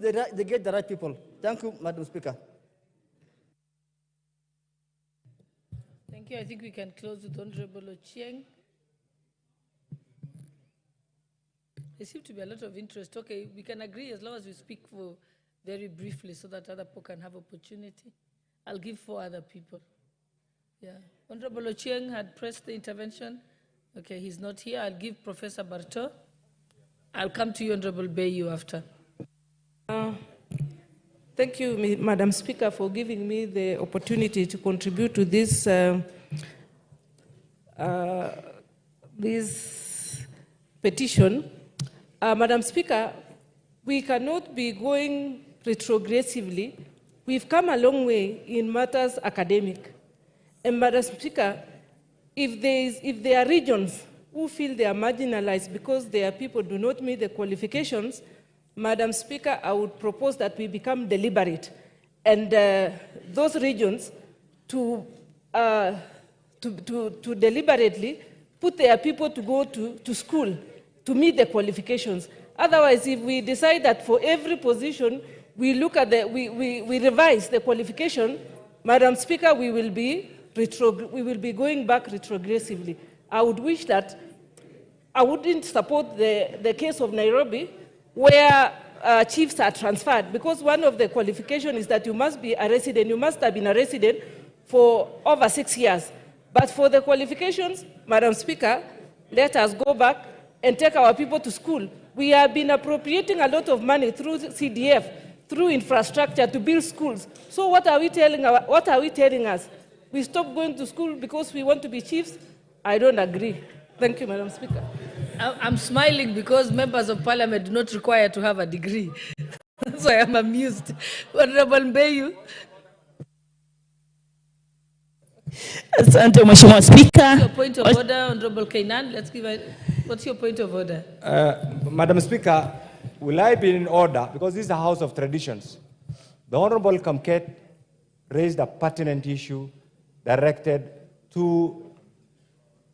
they get the right people. Thank you, Madam Speaker. Thank you. I think we can close with Honorable Ochieng. There seems to be a lot of interest. Okay, we can agree as long as we speak for very briefly so that other people can have opportunity. I'll give 4 other people. Yeah. Honorable Ochieng had pressed the intervention. Okay, he's not here. I'll give Professor Barto. I'll come to you, Honorable Bayu, after. Thank you, Madam Speaker, for giving me the opportunity to contribute to this, this petition. Madam Speaker, we cannot be going retrogressively. We've come a long way in matters academic. And Madam Speaker, if there are regions who feel they are marginalized because their people do not meet the qualifications, Madam Speaker, I would propose that we become deliberate and those regions to deliberately put their people to go to school to meet the qualifications. Otherwise, if we decide that for every position we look at we revise the qualification, Madam Speaker, we will be going back retrogressively. I would wish that I wouldn't support the case of Nairobi where chiefs are transferred, because one of the qualifications is that you must be a resident, you must have been a resident for over 6 years. But for the qualifications, Madam Speaker, let us go back and take our people to school. We have been appropriating a lot of money through CDF, through infrastructure to build schools. So what are we telling us? We stop going to school because we want to be chiefs? I don't agree. Thank you, Madam Speaker. I'm smiling because members of parliament do not require to have a degree. So I am amused. Honorable Mbeyu. Asante Mheshimiwa Speaker. Your point of order, Honorable Kainan. Let's give what's your point of order? Madam Speaker, will I be in order? Because this is a house of traditions. The Honorable Kamket raised a pertinent issue directed to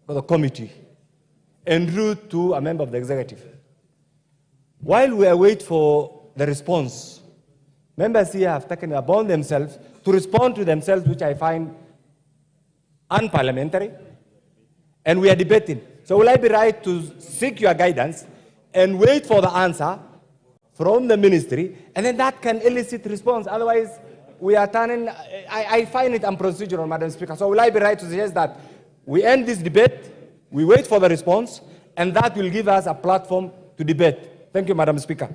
the committee en route to a member of the executive. While we await for the response, members here have taken it upon themselves to respond to themselves, which I find unparliamentary, and we are debating. So will I be right to seek your guidance and wait for the answer from the ministry, and then that can elicit response? Otherwise, we are turning, I find it unprocedural, Madam Speaker. So will I be right to suggest that we end this debate, we wait for the response, and that will give us a platform to debate? Thank you, Madam Speaker.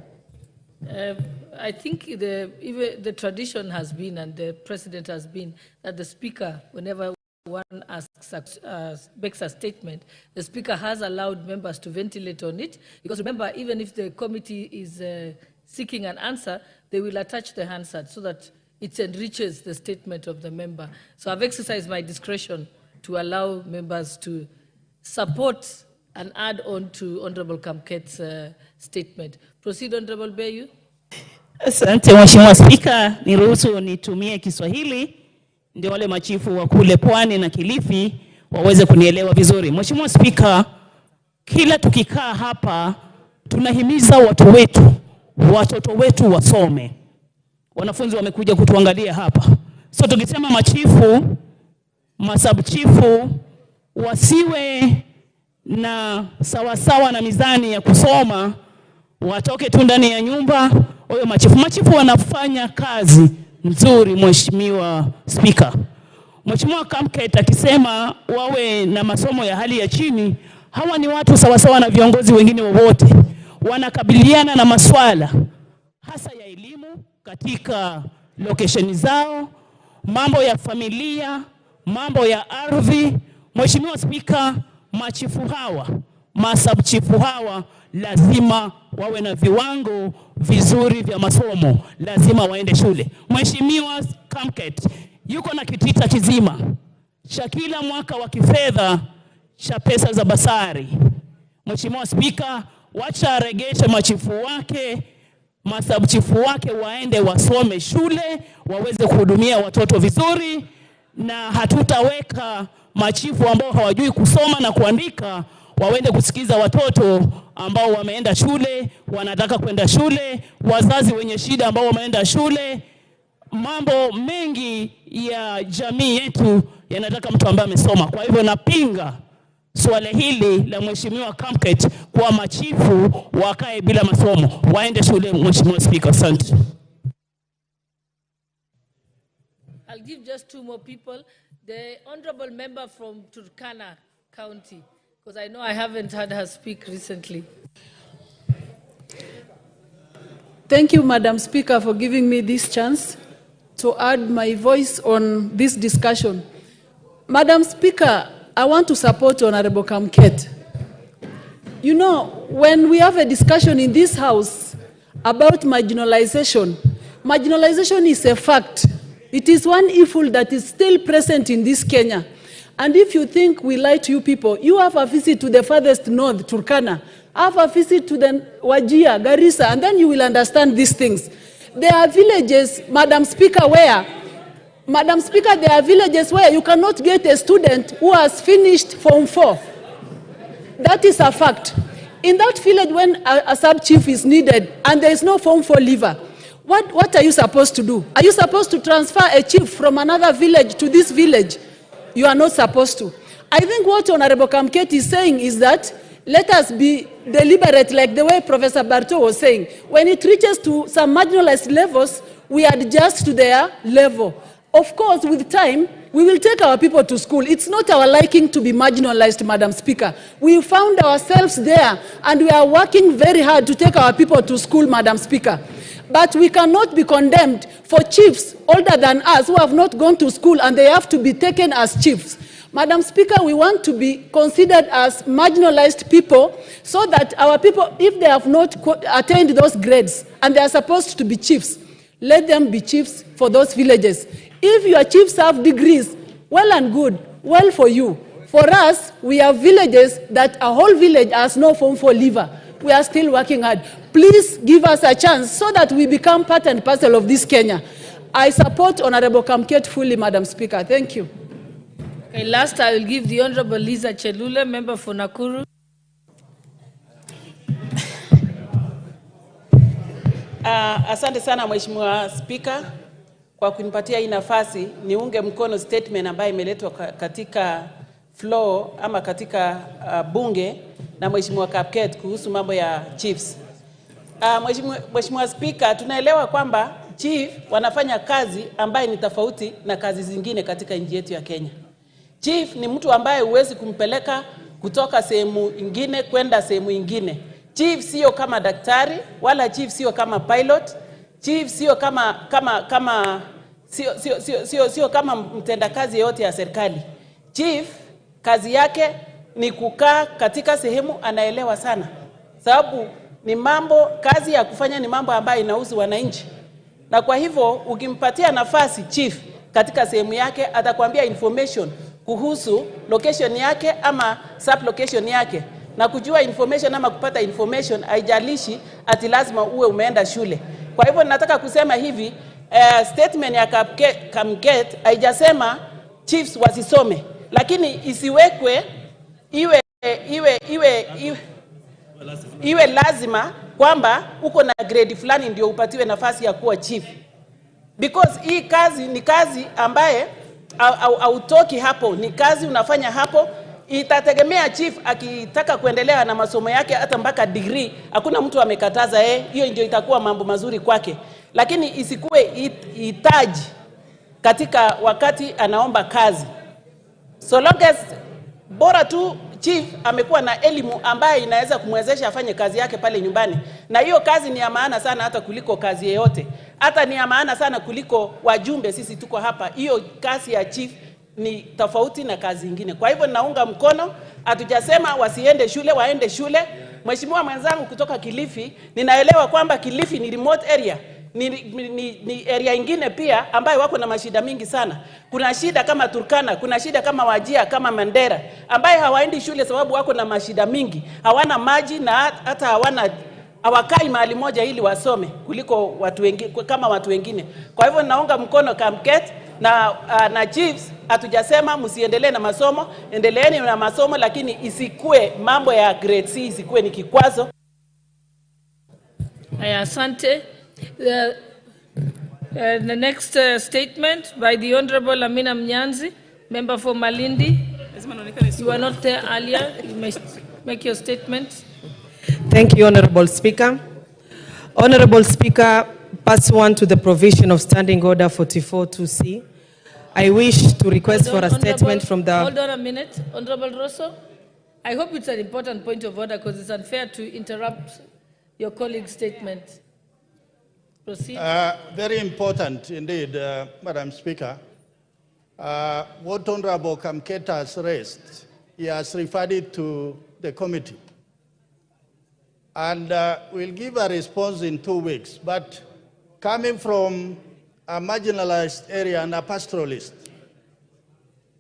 I think the tradition has been, and the precedent has been, that the Speaker, whenever one makes a statement, the Speaker has allowed members to ventilate on it. Because remember, even if the committee is seeking an answer, they will attach the Hansard so that it enriches the statement of the member. So I've exercised my discretion to allow members to support and add on to Honorable Kamket's statement. Proceed, Honorable Bayu. Asante Mheshimiwa Speaker, niruhusu nitumie Kiswahili ndio wale machifu wa kule Pwani na Kilifi waweze kunielewa vizuri. Mheshimiwa Speaker, kila tukikaa hapa tunahimiza watu wetu, watoto wetu wasome. Wanafunzi wamekuja kutuangalia hapa. So tukisema machifu, masabchifu wasiwe na sawasawa na mizani ya kusoma, watoke tu ndani ya nyumba. Oyo machifu wanafanya kazi nzuri, Mheshimiwa Speaker. Mheshimiwa Kamket akisema wawe na masomo ya hali ya chini, hawa ni watu sawasawa na viongozi wengine wowote. Wanakabiliana na maswala hasa ya elimu katika location zao, mambo ya familia, mambo ya ardhi. Mheshimiwa Speaker, machifu hawa, masabchifu hawa lazima wawe na viwango vizuri vya masomo, lazima waende shule. Mheshimiwa Kamket yuko na kitita kizima cha kila mwaka wa kifedha cha pesa za basari. Mheshimiwa Speaker, wacha aregeshe machifu wake, masabchifu wake waende wasome shule, waweze kuhudumia watoto vizuri, na hatutaweka machifu ambao hawajui kusoma na kuandika waende kusikiza watoto ambao wameenda shule, wanataka kwenda shule, wazazi wenye shida ambao wameenda shule. Mambo mengi ya jamii yetu yanataka mtu ambaye amesoma. Kwa hivyo napinga swala hili la Mheshimiwa Kamket kwa machifu wakae bila masomo, waende shule. Mheshimiwa Speaker, asante. I'll give just two more people. The honorable member from Turkana County, because I know I haven't heard her speak recently. Thank you, Madam Speaker, for giving me this chance to add my voice on this discussion. Madam Speaker, I want to support Honorable Kamket. You know, when we have a discussion in this House about marginalization, marginalization is a fact. It is one evil that is still present in this Kenya. And if you think we lie to you people, you have a visit to the farthest north, Turkana, have a visit to the Wajir, Garissa, and then you will understand these things. There are villages, Madam Speaker, there are villages where you cannot get a student who has finished Form 4. That is a fact. In that village, when a sub-chief is needed and there is no Form 4 leaver, what are you supposed to do? Are you supposed to transfer a chief from another village to this village? You are not supposed to. I think what Honorable Kamket is saying is that let us be deliberate, like the way Professor Barto was saying. When it reaches to some marginalized levels, we adjust to their level. Of course, with time, we will take our people to school. It's not our liking to be marginalized, Madam Speaker. We found ourselves there, and we are working very hard to take our people to school, Madam Speaker. But we cannot be condemned for chiefs older than us who have not gone to school and they have to be taken as chiefs. Madam Speaker, we want to be considered as marginalized people so that our people, if they have not attained those grades and they are supposed to be chiefs, let them be chiefs for those villages. If your chiefs have degrees, well and good, well for you. For us, we have villages that a whole village has no Form 4 leaver. We are still working hard. Please give us a chance so that we become part and parcel of this Kenya. I support Honorable Kamket fully, Madam Speaker. Thank you. Okay, last I will give the Honorable Lisa Chelule, member for Nakuru. Asante sana Mheshimiwa Speaker kwa kunipatia hii nafasi niunge mkono statement ambayo imeletwa katika floor ama katika bunge na Mheshimiwa Kamket kuhusu mambo ya chiefs. Mheshimiwa Speaker, tunaelewa kwamba chief wanafanya kazi ambayo ni tofauti na kazi zingine katika nchi yetu ya Kenya. Chief ni mtu ambaye huwezi kumpeleka kutoka sehemu ingine kwenda sehemu ingine. Chief sio kama daktari, wala chief sio kama pilot, chief sio kama mtendakazi yote ya serikali. Chief kazi yake ni kukaa katika sehemu anaelewa sana. Sababu ni kazi ya kufanya ni mambo ambayo inahusu wananchi. Na kwa hivyo ukimpatia nafasi chief katika sehemu yake atakwambia information kuhusu location yake ama sub location yake. Na kujua information ama kupata information haijalishi ati lazima uwe umeenda shule. Kwa hivyo nataka kusema hivi, statement ya Kamket haijasema chiefs wasisome, lakini isiwekwe iwe lazima kwamba uko na grade fulani ndio upatiwe nafasi ya kuwa chief. Because hii kazi ni kazi ambaye autoki hapo, ni kazi unafanya hapo. Itategemea chief akitaka kuendelea na masomo yake hata mpaka degree, hakuna mtu amekataza hiyo ndio itakuwa mambo mazuri kwake. Lakini isikuwe hitaji katika wakati anaomba kazi. So long as bora tu chief amekuwa na elimu ambaye inaweza kumwezesha afanye kazi yake pale nyumbani. Na hiyo kazi ni ya maana sana hata kuliko kazi yoyote. Hata ni ya maana sana kuliko wajumbe sisi tuko hapa. Hiyo kazi ya chief ni tofauti na kazi nyingine. Kwa hivyo naunga mkono, hatujasema wasiende shule, waende shule. Mheshimiwa mwenzangu kutoka Kilifi, ninaelewa kwamba Kilifi ni remote area. Ni area ingine pia ambayo wako na mashida mingi sana. Kuna shida kama Turkana, kuna shida kama Wajir, kama Mandera, ambayo hawaendi shule sababu wako na mashida mingi. Hawana maji na hata hawakai mahali moja ili wasome kuliko watu wengine, kama watu wengine. Kwa hivyo naunga mkono Kamket na chiefs hatujasema msiendelee na masomo, endeleeni na masomo, lakini isikue mambo ya grade C isikue ni kikwazo. Asante. The next statement by the Honorable Amina Mnyanzi, member for Malindi. You were not there earlier. You may make your statement. Thank you, Honorable Speaker. Honorable Speaker, pursuant to the provision of Standing Order 44-2C, I wish to request for a statement from the... Hold on a minute. Honorable Rosso, I hope it's an important point of order because it's unfair to interrupt your colleague's statement. Proceed. Very important indeed, Madam Speaker. What Honorable Kamketa has raised, he has referred it to the committee. And we'll give a response in 2 weeks. But coming from a marginalized area and a pastoralist,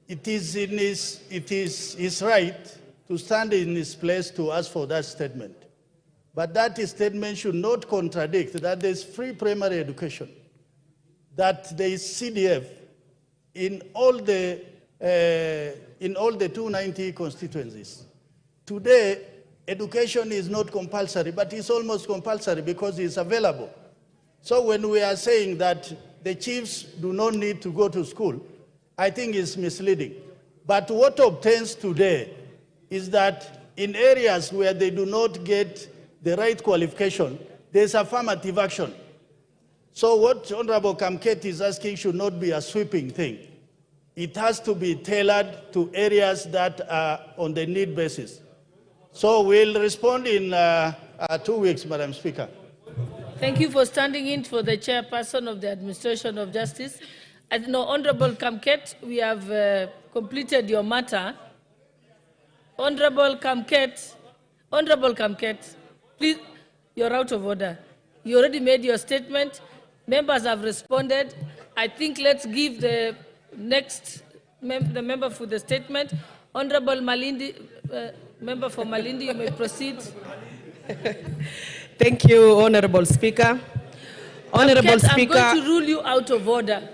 it is his right to stand in his place to ask for that statement. But that statement should not contradict that there's free primary education, that there is CDF in all the 290 constituencies. Today, education is not compulsory, but it's almost compulsory because it's available. So when we are saying that the chiefs do not need to go to school, I think it's misleading. But what obtains today is that in areas where they do not get the right qualification, there's affirmative action. So what Honorable Kamket is asking should not be a sweeping thing. It has to be tailored to areas that are on the need basis. So we'll respond in 2 weeks, Madam Speaker. Thank you for standing in for the chairperson of the Administration of Justice. Honorable Kamket, we have completed your matter. Honorable Kamket, please, you're out of order. You already made your statement. Members have responded. I think let's give the next the member for the statement. Honorable Malindi, member for Malindi, you may proceed. Thank you, Honorable Speaker. Honorable Speaker, I'm going to rule you out of order.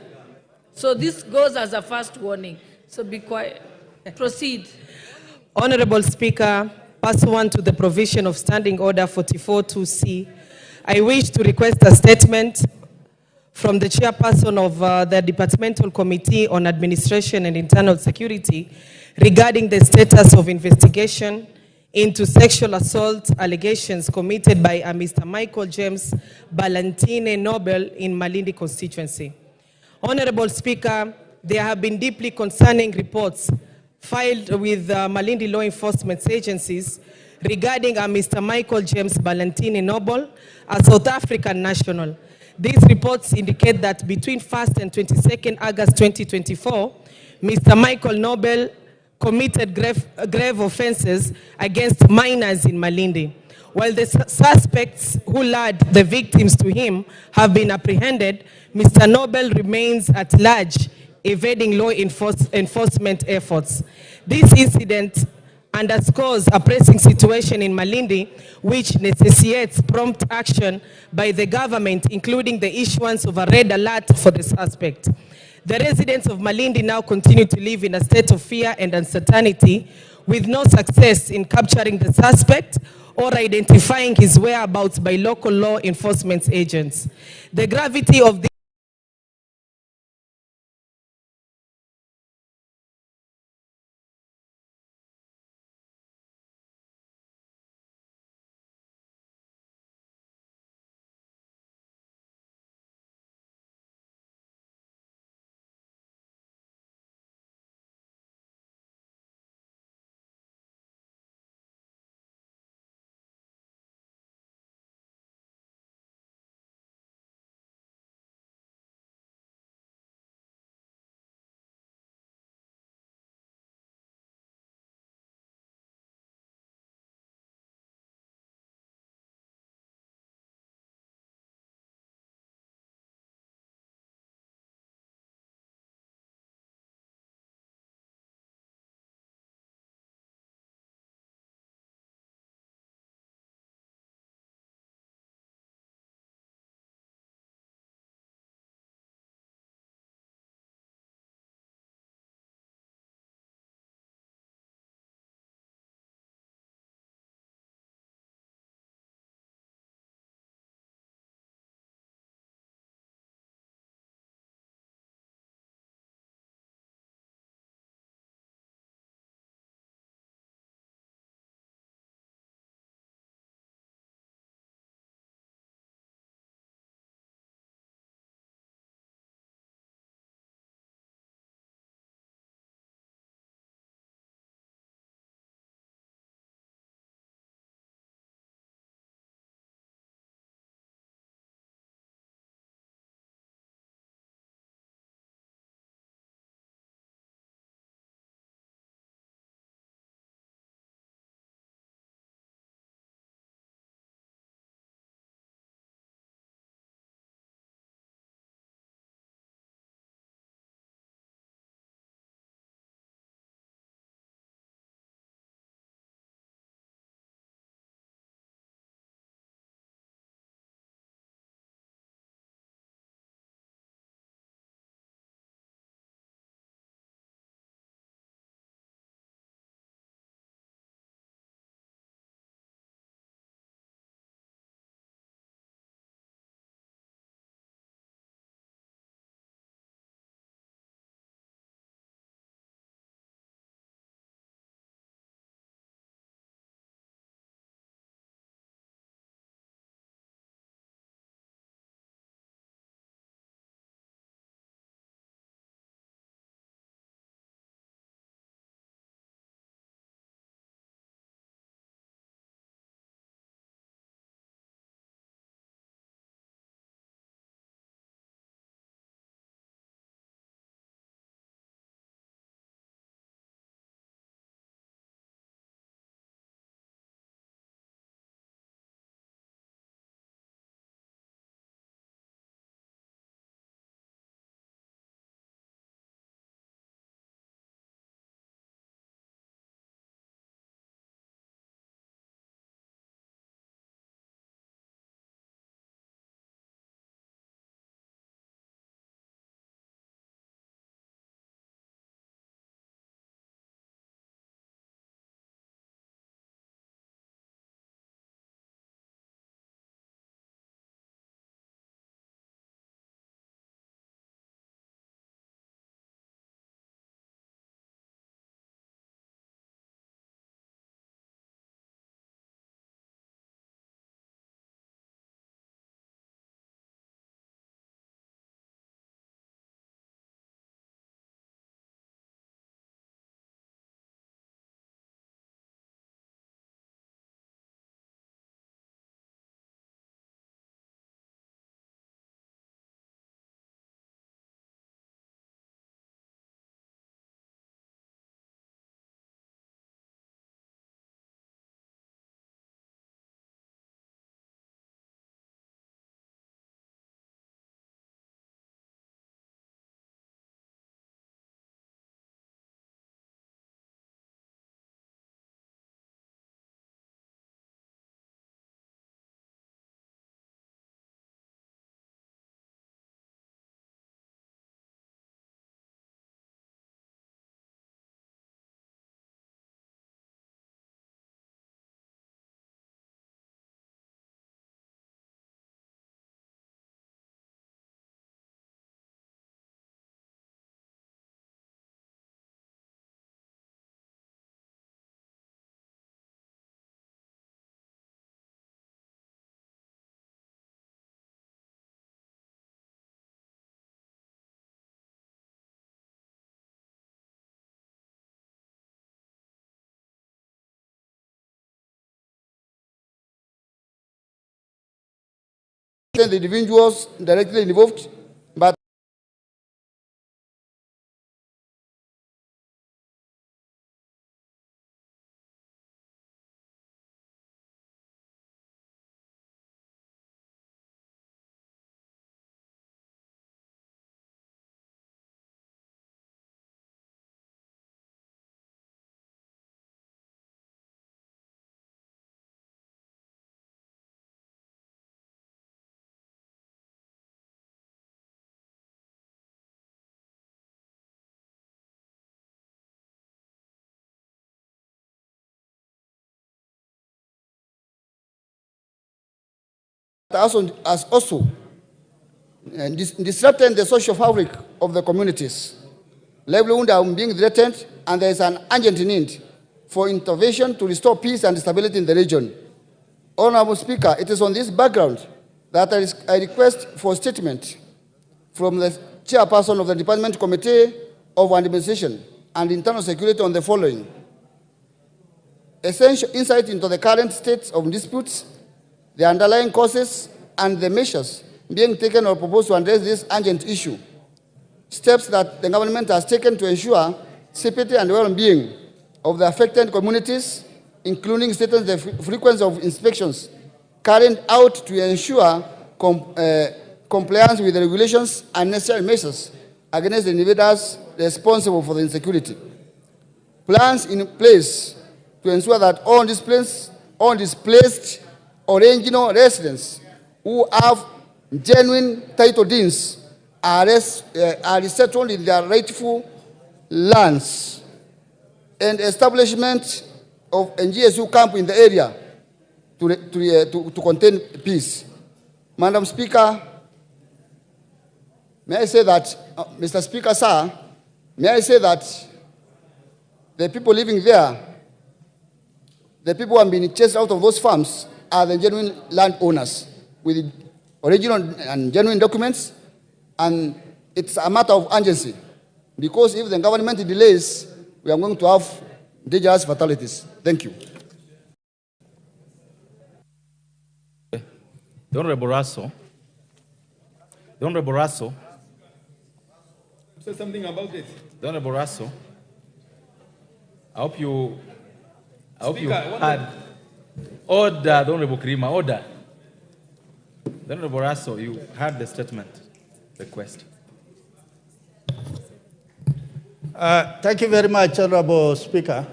So this goes as a first warning. So be quiet. Proceed. Honorable Speaker, pursuant to the provision of Standing Order 44-2C, I wish to request a statement from the chairperson of the Departmental Committee on Administration and Internal Security regarding the status of investigation into sexual assault allegations committed by Mr. Michael James Balantine Nobel in Malindi constituency. Honorable Speaker, there have been deeply concerning reports filed with Malindi law enforcement agencies regarding Mr. Michael James Balantine Noble, a South African national. These reports indicate that between 1st and 22nd August 2024, Mr. Michael Noble committed grave offenses against minors in Malindi. While the suspects who led the victims to him have been apprehended, Mr. Noble remains at large, evading law enforcement efforts. This incident underscores a pressing situation in Malindi, which necessitates prompt action by the government, including the issuance of a red alert for the suspect. The residents of Malindi now continue to live in a state of fear and uncertainty, with no success in capturing the suspect or identifying his whereabouts by local law enforcement agents. The gravity of this threaten the individuals directly involved, but as also disrupting the social fabric of the communities. Livelihoods are being threatened, and there is an urgent need for intervention to restore peace and stability in the region. Honorable Speaker, it is on this background that I request for a statement from the chairperson of the Department Committee of Administration and Internal Security on the following: essential insight into the current state of disputes, the underlying causes, and the measures being taken or proposed to address this urgent issue. Steps that the government has taken to ensure safety and well-being of the affected communities, including stating the frequency of inspections carried out to ensure compliance with the regulations and necessary measures against the individuals responsible for the insecurity. Plans in place to ensure that all displaced original residents who have genuine title deeds are resettled in their rightful lands, and establishment of NGSU camp in the area to contain peace. Madam Speaker, may I say that, Mr. Speaker, sir, may I say that the people living there, the people who have been chased out of those farms, are the genuine landowners with original and genuine documents, and it's a matter of urgency, because if the government delays, we are going to have dangerous fatalities. Thank you. The Honorable Russell. The Honorable Russell. Say something about it. The Honorable Russell. I hope you Speaker, had order. The Honorable Krima, order. The Honorable Russell, you heard the statement request. Thank you very much, Honorable Speaker.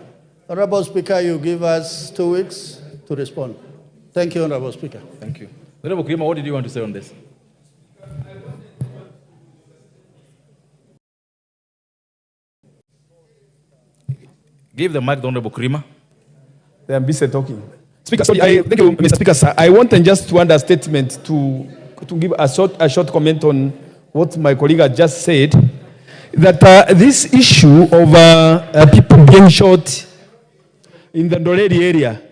Honorable Speaker, you give us 2 weeks to respond. Thank you, Honorable Speaker. Thank you. Honorable Krima, what did you want to say on this? Give the mic to Honorable Krima. They are busy talking. Speaker, sorry, thank you, Mr. Speaker, sir. I want just to add a statement to give a short comment on what my colleague had just said, that this issue of people being shot in the Ndoreri area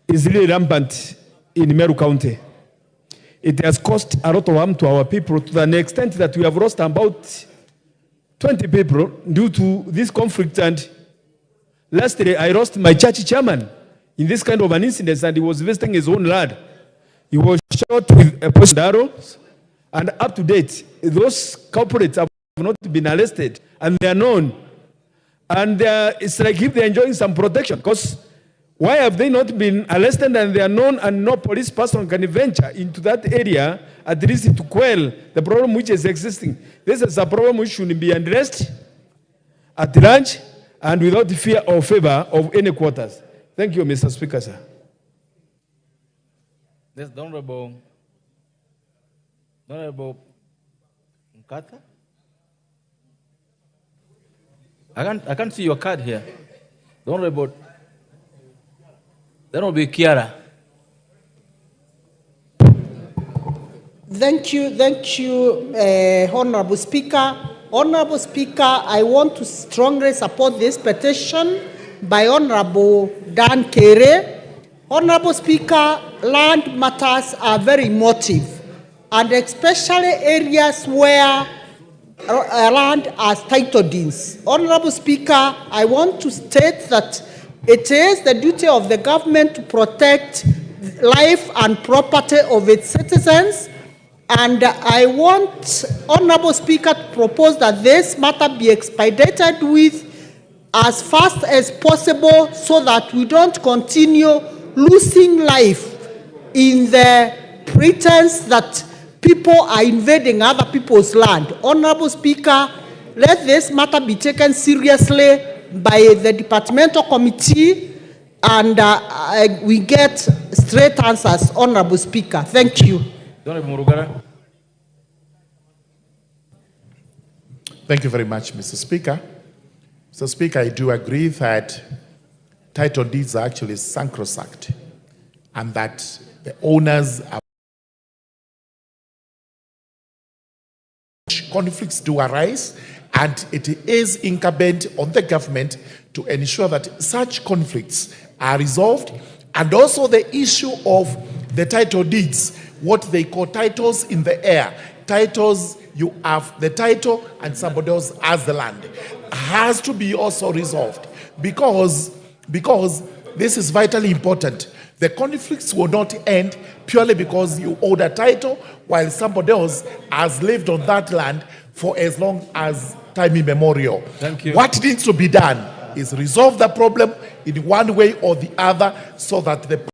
is really rampant in Meru County. It has caused a lot of harm to our people to the extent that we have lost about 20 people due to this conflict. And lastly, I lost my church chairman in this kind of an incident, and he was visiting his own lad. He was shot with a poison arrows, and up to date, those culprits have not been arrested, and they are known. And it's like if they're enjoying some protection, because why have they not been arrested and they are known and no police person can venture into that area, at least to quell the problem which is existing? This is a problem which should be addressed at large and without fear or favor of any quarters. Thank you, Mr. Speaker, sir. There's the Honorable Nkata. I can't see your card here. The Honorable Kiara. Thank you, Honorable Speaker. Honorable Speaker, I want to strongly support this petition by Honorable Dan Kere. Honorable Speaker, land matters are very emotive, and especially areas where land has title deeds. Honorable Speaker, I want to state that it is the duty of the government to protect life and property of its citizens. And I want Honorable Speaker to propose that this matter be expedited with as fast as possible so that we don't continue losing life in the pretense that people are invading other people's land. Honorable Speaker, let this matter be taken seriously by the departmental committee and we get straight answers, Honorable Speaker. Thank you. Thank you very much, Mr. Speaker. Mr. Speaker, I do agree that title deeds are actually sacrosanct and that the owners are conflicts do arise, and it is incumbent on the government to ensure that such conflicts are resolved, and also the issue of the title deeds, what they call titles in the air, titles you have the title and somebody else has the land, has to be also resolved because this is vitally important. The conflicts will not end purely because you own a title while somebody else has lived on that land for as long as time immemorial. Thank you. What needs to be done is resolve the problem in one way or the other so that the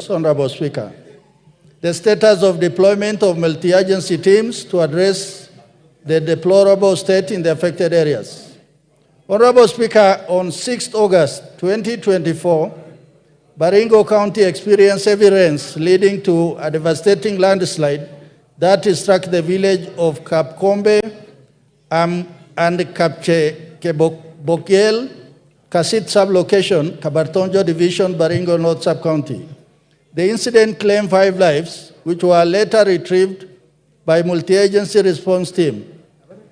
questions, Honorable Speaker. The status of deployment of multi-agency teams to address the deplorable state in the affected areas. Honorable Speaker, on 6 August 2024, Baringo County experienced heavy rains leading to a devastating landslide that struck the village of Kapkombe and Kapchekebokiel, Kasit sublocation, Kabartonjo Division, Baringo North Sub-County. The incident claimed 5 lives, which were later retrieved by multi-agency response team.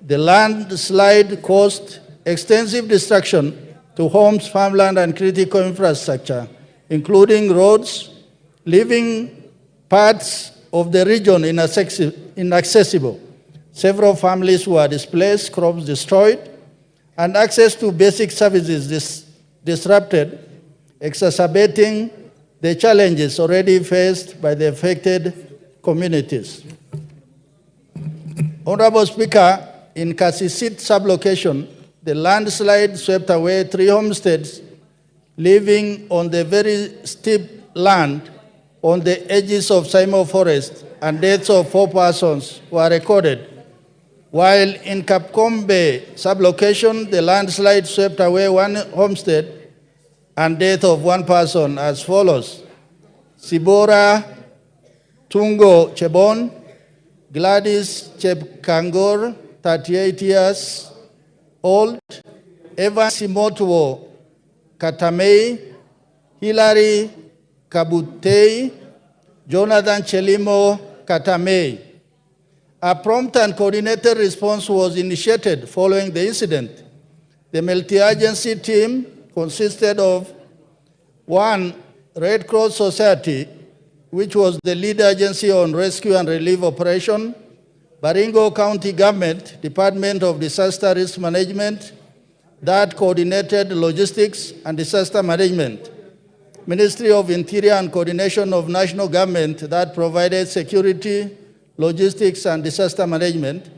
The landslide caused extensive destruction to homes, farmland, and critical infrastructure, including roads, leaving parts of the region inaccessible. Several families were displaced, crops destroyed, and access to basic services disrupted, exacerbating the challenges already faced by the affected communities. Honorable Speaker, in Kasisit sublocation, the landslide swept away 3 homesteads, living on the very steep land on the edges of Simo Forest, and deaths of 4 persons were recorded. While in Kapkombe sublocation, the landslide swept away 1 homestead and death of 1 person as follows: Sibora Tungo Chebon, Gladys Chepkangor, 38 years old, Evan Simotuo Katamei, Hilary Kabutei, Jonathan Chelimo Katamei. A prompt and coordinated response was initiated following the incident. The multi-agency team consisted of 1, Red Cross Society, which was the lead agency on rescue and relief operation, Baringo County Government, Department of Disaster Risk Management, that coordinated logistics and disaster management, Ministry of Interior and Coordination of National Government, that provided security, logistics, and disaster management,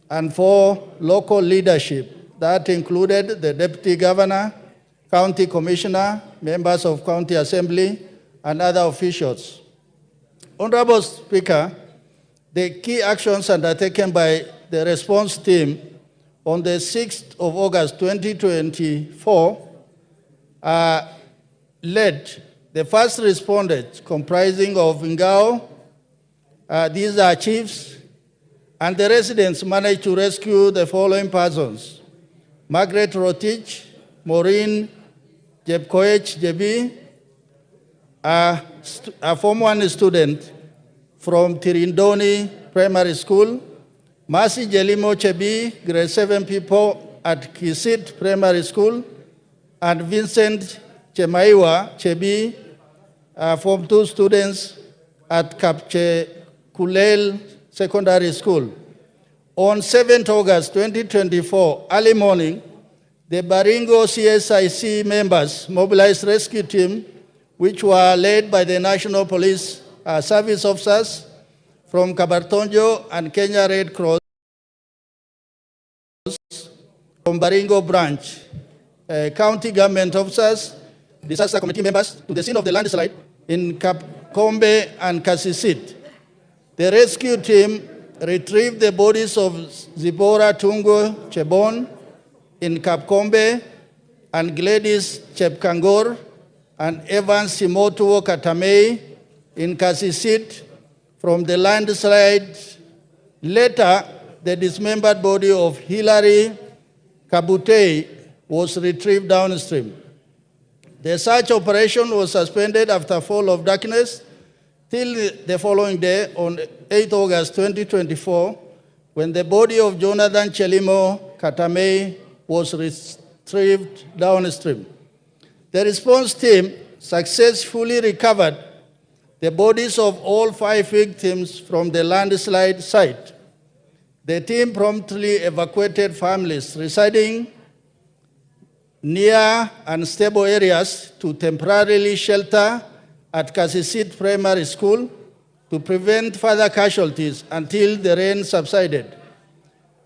and 4, local leadership, that included the Deputy Governor, County Commissioner, members of County Assembly, and other officials. Honorable Speaker, the key actions undertaken by the response team on the 6th of August 2024 led the first responders, comprising of Ngao, these are chiefs, and the residents managed to rescue the following persons: Margaret Rotich, Maureen Jebkoech Jebi, a Form 1 student from Tirindoni Primary School, Mercy Jelimo Chebi, grade 7 people at Kisit Primary School, and Vincent Chemaiwa Chebi, Form 2 students at Kapchekulel Secondary School. On 7th August 2024, early morning, the Baringo CSIC members mobilized rescue team, which were led by the National Police Service officers from Kabartonjo and Kenya Red Cross from Baringo branch, county government officers, disaster committee members to the scene of the landslide in Kapkombe and Kasisit. The rescue team retrieved the bodies of Zibora Tungo Chebon in Kapkombe and Gladys Chepkangor and Evan Simotuo Katamei in Kasisit from the landslide. Later, the dismembered body of Hilary Kabutei was retrieved downstream. The search operation was suspended after fall of darkness till the following day on 8 August 2024, when the body of Jonathan Chelimo Katamei was retrieved downstream. The response team successfully recovered the bodies of all 5 victims from the landslide site. The team promptly evacuated families residing near unstable areas to temporarily shelter at Kasisit Primary School to prevent further casualties until the rain subsided.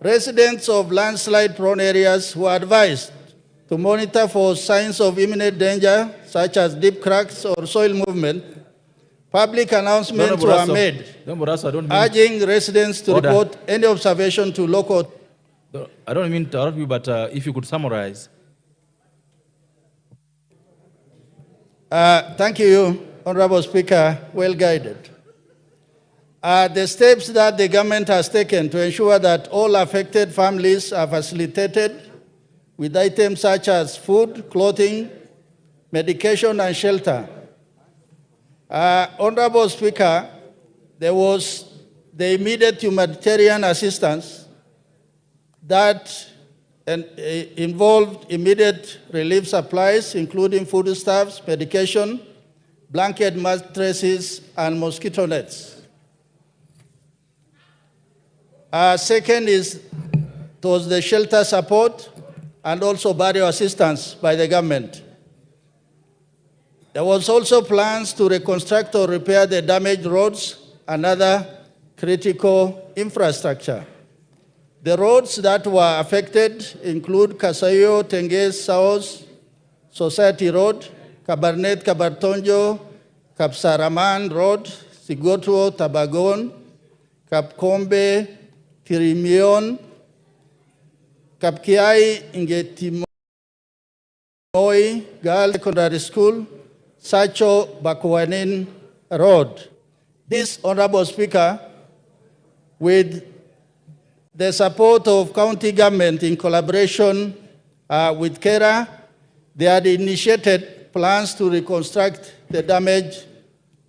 Residents of landslide-prone areas were advised to monitor for signs of imminent danger, such as deep cracks or soil movement, Public announcements were made urging residents to report any observation to local. I don't mean to interrupt you, but if you could summarize. Thank you, Honorable Speaker, well guided. The steps that the government has taken to ensure that all affected families are facilitated with items such as food, clothing, medication, and shelter. Honorable Speaker, there was the immediate humanitarian assistance that involved immediate relief supplies, including foodstuffs, medication, blanket mattresses, and mosquito nets. Second was the shelter support and also burial assistance by the government. There was also plans to reconstruct or repair the damaged roads and other critical infrastructure. The roads that were affected include Kasayo, Tenges, South, Society Road, Kabarnet, Kabartonjo, Kapsaraman Road, Sigotuo, Tabagon, Kapkombe, Kirimion, Kapkiai, Ingetimoi, Girls Secondary School, Sacho, Bakwanin Road. This, Honorable Speaker, with the support of county government in collaboration with KERA, they had initiated plans to reconstruct the damaged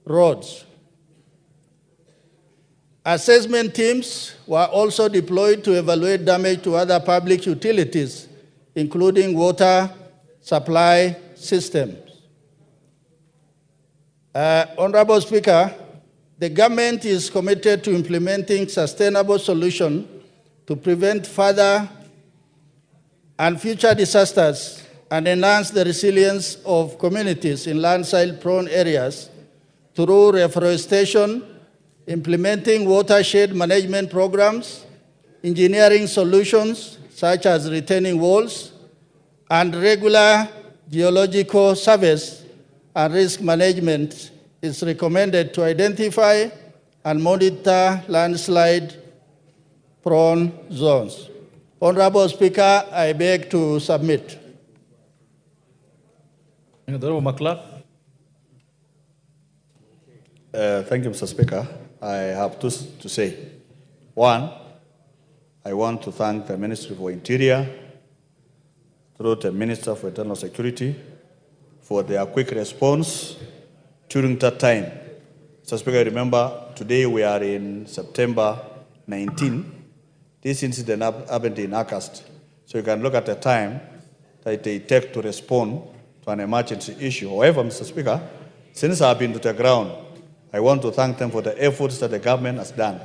roads. Assessment teams were also deployed to evaluate damage to other public utilities, including water supply systems. Honorable Speaker, the government is committed to implementing sustainable solutions to prevent further and future disasters and enhance the resilience of communities in landslide-prone areas through reforestation, implementing watershed management programs, engineering solutions such as retaining walls, and regular geological surveys and risk management is recommended to identify and monitor landslide-prone zones. Honorable Speaker, I beg to submit. Honorable McClark. Thank you, Mr. Speaker. I have two to say. One, I want to thank the Ministry for Interior, through the Minister for Internal Security, for their quick response during that time. Mr. Speaker, remember, today we are in September 19. This incident happened in August. So you can look at the time that they take to respond to an emergency issue. However, Mr. Speaker, since I've been to the ground, I want to thank them for the efforts that the government has done.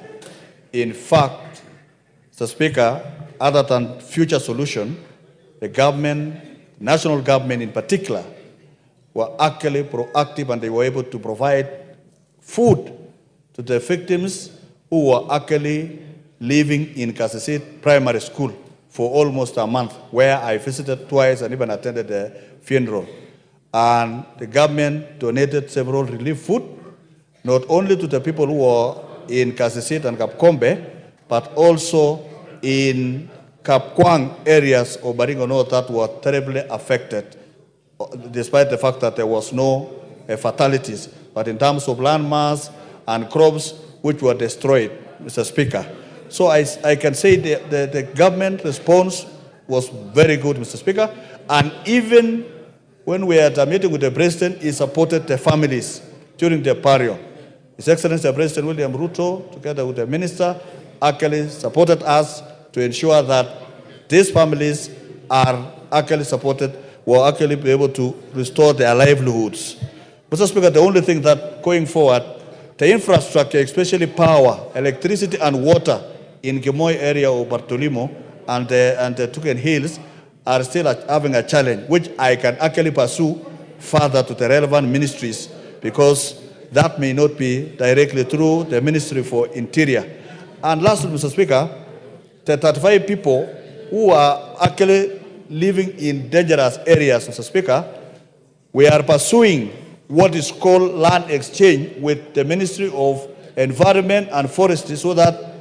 In fact, Mr. Speaker, other than future solution, the government, national government in particular, were actually proactive and they were able to provide food to the victims who were actually living in Kasesit Primary School for almost a month, where I visited twice and even attended the funeral. And the government donated several relief food, not only to the people who were in Kasesit and Kapkombe, but also in Kapkwang areas of Baringo North that were terribly affected, despite the fact that there was no fatalities. But in terms of landmass and crops which were destroyed, Mr. Speaker. So I can say the government response was very good, Mr. Speaker. And even when we had a meeting with the President, he supported the families during the period. His Excellency President William RUTO, together with the Minister, actually supported us to ensure that these families are actually supported, will actually be able to restore their livelihoods. Mr. Speaker, the only thing that going forward, the infrastructure, especially power, electricity and water in Gimoy area of Bartolimo and the Tuken Hills are still having a challenge, which I can actually pursue further to the relevant ministries, because that may not be directly through the Ministry for Interior. And lastly, Mr. Speaker, the 35 people who are actually living in dangerous areas, Mr. Speaker, we are pursuing what is called land exchange with the Ministry of Environment and Forestry so that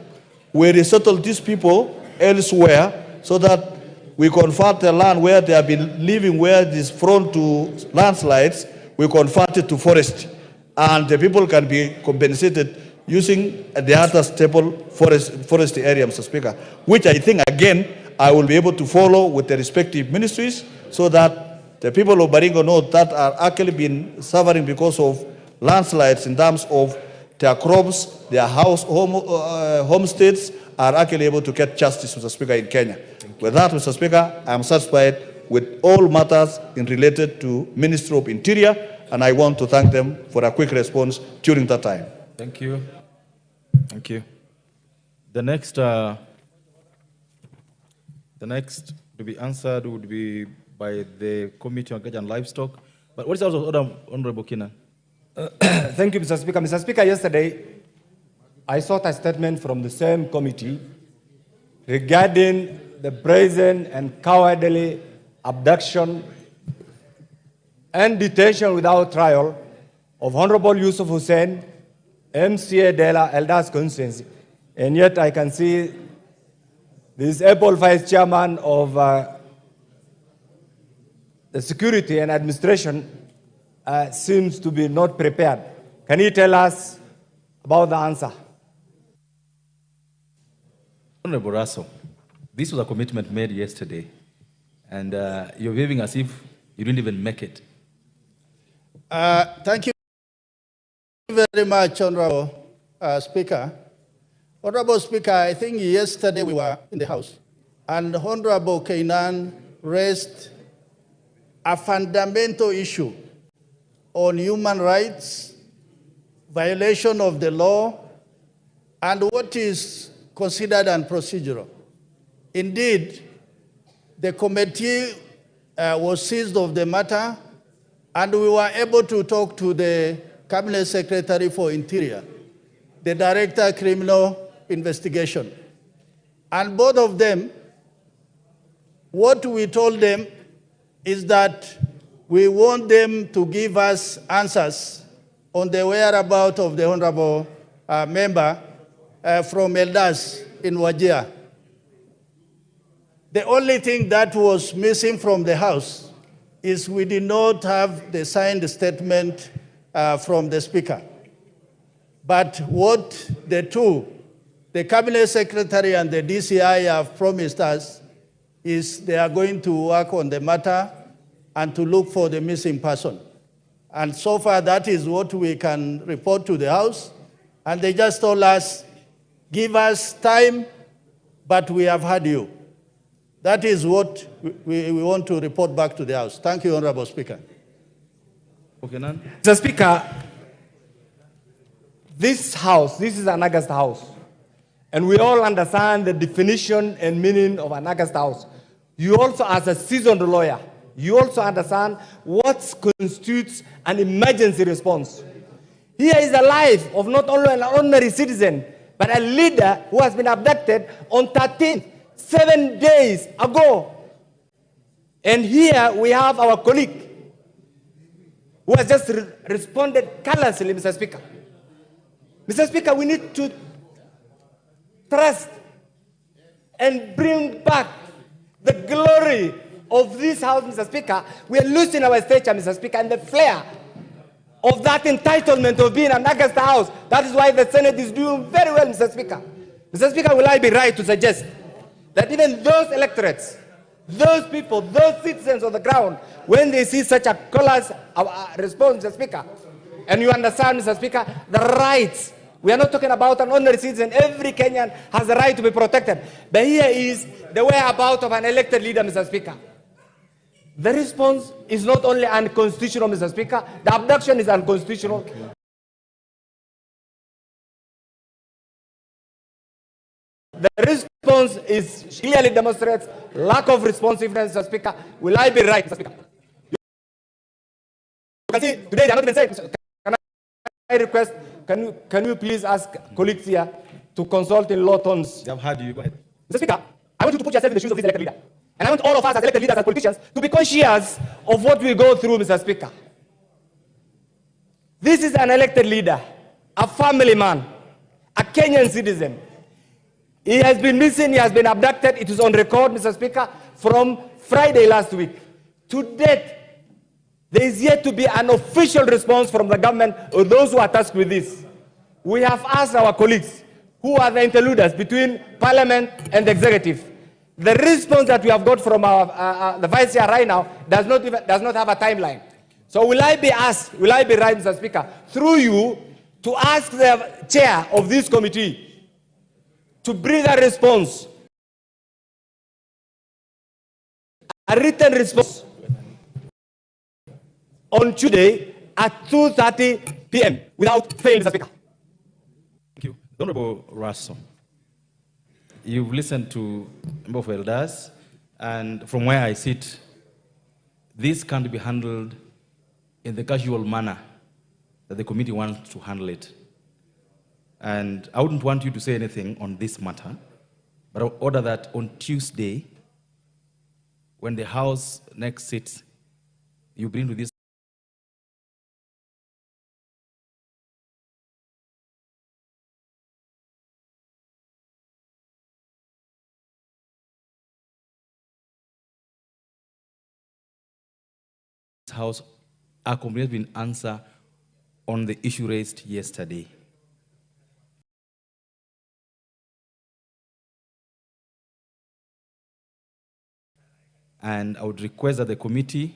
we resettle these people elsewhere so that we convert the land where they have been living, where it is prone to landslides, we convert it to forest. And the people can be compensated using the other staple forest area, Mr. Speaker, which I think, again, I will be able to follow with the respective ministries so that the people of Baringo North that are actually been suffering because of landslides in terms of their crops, their homesteads, are actually able to get justice, Mr. Speaker, in Kenya. With that, Mr. Speaker, I am satisfied with all matters related to Ministry of Interior, and I want to thank them for a quick response during that time. Thank you. Thank you. The next to be answered would be by the Committee on Agriculture and Livestock. But what is also order, Honorable Kenan? Thank you, Mr. Speaker. Mr. Speaker, yesterday I sought a statement from the same committee regarding the brazen and cowardly abduction and detention without trial of Honorable Yusuf Hussein, MCA Dela Elders constituency. And yet I can see this able vice chairman of the security and administration seems to be not prepared. Can you tell us about the answer? Honorable Russell, this was a commitment made yesterday, and you're behaving as if you didn't even make it. Thank you very much, Honorable Speaker. Honorable Speaker, I think yesterday we were in the House, and Honorable Kenan raised a fundamental issue on human rights, violation of the law, and what is considered unprocedural. Indeed, the committee was seized of the matter, and we were able to talk to the Cabinet Secretary for Interior, the Director of Criminal Investigation. And both of them, what we told them is that we want them to give us answers on the whereabouts of the Honorable member from Elders in Wajir. The only thing that was missing from the House is we did not have the signed statement from the Speaker. But what the two, the Cabinet Secretary and the DCI have promised us is they are going to work on the matter and to look for the missing person. And so far, that is what we can report to the House. And they just told us, give us time, but we have heard you. That is what we want to report back to the House. Thank you, Honorable Speaker. Okay, none. Mr. Speaker, this House, this is an August House. And we all understand the definition and meaning of an August House. You also, as a seasoned lawyer, you also understand what constitutes an emergency response. Here is the life of not only an ordinary citizen, but a leader who has been abducted on 13th, 7 days ago. And here we have our colleague who has just responded callously, Mr. Speaker. Mr. Speaker, we need to trust and bring back the glory of this House, Mr. Speaker. We are losing our stature, Mr. Speaker, and the flair of that entitlement of being an August House. That is why the Senate is doing very well, Mr. Speaker. Mr. Speaker, will I be right to suggest that even those electorates, those people, those citizens on the ground, when they see such a callous response, Mr. Speaker, and you understand, Mr. Speaker, the rights, we are not talking about an ordinary citizen. Every Kenyan has the right to be protected. But here is the whereabouts of an elected leader, Mr. Speaker. The response is not only unconstitutional, Mr. Speaker, the abduction is unconstitutional. The response is clearly demonstrates lack of responsiveness, Mr. Speaker. Will I be right, Mr. Speaker? You can see today they are not even saying. Can I request, can you please ask colleagues here to consult in law tones? They have heard you. Go ahead. Mr. Speaker, I want you to put yourself in the shoes of this elected leader. And I want all of us as elected leaders and politicians to be conscious of what we go through, Mr. Speaker. This is an elected leader, a family man, a Kenyan citizen. He has been missing, he has been abducted. It is on record, Mr. Speaker, from Friday last week. To date, there is yet to be an official response from the government or those who are tasked with this. We have asked our colleagues, who are the interluders between Parliament and the executive. The response that we have got from the Vice Chair right now does not have a timeline. So will I be right, Mr. Speaker, through you, to ask the chair of this committee to bring a response, a written response, on Tuesday at 2:30 p.m. without fail, Mr. Speaker. Thank you. Honorable Russell, you've listened to member of elders, and from where I sit, this can't be handled in the casual manner that the committee wants to handle it. And I wouldn't want you to say anything on this matter, but I would order that on Tuesday, when the House next sits, you bring to this House a comprehensive answer on the issue raised yesterday. And I would request that the committee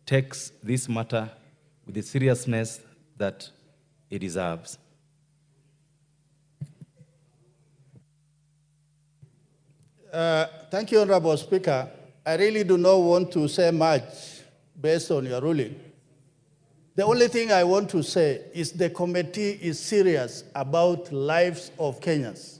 takes this matter with the seriousness that it deserves. Thank you, Honorable Speaker. I really do not want to say much based on your ruling. The only thing I want to say is the committee is serious about lives of Kenyans.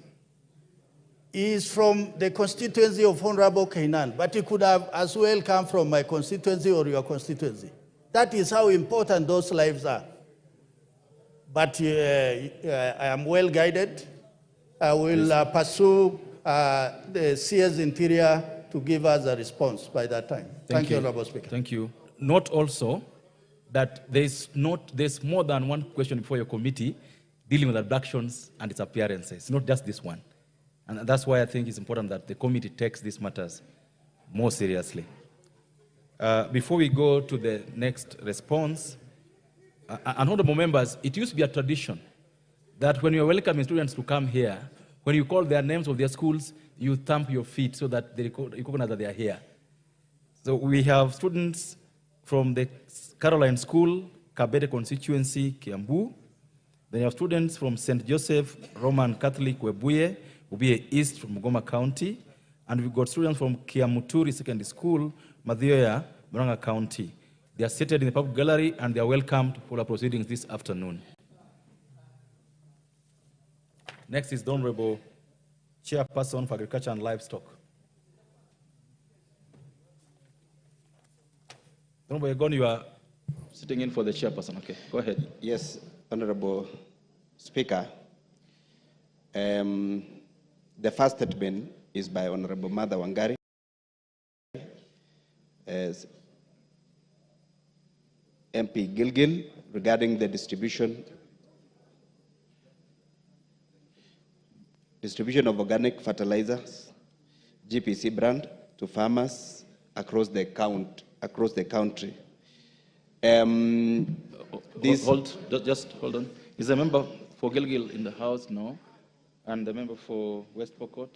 He is from the constituency of Honorable Kainan, but he could have as well come from my constituency or your constituency. That is how important those lives are. But I am well guided. I will pursue the CS Interior to give us a response by that time. Thank you, Honorable Speaker. Thank you. Note also that there's more than one question before your committee dealing with abductions and its appearances, not just this one. And that's why I think it's important that the committee takes these matters more seriously. Before we go to the next response, honorable members, it used to be a tradition that when you're welcoming students to come here, when you call their names of their schools, you thump your feet so that they recognize that they are here. So we have students from the Caroline School, Kabete constituency, Kiambu. Then you have students from St. Joseph Roman Catholic, Webuye, East from Mugoma County. And we've got students from Kiamuturi Secondary School, Mathioya, Murang'a County. They are seated in the public gallery and they are welcome to follow proceedings this afternoon. Next is the Honorable Chairperson for Agriculture and Livestock. Honorable Egon, you are sitting in for the chairperson. Okay, go ahead. Yes, Honorable Speaker. The first statement is by Honorable Martha Wangari. As MP Gilgil regarding the distribution of organic fertilizers, GPC brand, to farmers across the country. Just hold on. Is the member for Gilgil in the House? No. And the member for West Pokot?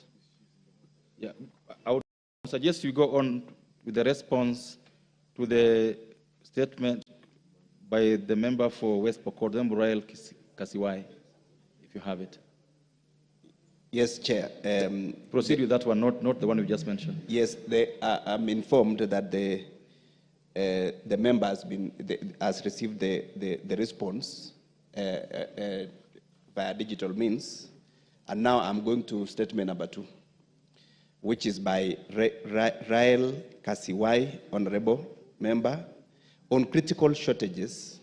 Yeah. I would suggest you go on with the response to the statement by the member for West Pokot, the Raila Kasiwai, if you have it. Yes, Chair. Proceed with that one, not the one you just mentioned. Yes, I'm informed that the member has received the response via digital means, and now I'm going to statement number 2, which is by Raila Kasiwai, Honorable Member, on critical shortages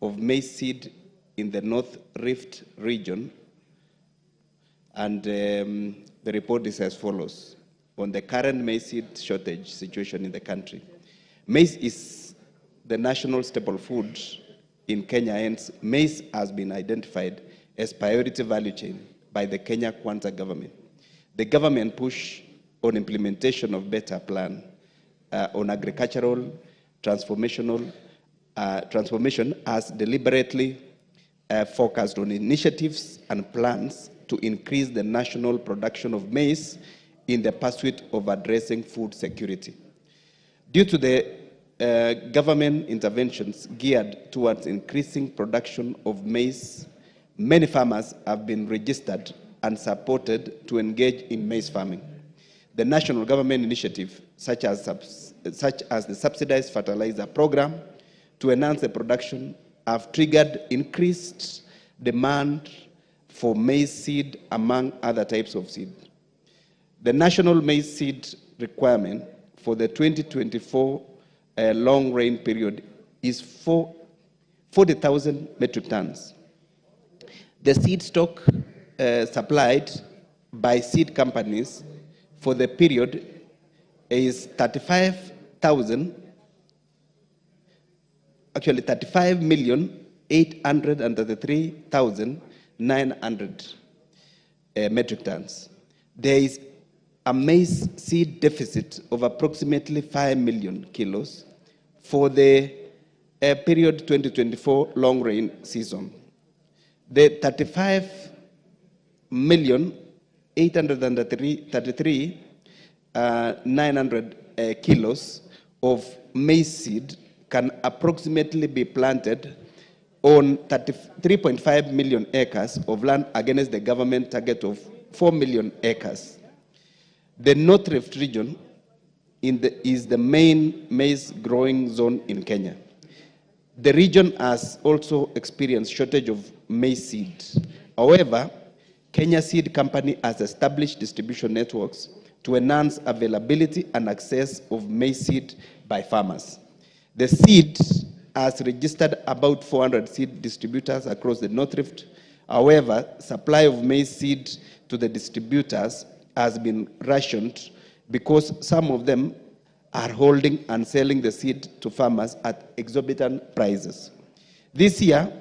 of maize seed in the North Rift region. And the report is as follows. On the current maize seed shortage situation in the country. Maize is the national staple food in Kenya ends, maize has been identified as priority value chain by the Kenya Kwanza government. The government push on implementation of better plan on agricultural transformation has deliberately focused on initiatives and plans to increase the national production of maize in the pursuit of addressing food security. Due to the government interventions geared towards increasing production of maize, many farmers have been registered and supported to engage in maize farming. The national government initiative, such as the subsidized fertilizer program to enhance the production, have triggered increased demand for maize seed among other types of seed. The national maize seed requirement for the 2024 long rain period is 40,000 metric tons. The seed stock supplied by seed companies for the period is 35,833,900 metric tons. There is a maize seed deficit of approximately 5 million kilos for the period 2024 long rain season. The 35,833,900 kilos of maize seed can approximately be planted on 3.5 million acres of land against the government target of 4 million acres. The North Rift region is the main maize growing zone in Kenya. The region has also experienced shortage of maize seed. However, Kenya Seed Company has established distribution networks to enhance availability and access of maize seed by farmers. The seed has registered about 400 seed distributors across the North Rift. However, supply of maize seed to the distributors has been rationed because some of them are holding and selling the seed to farmers at exorbitant prices. This year's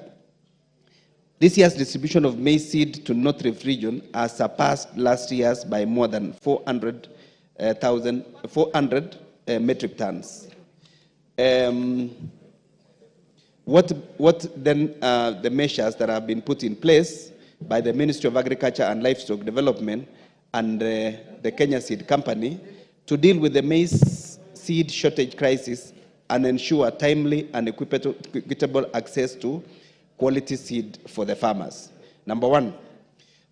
distribution of maize seed to North Rift region has surpassed last year's by more than 400 metric tons. What then the measures that have been put in place by the Ministry of Agriculture and Livestock Development and the Kenya Seed Company to deal with the maize seed shortage crisis and ensure timely and equitable access to quality seed for the farmers. Number one,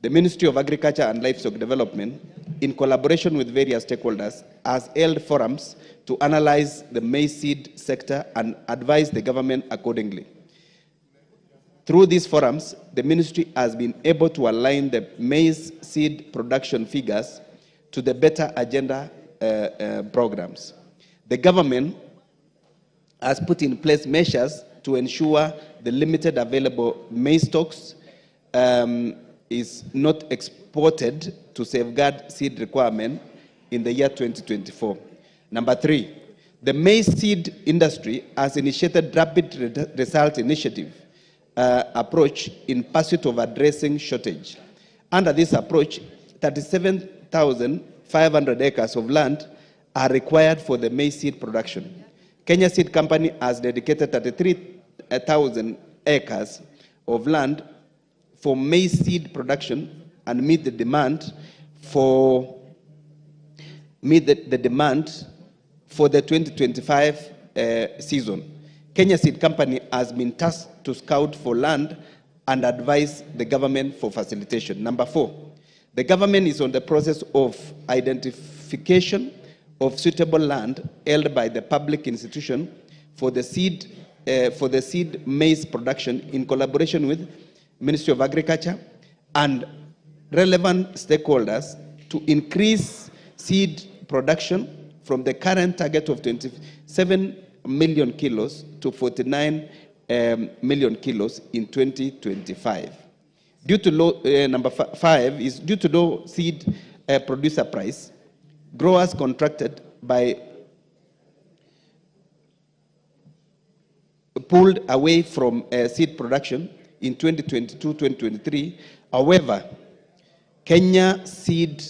the Ministry of Agriculture and Livestock Development, in collaboration with various stakeholders, has held forums to analyze the maize seed sector and advise the government accordingly. Through these forums, the ministry has been able to align the maize seed production figures to the better agenda programs. The government has put in place measures to ensure the limited available maize stocks is not exported to safeguard seed requirement in the year 2024. Number three, the maize seed industry has initiated rapid result initiative approach in pursuit of addressing shortage. Under this approach, 37,500 acres of land are required for the maize seed production. Kenya Seed Company has dedicated 33,000 acres of land for maize seed production and meet the demand for the 2025 season. Kenya Seed Company has been tasked to scout for land and advise the government for facilitation. Number four, the government is on the process of identification of suitable land held by the public institution for the seed maize production in collaboration with Ministry of Agriculture and relevant stakeholders to increase seed production from the current target of 27 million kilos to 49 million kilos in 2025. Due to low, number five is due to low seed producer price, growers contracted by pulled away from seed production in 2022-2023. However, Kenya Seed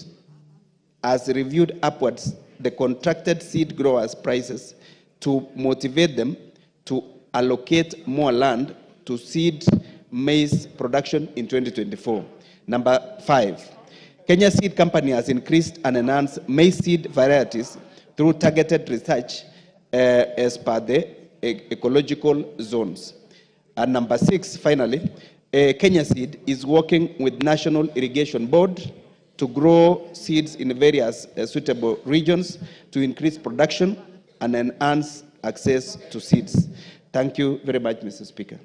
has reviewed upwards the contracted seed growers' prices to motivate them to allocate more land to seed maize production in 2024. Number 5, Kenya Seed Company has increased and enhanced maize seed varieties through targeted research as per the ecological zones. And number 6, finally, Kenya Seed is working with National Irrigation Board to grow seeds in various suitable regions to increase production and enhance access to seeds. Thank you very much, Mr. Speaker.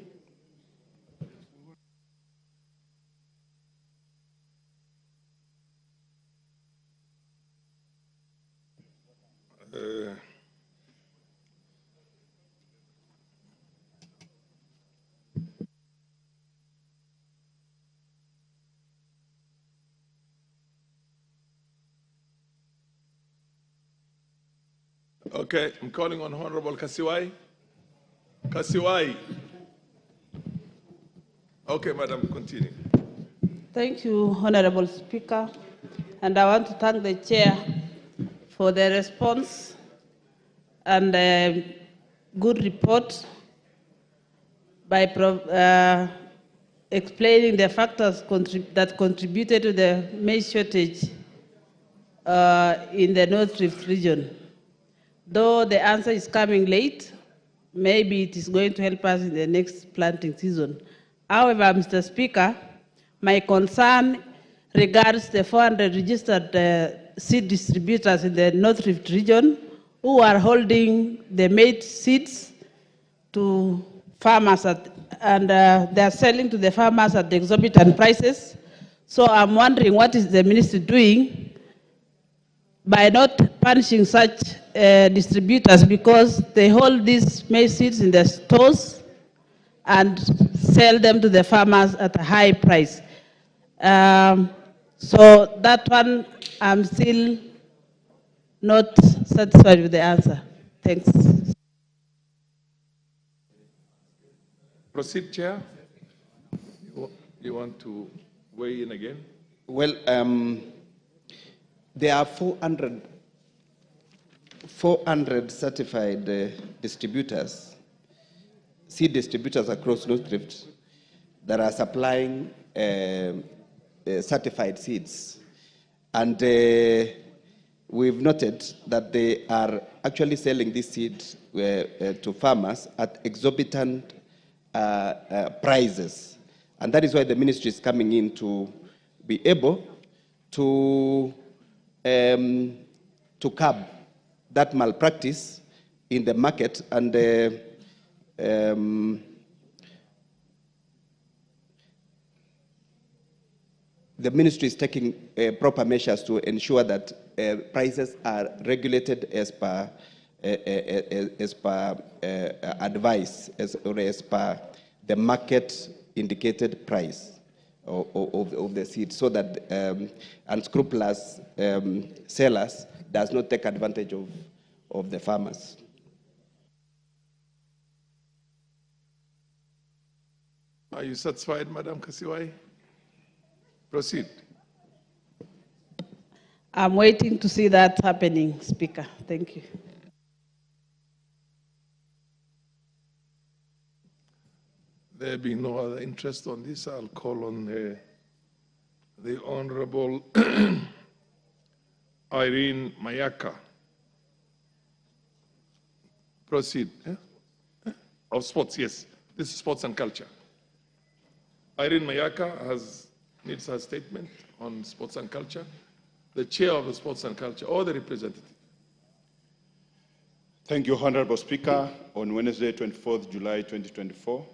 Okay, I'm calling on Honorable Kasiwai. Kasiwai. Okay, Madam, continue. Thank you, Honorable Speaker. And I want to thank the Chair for the response and a good report by explaining the factors that contributed to the maize shortage in the North Rift region. Though the answer is coming late, maybe it is going to help us in the next planting season. However, Mr. Speaker, my concern regards the 400 registered seed distributors in the North Rift region who are holding the maize seeds to farmers and they are selling to the farmers at the exorbitant prices. So I'm wondering what is the ministry doing by not punishing such distributors, because they hold these maize seeds in their stores and sell them to the farmers at a high price. So that one, I'm still not satisfied with the answer. Thanks. Proceed, Chair. You want to weigh in again? Well, there are 400 certified distributors, seed distributors across North Rift that are supplying certified seeds. And we've noted that they are actually selling these seeds to farmers at exorbitant prices. And that is why the ministry is coming in to be able to curb that malpractice in the market, and the ministry is taking proper measures to ensure that prices are regulated as per advice, as per the market indicated price of the seed, so that unscrupulous sellers does not take advantage of the farmers. Are you satisfied, Madam Kasiwai? Proceed. I'm waiting to see that happening, Speaker. Thank you. There being no other interest on this, I'll call on the Honorable Irene Mayaka. Proceed. Of sports, yes. This is sports and culture. Irene Mayaka needs her statement on sports and culture. The chair of the sports and culture, or the representative. Thank you, Honorable Speaker. On Wednesday, 24th July 2024,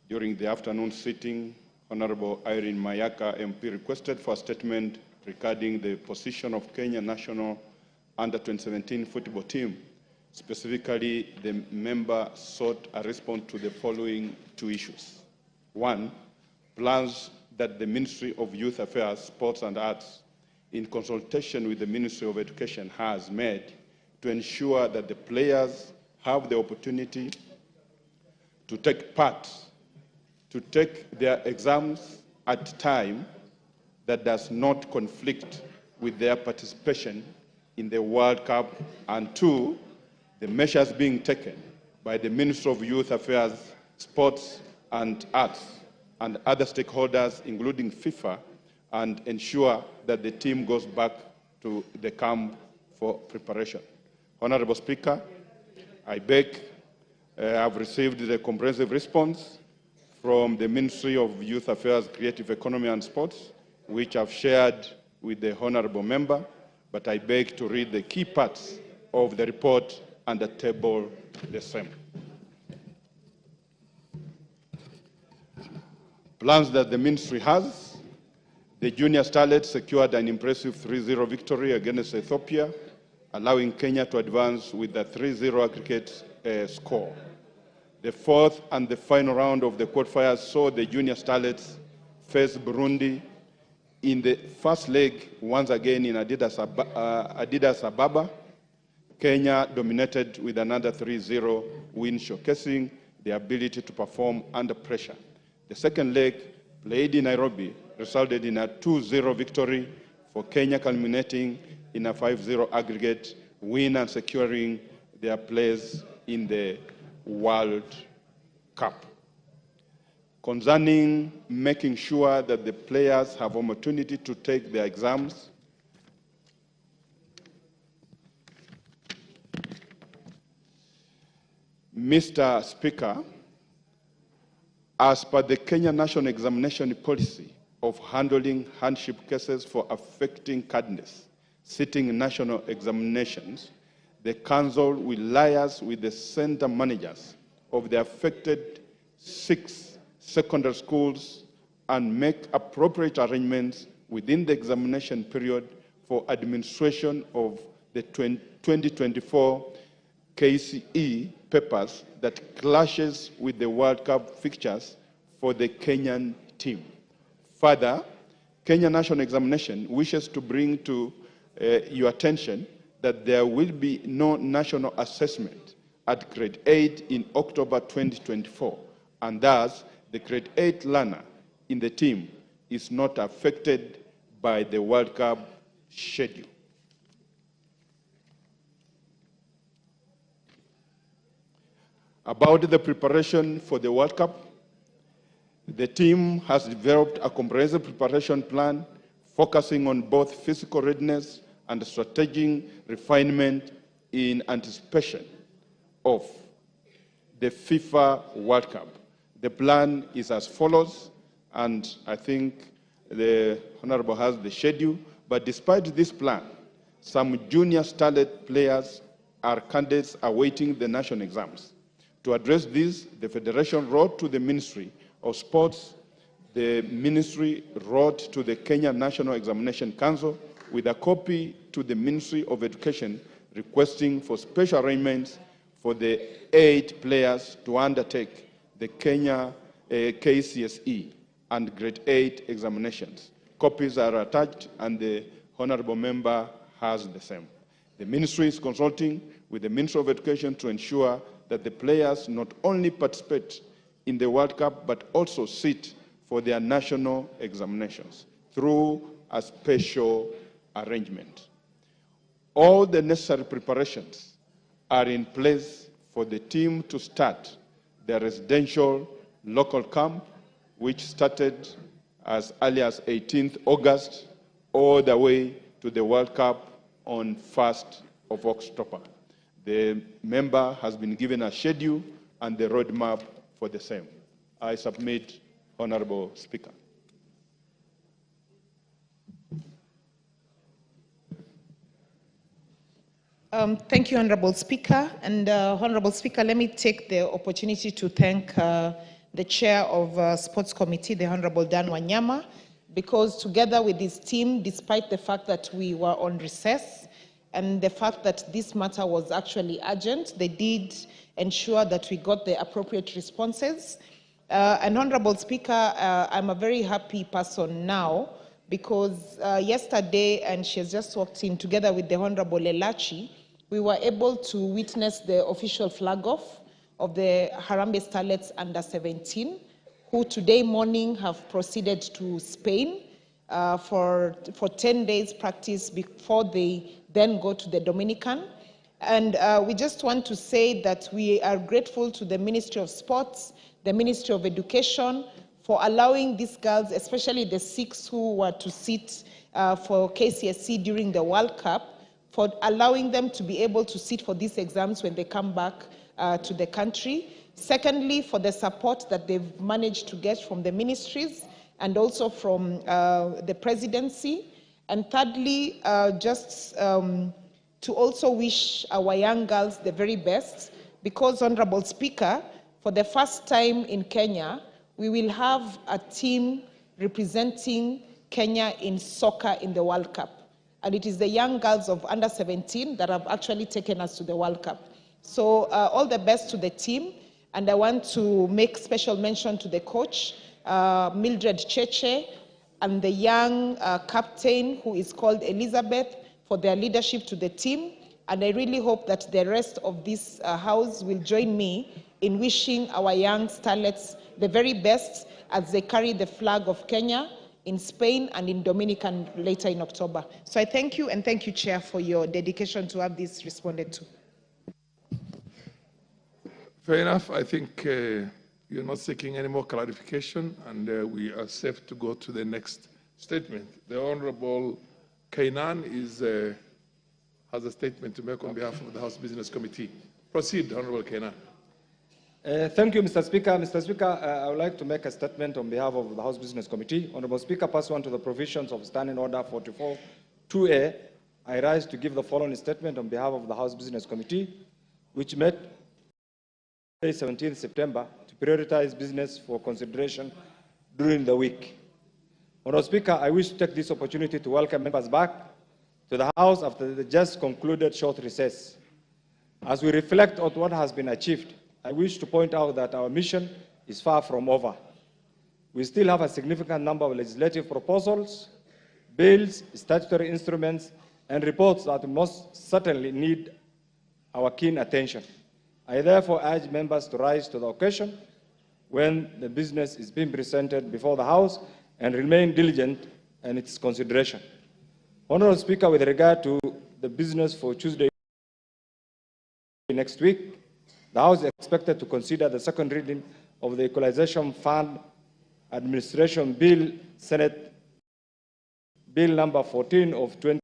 during the afternoon sitting, Honorable Irene Mayaka MP requested for a statement regarding the position of Kenya national under 2017 football team. Specifically, the member sought a response to the following two issues. One, plans that the Ministry of Youth Affairs, Sports and Arts, in consultation with the Ministry of Education, has made to ensure that the players have the opportunity to take part, to take their exams at time that does not conflict with their participation in the World Cup, and two, the measures being taken by the Ministry of Youth Affairs, Sports and Arts and other stakeholders, including FIFA, and ensure that the team goes back to the camp for preparation. Honorable Speaker, I have received the comprehensive response from the Ministry of Youth Affairs, Creative Economy and Sports, which I've shared with the honorable member, but I beg to read the key parts of the report and the table the same. Plans that the ministry has: the junior starlets secured an impressive 3-0 victory against Ethiopia, allowing Kenya to advance with a 3-0 aggregate score. The fourth and the final round of the qualifiers saw the junior starlets face Burundi in the first leg, once again in Addis Ababa. Kenya dominated with another 3-0 win, showcasing the ability to perform under pressure. The second leg, played in Nairobi, resulted in a 2-0 victory for Kenya, culminating in a 5-0 aggregate win and securing their place in the World Cup. Concerning making sure that the players have opportunity to take their exams, Mr. Speaker, as per the Kenya National Examination Policy of handling hardship cases for affecting cadets sitting national examinations, the Council will liaise with the center managers of the affected 6 secondary schools and make appropriate arrangements within the examination period for administration of the 2024 KCE papers that clashes with the World Cup fixtures for the Kenyan team. Further, Kenya National Examination wishes to bring to your attention that there will be no national assessment at grade 8 in October 2024, and thus the grade 8 learner in the team is not affected by the World Cup schedule. About the preparation for the World Cup, the team has developed a comprehensive preparation plan focusing on both physical readiness and strategic refinement in anticipation of the FIFA World Cup. The plan is as follows, and I think the Honorable has the schedule, but despite this plan, some junior starlet players are candidates awaiting the national exams. To address this, the Federation wrote to the Ministry of Sports. The Ministry wrote to the Kenya National Examination Council with a copy to the Ministry of Education requesting for special arrangements for the 8 players to undertake the Kenya KCSE and grade 8 examinations. Copies are attached and the Honorable Member has the same. The Ministry is consulting with the Ministry of Education to ensure that the players not only participate in the World Cup, but also sit for their national examinations through a special arrangement. All the necessary preparations are in place for the team to start their residential local camp, which started as early as 18th August, all the way to the World Cup on 1st of October. The member has been given a schedule and the roadmap for the same. I submit, Honorable Speaker. Thank you, Honorable Speaker. And Honorable Speaker, let me take the opportunity to thank the Chair of Sports Committee, the Honorable Dan Wanyama, because together with his team, despite the fact that we were on recess, and the fact that this matter was actually urgent, they did ensure that we got the appropriate responses. And Honorable Speaker, I'm a very happy person now because yesterday, and she has just walked in together with the Honorable Elachi, we were able to witness the official flag-off of the Harambee Starlets under 17, who today morning have proceeded to Spain for 10 days practice before they then go to the Dominican. And we just want to say that we are grateful to the Ministry of Sports, the Ministry of Education, for allowing these girls, especially the 6 who were to sit for KCSE during the World Cup, for allowing them to be able to sit for these exams when they come back to the country. Secondly, for the support that they've managed to get from the ministries and also from the presidency. And thirdly, to also wish our young girls the very best, because, Honorable Speaker, for the first time in Kenya, we will have a team representing Kenya in soccer in the World Cup. And it is the young girls of under 17 that have actually taken us to the World Cup. So all the best to the team. And I want to make special mention to the coach, Mildred Cheche, and the young captain who is called Elizabeth, for their leadership to the team. And I really hope that the rest of this house will join me in wishing our young starlets the very best as they carry the flag of Kenya in Spain and in Dominican later in October. So I thank you, and thank you, Chair, for your dedication to have this responded to. Fair enough. I think you're not seeking any more clarification, and we are safe to go to the next statement. The Honorable Kainan has a statement to make on behalf of the House Business Committee. Proceed, Honorable Kainan. Thank you, Mr. Speaker. Mr. Speaker, I would like to make a statement on behalf of the House Business Committee. Honorable Speaker, pursuant to the provisions of Standing Order 44-2A, I rise to give the following statement on behalf of the House Business Committee, which met 17 September to prioritize business for consideration during the week. Honorable Speaker, I wish to take this opportunity to welcome members back to the House after the just concluded short recess. As we reflect on what has been achieved, I wish to point out that our mission is far from over. We still have a significant number of legislative proposals, bills, statutory instruments, and reports that most certainly need our keen attention. I therefore urge members to rise to the occasion when the business is being presented before the House and remain diligent in its consideration. Honorable Speaker, with regard to the business for Tuesday next week, the House is expected to consider the second reading of the Equalization Fund Administration Bill, Senate Bill number 14 of 20,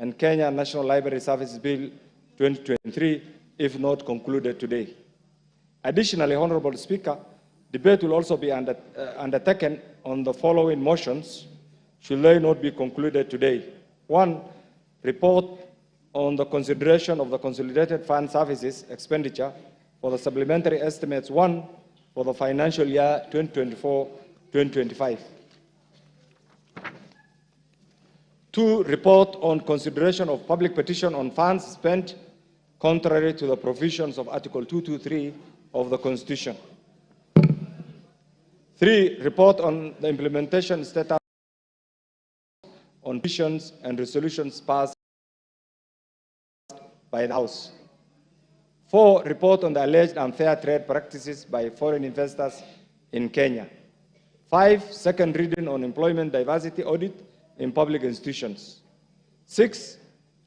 and Kenya National Library Services Bill 2023, if not concluded today. Additionally, Honorable Speaker, debate will also be undertaken on the following motions, should they not be concluded today. 1, report on the consideration of the Consolidated Fund Services expenditure for the supplementary estimates 1 for the financial year 2024-2025. 2, report on consideration of public petition on funds spent contrary to the provisions of Article 223 of the Constitution. 3, report on the implementation status on petitions and resolutions passed by the House. 4, report on the alleged unfair trade practices by foreign investors in Kenya. 5, second reading on employment diversity audit in public institutions. 6,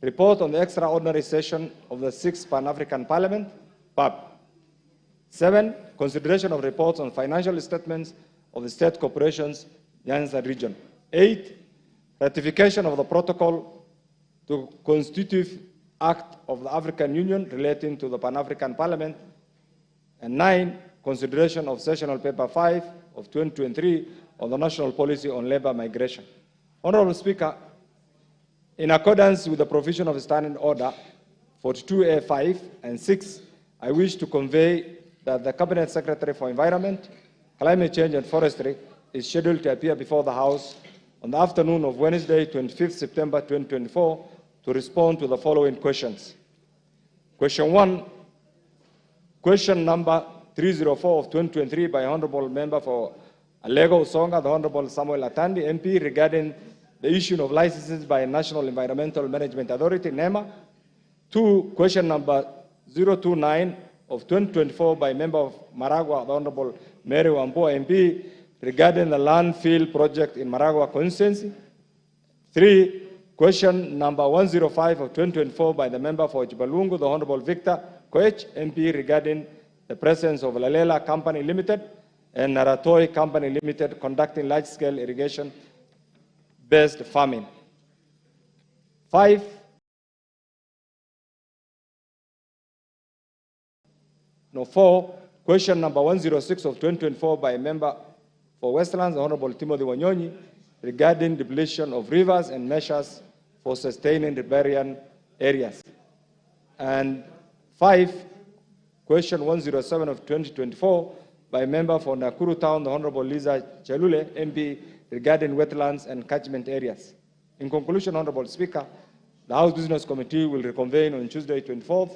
report on the extraordinary session of the 6th Pan-African Parliament, PAP. 7, consideration of reports on financial statements of the state corporations, Nyanza region. 8, ratification of the protocol to Constitutive Act of the African Union relating to the Pan-African Parliament. And 9, consideration of Sessional Paper 5 of 2023 on the National Policy on Labor Migration. Honorable Speaker, in accordance with the provision of Standing Order 42A5 and 6, I wish to convey that the Cabinet Secretary for Environment, Climate Change and Forestry is scheduled to appear before the House on the afternoon of Wednesday, 25th September 2024, to respond to the following questions. Question 1, question number 304 of 2023 by Honorable Member for Alego Usonga, the Honorable Samuel Atandi, MP, regarding the issuing of licenses by National Environmental Management Authority, NEMA. 2, question number 029 of 2024 by member of Maragua, the Honorable Mary Wambua MP, regarding the landfill project in Maragua constituency. 3, question number 105 of 2024 by the member for Jibalungu, the Honorable Victor Koech MP, regarding the presence of Lalela Company Limited and Naratoi Company Limited conducting large-scale irrigation-based farming. 5, no, 4, question number 106 of 2024 by a member for Westlands, the Honorable Timothy Wanyonyi, regarding depletion of rivers and measures for sustaining riparian areas. And 5, question 107 of 2024 by a member for Nakuru Town, the Honorable Liza Chelule, MP, regarding wetlands and catchment areas. In conclusion, Honorable Speaker, the House Business Committee will reconvene on Tuesday, 24th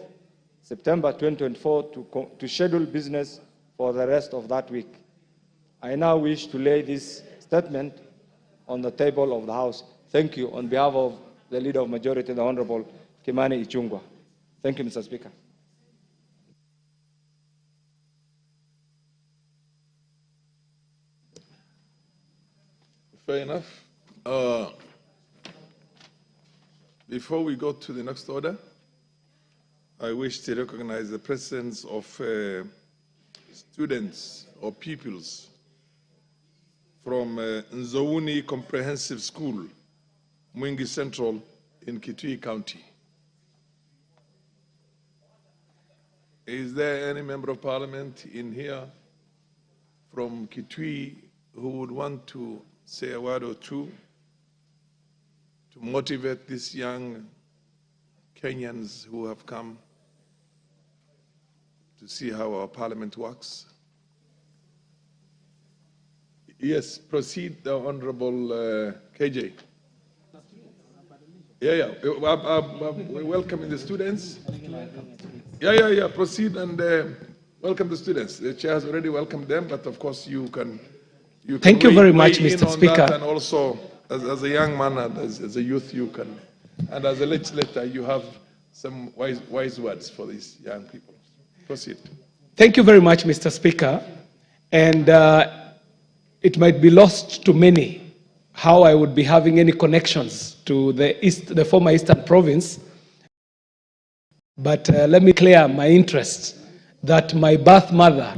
September 2024 to schedule business for the rest of that week. I now wish to lay this statement on the table of the House. Thank you on behalf of the Leader of Majority, the Honorable Kimani Ichung'wah. Thank you, Mr. Speaker. Fair enough. Before we go to the next order, I wish to recognize the presence of students or pupils from Nzouni Comprehensive School, Mwingi Central in Kitui County. Is there any member of parliament in here from Kitui who would want to say a word or two to motivate these young Kenyans who have come to see how our parliament works? Yes, proceed, the Honorable KJ. We're welcoming the students. Proceed and welcome the students. The chair has already welcomed them, but of course you can. Thank you very much, Mr. Speaker. And also, as a young man and as a youth, you can, and as a legislator, you have some wise words for these young people. Proceed. Thank you very much, Mr. Speaker. And it might be lost to many how I would be having any connections to the former Eastern Province. But let me clear my interest that my birth mother,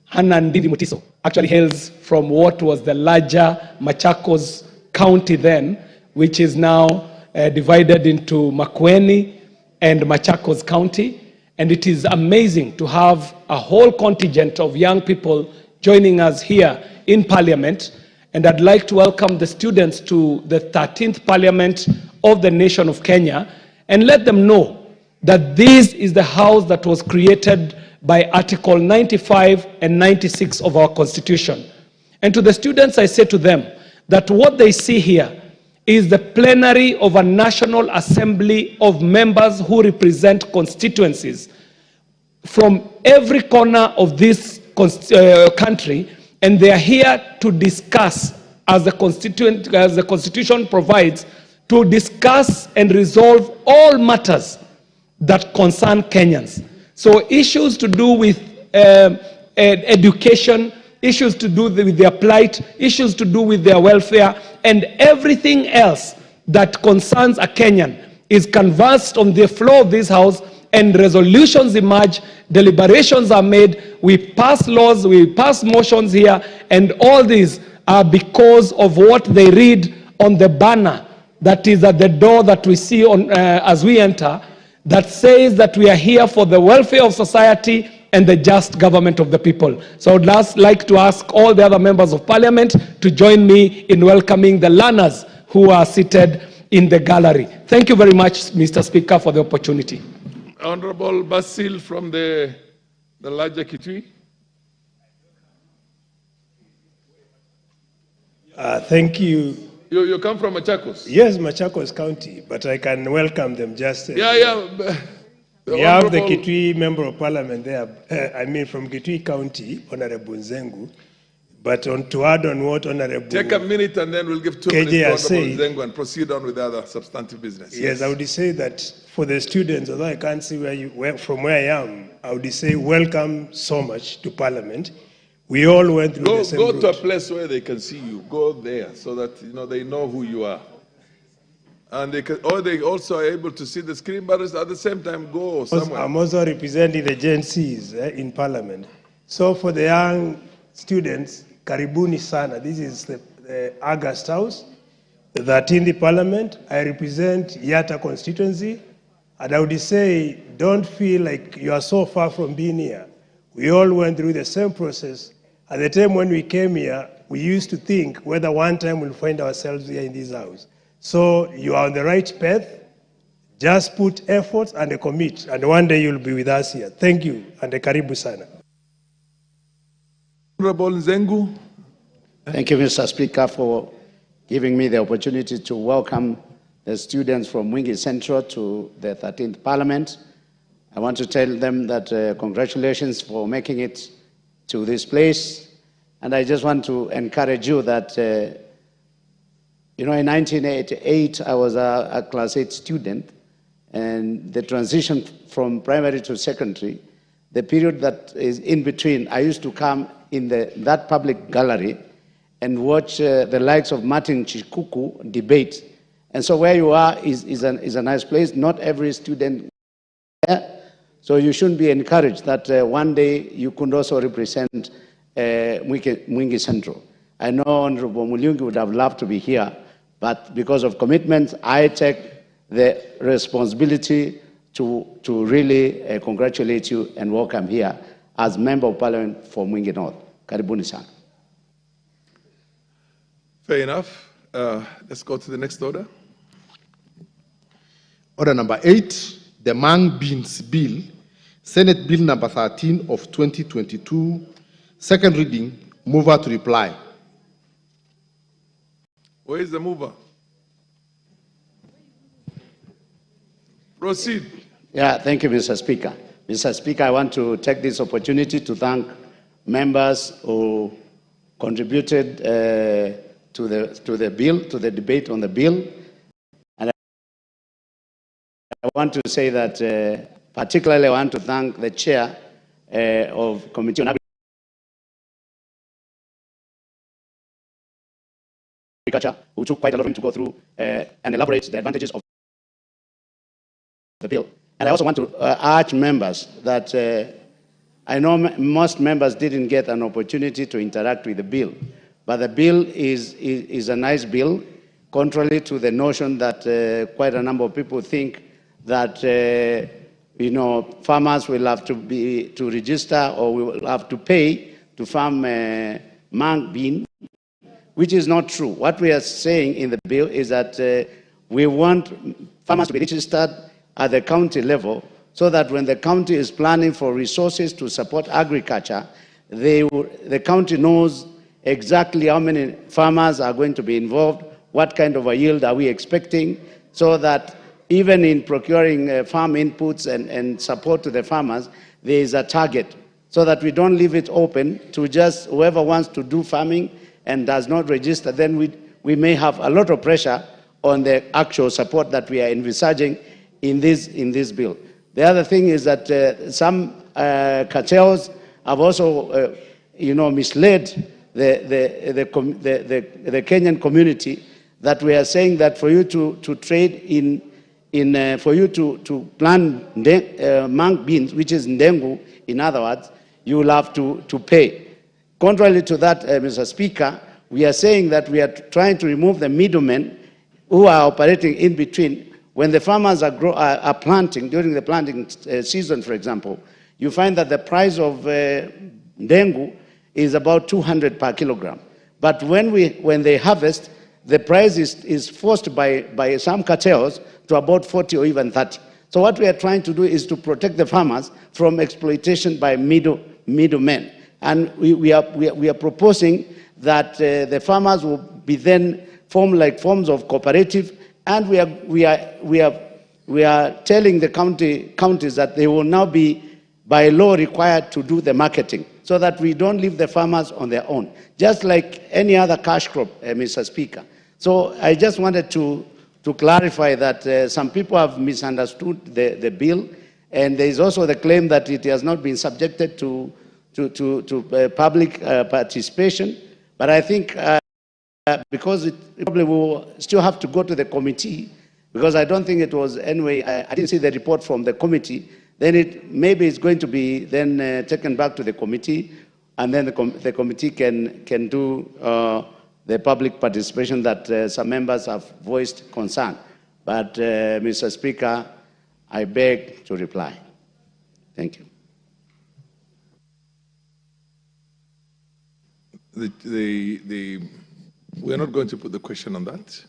Hannah Ndidi Mutiso, actually hails from what was the larger Machakos County then, which is now divided into makwiny and Machakos County. And it is amazing to have a whole contingent of young people joining us here in Parliament. And I'd like to welcome the students to the 13th Parliament of the nation of Kenya and let them know that this is the house that was created by Article 95 and 96 of our Constitution. And to the students, I say to them that what they see here is the plenary of a National Assembly of members who represent constituencies from every corner of this country, and they are here to discuss, as the Constitution provides, to discuss and resolve all matters that concern Kenyans. So issues to do with education, issues to do with their plight, issues to do with their welfare, and everything else that concerns a Kenyan is canvassed on the floor of this house, and resolutions emerge, deliberations are made, we pass laws, we pass motions here, and all these are because of what they read on the banner that is at the door that we see on, as we enter, that says that we are here for the welfare of society and the just government of the people. So I would like to ask all the other members of Parliament to join me in welcoming the learners who are seated in the gallery. Thank you very much, Mr. Speaker, for the opportunity. Honorable Basil from the larger Kitui. Thank you. You come from Machakos? Yes, Machakos County, but I can welcome them just. We have the Kitui Member of Parliament there, I mean from Kitui County, Honorable Nzengu. But to add on what Honorable Take a minute and then we'll give 2 KJ minutes to has Honorable Zengo and proceed on with the other substantive business. Yes, I would say that for the students, although I can't see from where I am, I would say welcome so much to Parliament. We all went through the same Go route. to a place where they can see you. Go there so that they know who you are. And they also are able to see the screen, but at the same time go somewhere. I'm also representing the Gen Zs in Parliament. So for the young students, karibuni sana. This is the August House, the 13th Parliament. I represent Yatta constituency. And I would say, don't feel like you are so far from being here. We all went through the same process. At the time when we came here, we used to think whether one time we'll find ourselves here in this house. So you are on the right path. Just put efforts and commit, and one day you'll be with us here. Thank you, and karibu sana. Honorable Zengu. Thank you, Mr. Speaker, for giving me the opportunity to welcome the students from Mwingi Central to the 13th Parliament. I want to tell them that congratulations for making it to this place. And I just want to encourage you that in 1988, I was a Class 8 student, and the transition from primary to secondary, the period that is in between, I used to come in that public gallery and watch the likes of Martin Chikuku debate. And so where you are is a nice place. Not every student there. So you shouldn't be encouraged that one day you could also represent Mwingi Central. I know Honorable Mulyungi would have loved to be here, but because of commitments, I take the responsibility to really congratulate you and welcome here as Member of Parliament for Mwingi North. Karibuni sana. Fair enough. Let's go to the next order. Order number 8, the Mang Beans Bill, Senate Bill number 13 of 2022, second reading. Mover to reply. Where is the mover? Proceed. Yeah, thank you, Mr. Speaker. Mr. Speaker, I want to take this opportunity to thank members who contributed to the bill, to the debate on the bill. And I want to say that particularly I want to thank the chair of Committee on Agriculture, who took quite a lot of time to go through and elaborate the advantages of the bill. And I also want to urge members that I know most members didn't get an opportunity to interact with the bill, but the bill is a nice bill, contrary to the notion that quite a number of people think that farmers will have to register or will have to pay to farm mang bean, which is not true. What we are saying in the bill is that we want farmers to be registered at the county level so that when the county is planning for resources to support agriculture, the county knows exactly how many farmers are going to be involved, what kind of a yield are we expecting, so that even in procuring farm inputs and support to the farmers, there is a target, so that we don't leave it open to just whoever wants to do farming and does not register. Then we may have a lot of pressure on the actual support that we are envisaging in this bill. The other thing is that some cartels have also misled the Kenyan community, that we are saying that for you to trade for you to plant mang beans, which is ndengu, in other words, you will have to pay. Contrary to that, Mr. Speaker, we are saying that we are trying to remove the middlemen who are operating in between. When the farmers are planting, during the planting season, for example, you find that the price of ndengu is about 200 per kilogram. But when they harvest, the price is forced by some cartels to about 40 or even 30. So what we are trying to do is to protect the farmers from exploitation by middlemen. And we are proposing that the farmers will be then formed like forms of cooperative, and we are telling the counties that they will now be by law required to do the marketing. so that we don't leave the farmers on their own, just like any other cash crop, Mr. Speaker. So I just wanted to clarify that some people have misunderstood the bill, and there is also the claim that it has not been subjected to public participation. But I think because it probably will still have to go to the committee, because I don't think it was, anyway, I didn't see the report from the committee, then maybe it's going to be then taken back to the committee, and then the committee can do the public participation that some members have voiced concern. But Mr. Speaker, I beg to reply. Thank you. We're not going to put the question on that.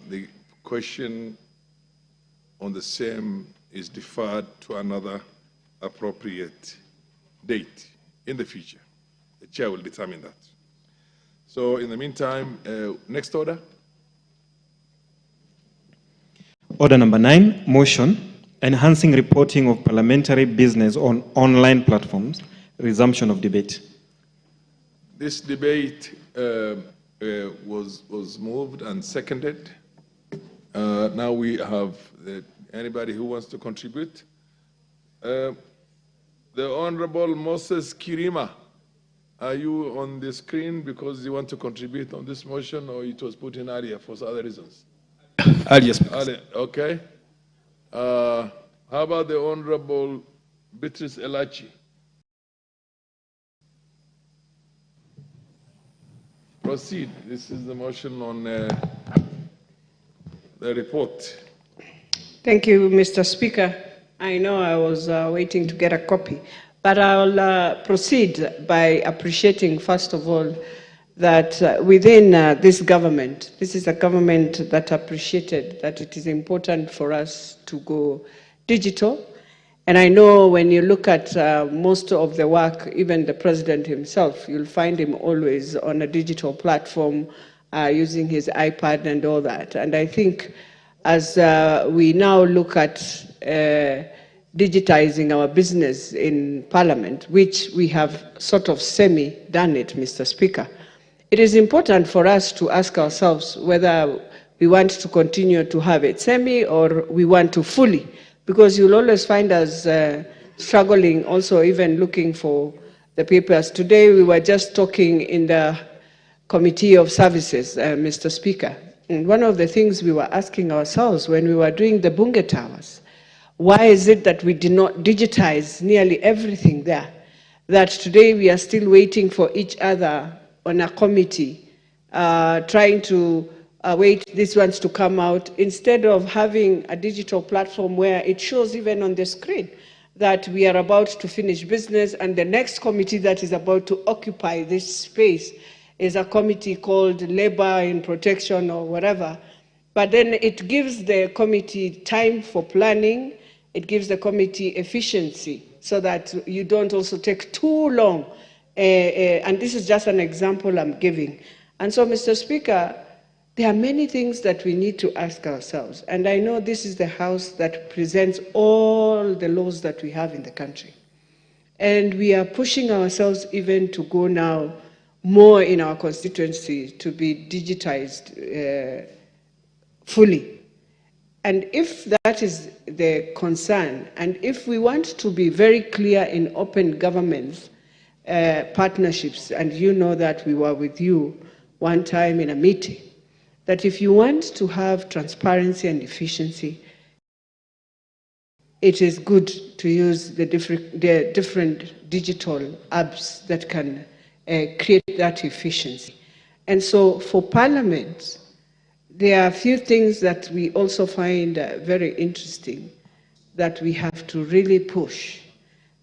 The question on the same is deferred to another appropriate date in the future. The chair will determine that. So in the meantime, next order. Order number 9, motion, enhancing reporting of parliamentary business on online platforms, resumption of debate. This debate was moved and seconded. Now we have anybody who wants to contribute. The Honorable Moses Kirima, are you on the screen because you want to contribute on this motion, or it was put in earlier for other reasons? Earlier. Okay. How about the Honorable Beatrice Elachi? Proceed. This is the motion on the report. Thank you, Mr. Speaker. I know I was waiting to get a copy, but I'll proceed by appreciating, first of all, that within this government, this is a government that appreciated that it is important for us to go digital. And I know when you look at most of the work, even the president himself, you'll find him always on a digital platform using his iPad and all that. And I think as we now look at digitizing our business in Parliament, which we have sort of semi-done it, Mr. Speaker, it is important for us to ask ourselves whether we want to continue to have it semi or we want to fully, because you'll always find us struggling also even looking for the papers. Today we were just talking in the Committee of Services, Mr. Speaker, and one of the things we were asking ourselves when we were doing the Bunge Towers, why is it that we did not digitize nearly everything there? That today we are still waiting for each other on a committee, trying to wait these ones to come out, instead of having a digital platform where it shows even on the screen that we are about to finish business and the next committee that is about to occupy this space is a committee called Labor in Protection or whatever. But then it gives the committee time for planning, it gives the committee efficiency so that you don't also take too long. And this is just an example I'm giving. And so, Mr. Speaker, there are many things that we need to ask ourselves. And I know this is the House that presents all the laws that we have in the country. And we are pushing ourselves even to go now more in our constituency to be digitized fully. And if that is the concern, and if we want to be very clear in open governments, partnerships, and you know that we were with you one time in a meeting, that if you want to have transparency and efficiency, it is good to use the different digital apps that can create that efficiency. And so for Parliament, there are a few things that we also find very interesting that we have to really push.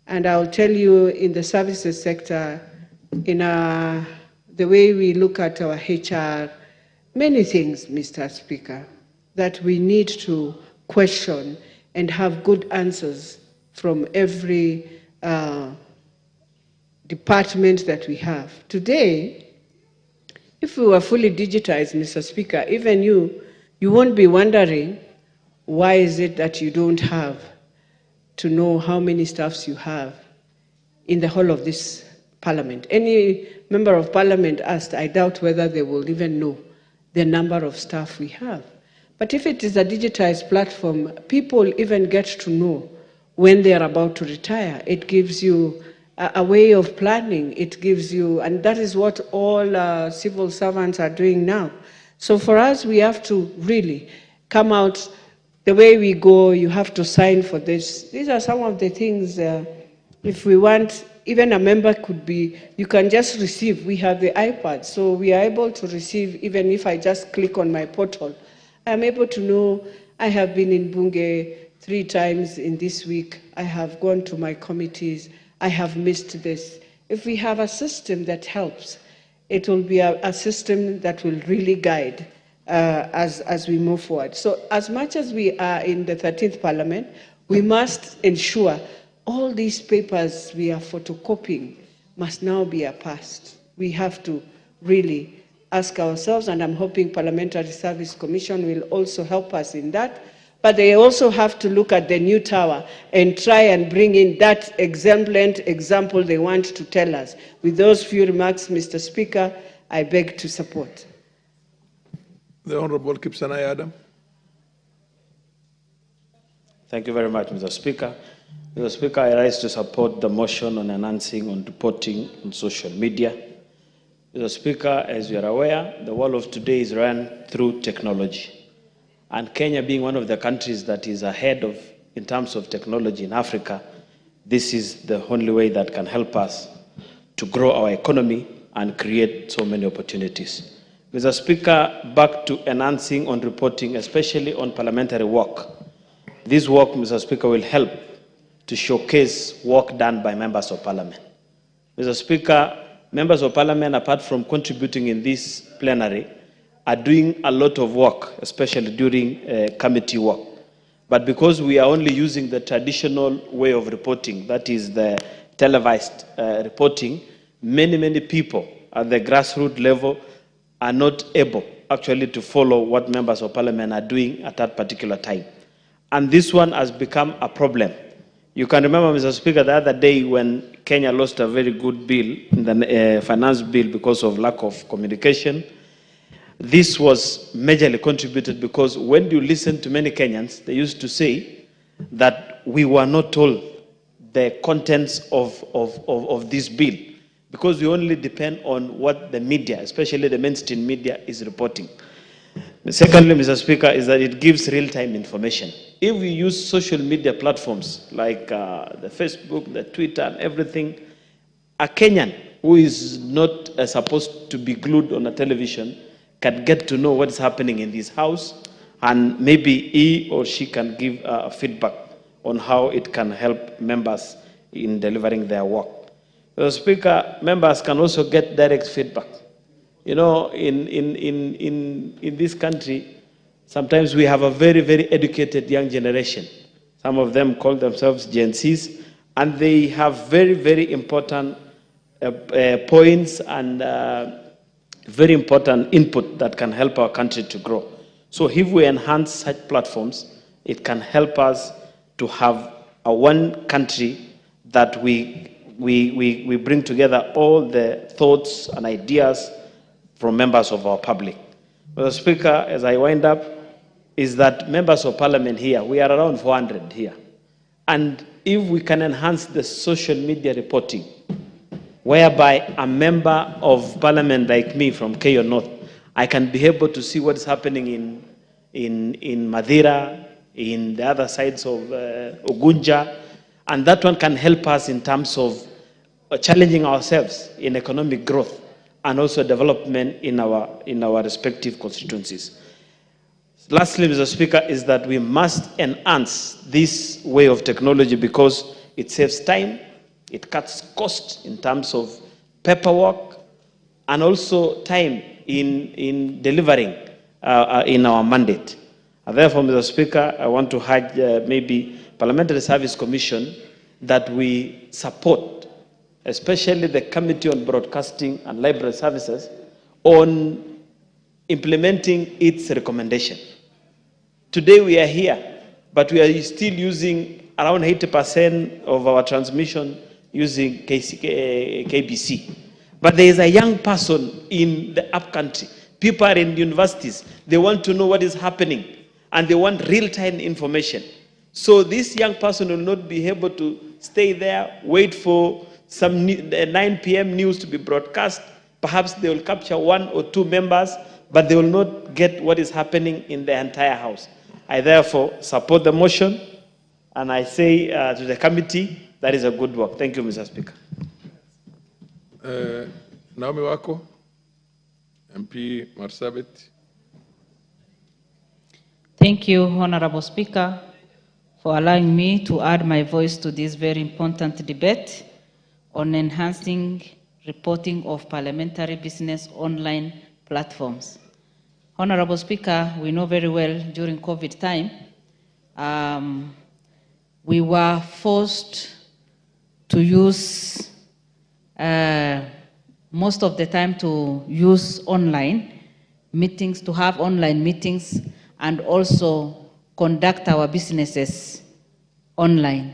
And I'll tell you, in the services sector, in the way we look at our HR, many things, Mr. Speaker, that we need to question and have good answers from every department that we have. Today, if we were fully digitized, Mr. Speaker, even you won't be wondering why is it that you don't have to know how many staffs you have in the whole of this parliament. Any member of parliament asked, I doubt whether they will even know the number of staff we have. But if it is a digitized platform, people even get to know when they are about to retire. It gives you a way of planning. It gives you, and that is what all civil servants are doing now. So for us, we have to really come out the way we go. You have to sign for this. These are some of the things, if we want, even a member could be, you can just receive. We have the iPad, so we are able to receive, even if I just click on my portal. I'm able to know I have been in Bunge 3 times in this week. I have gone to my committees. I have missed this. If we have a system that helps, it will be a system that will really guide as we move forward. So as much as we are in the 13th Parliament, we must ensure all these papers we are photocopying must now be passed. We have to really ask ourselves, and I'm hoping Parliamentary Service Commission will also help us in that, but they also have to look at the new tower and try and bring in that exemplary example they want to tell us. With those few remarks, Mr. Speaker, I beg to support. The Honorable Kipsanai Adam. Thank you very much, Mr. Speaker. Mr. Speaker, I rise to support the motion on enhancing on reporting on social media. Mr. Speaker, as you are aware, the world of today is run through technology. And Kenya being one of the countries that is ahead of, in terms of technology in Africa, this is the only way that can help us to grow our economy and create so many opportunities. Mr. Speaker, back to enhancing on reporting, especially on parliamentary work. This work, Mr. Speaker, will help to showcase work done by members of parliament. Mr. Speaker, members of parliament, apart from contributing in this plenary, are doing a lot of work, especially during committee work. But because we are only using the traditional way of reporting, that is the televised reporting, many people at the grassroots level are not able actually to follow what members of parliament are doing at that particular time. And this one has become a problem. You can remember, Mr. Speaker, the other day when Kenya lost a very good bill, the finance bill, because of lack of communication. This was majorly contributed because when you listen to many Kenyans, they used to say that we were not told the contents of this bill because we only depend on what the media, especially the mainstream media, is reporting. Secondly, Mr. Speaker, is that it gives real-time information. If we use social media platforms like the Facebook, the Twitter, and everything, a Kenyan who is not supposed to be glued on a television can get to know what is happening in this house, and maybe he or she can give feedback on how it can help members in delivering their work. Mr. Speaker, members can also get direct feedback. You know, in this country, sometimes we have a very educated young generation. Some of them call themselves Gen Zs, and they have very important points and very important input that can help our country to grow. So if we enhance such platforms, it can help us to have a one country that we bring together all the thoughts and ideas from members of our public. Mr. Speaker, as I wind up, is that members of parliament here, we are around 400 here. And if we can enhance the social media reporting, whereby a member of parliament like me from Keyo North, I can be able to see what is happening in Madeira, in the other sides of Ugunja, and that one can help us in terms of challenging ourselves in economic growth and also development in our respective constituencies. Lastly, Mr. Speaker, is that we must enhance this way of technology because it saves time, it cuts cost in terms of paperwork, and also time in delivering in our mandate. And therefore, Mr. Speaker, I want to urge maybe Parliamentary Service Commission that we support, especially the Committee on Broadcasting and Library Services, on implementing its recommendation. Today we are here, but we are still using around 80% of our transmission using KBC. But there is a young person in the upcountry. People are in universities. They want to know what is happening, and they want real-time information. So this young person will not be able to stay there, wait for some 9 p.m. news to be broadcast. Perhaps they will capture 1 or 2 members, but they will not get what is happening in the entire house. I therefore support the motion, and I say to the committee, that is a good work. Thank you, Mr. Speaker. Naomi Wako, MP Marsabit. Thank you, Honorable Speaker, for allowing me to add my voice to this very important debate on enhancing reporting of parliamentary business online platforms. Honorable Speaker, we know very well during COVID time, we were forced to use most of the time to use online meetings, to have online meetings, and also conduct our businesses online.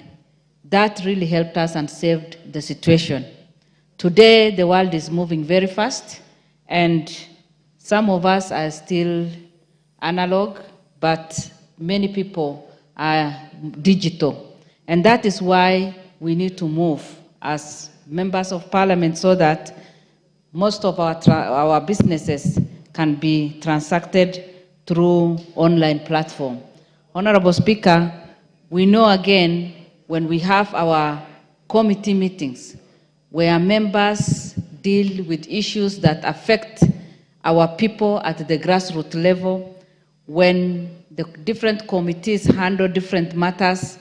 That really helped us and saved the situation. Today, the world is moving very fast, and some of us are still analog, but many people are digital. And that is why we need to move as members of parliament so that most of our businesses can be transacted through online platform. Honorable Speaker, we know again when we have our committee meetings where members deal with issues that affect our people at the grassroots level, when the different committees handle different matters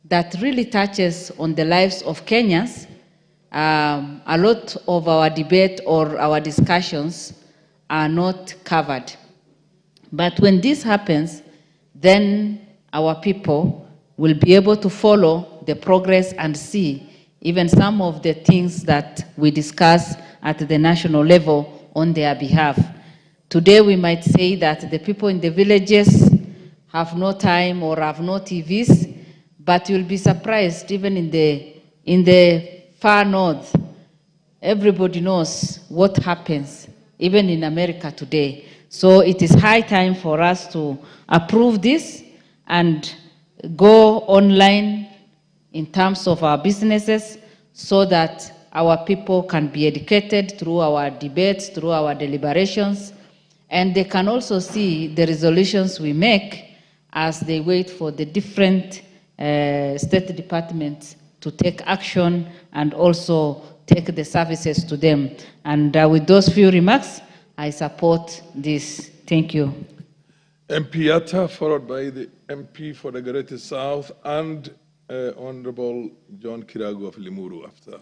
that really touches on the lives of Kenyans, a lot of our debate or our discussions are not covered. But when this happens, then our people will be able to follow the progress and see even some of the things that we discuss at the national level on their behalf. Today we might say that the people in the villages have no time or have no TVs, but you'll be surprised even in the far north, everybody knows what happens, even in America today. So it is high time for us to approve this and go online in terms of our businesses so that our people can be educated through our debates, through our deliberations, and they can also see the resolutions we make as they wait for the different state departments to take action and also take the services to them. And with those few remarks, I support this. Thank you. MP Yatta, followed by the MP for the Greater South, and Honorable John Kiragu of Limuru after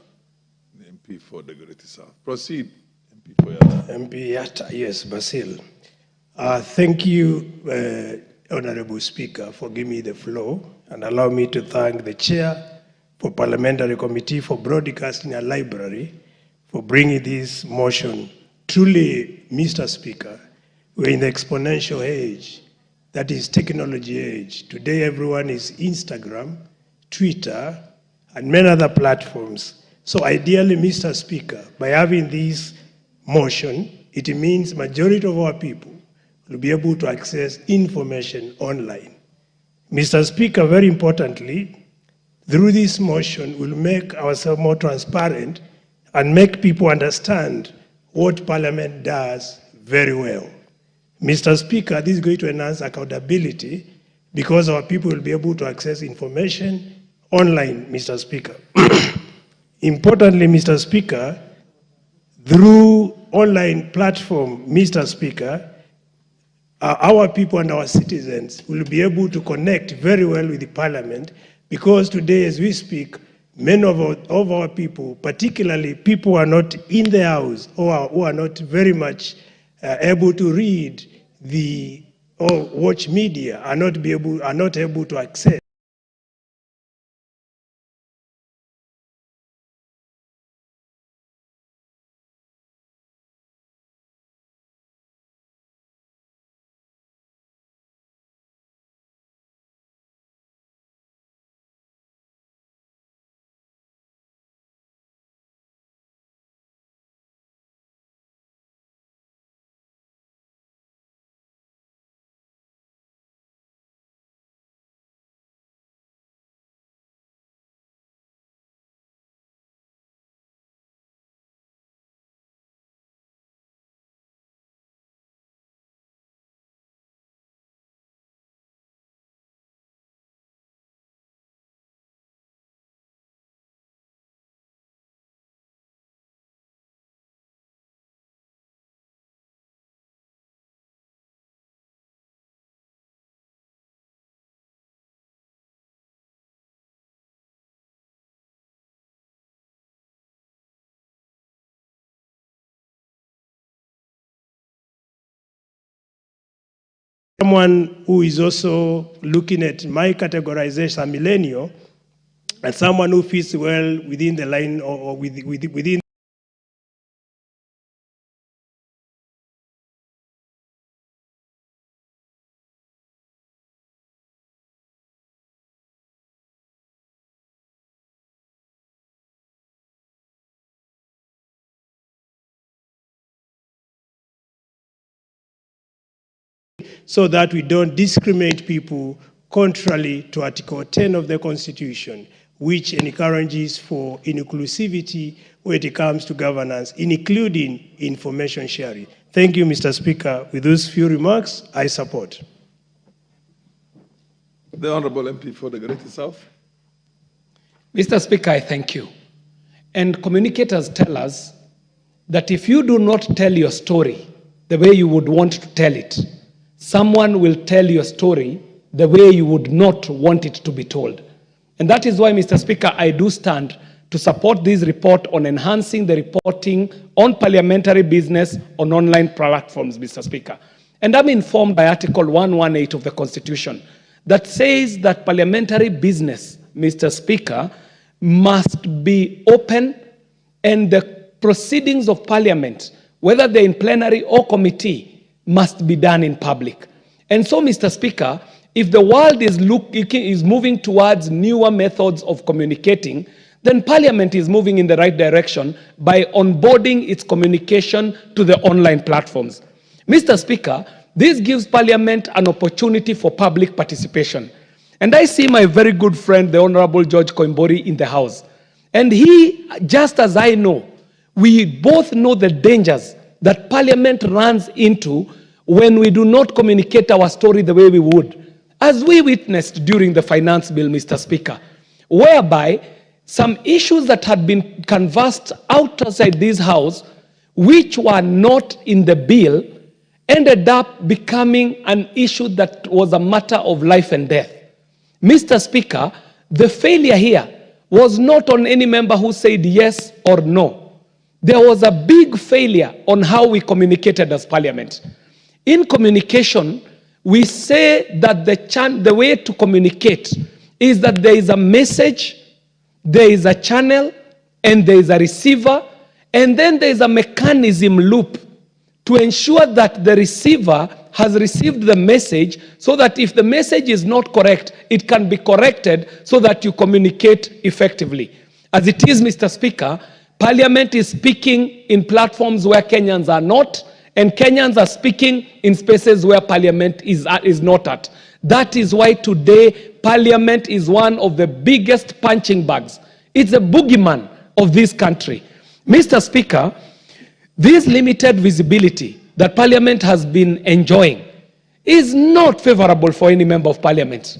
the MP for the Greater South. Proceed, MP for Yatta. MP Yatta, yes, Basil. Thank you, Honorable Speaker, for giving me the floor, and allow me to thank the Chair for Parliamentary Committee for Broadcasting a Library for bringing this motion. Truly, Mr. Speaker, we're in the exponential age, that is technology age. Today, everyone is Instagram, Twitter, and many other platforms. So ideally, Mr. Speaker, by having this motion, it means majority of our people will be able to access information online. Mr. Speaker, very importantly, through this motion, we'll make ourselves more transparent and make people understand what Parliament does very well. Mr. Speaker, this is going to enhance accountability because our people will be able to access information online, Mr. Speaker. Importantly, Mr. Speaker, through online platform, Mr. Speaker, our people and our citizens will be able to connect very well with the Parliament, because today, as we speak, many of our people, particularly people who are not in the house or who are not very much able to read or watch media, are not able to access someone who is also looking at my categorization, a millennial, and someone who fits well within the line or within so that we don't discriminate people contrary to Article 10 of the Constitution, which encourages for inclusivity when it comes to governance, including information sharing. Thank you, Mr. Speaker. With those few remarks, I support. The Honorable MP for the Greater South. Mr. Speaker, I thank you. And communicators tell us that if you do not tell your story the way you would want to tell it, someone will tell your story the way you would not want it to be told. And that is why, Mr. Speaker, I do stand to support this report on enhancing the reporting on parliamentary business on online platforms, Mr. Speaker. And I'm informed by Article 118 of the Constitution that says that parliamentary business, Mr. Speaker, must be open and the proceedings of Parliament, whether they're in plenary or committee, must be done in public. And so, Mr. Speaker, if the world is moving towards newer methods of communicating, then Parliament is moving in the right direction by onboarding its communication to the online platforms. Mr. Speaker, this gives Parliament an opportunity for public participation. And I see my very good friend, the Honorable George Koimburi, in the House. And he, just as I know, we both know the dangers that Parliament runs into when we do not communicate our story the way we would. As we witnessed during the finance bill, Mr. Speaker, whereby some issues that had been canvassed outside this House, which were not in the bill, ended up becoming an issue that was a matter of life and death. Mr. Speaker, the failure here was not on any member who said yes or no. There was a big failure on how we communicated as Parliament. In communication, we say that the way to communicate is that there is a message, there is a channel, and there is a receiver, and then there is a mechanism loop to ensure that the receiver has received the message so that if the message is not correct, it can be corrected so that you communicate effectively. As it is, Mr. Speaker, Parliament is speaking in platforms where Kenyans are not, and Kenyans are speaking in spaces where Parliament is not at. That is why today Parliament is one of the biggest punching bags. It's a boogeyman of this country. Mr. Speaker, this limited visibility that Parliament has been enjoying is not favorable for any member of Parliament.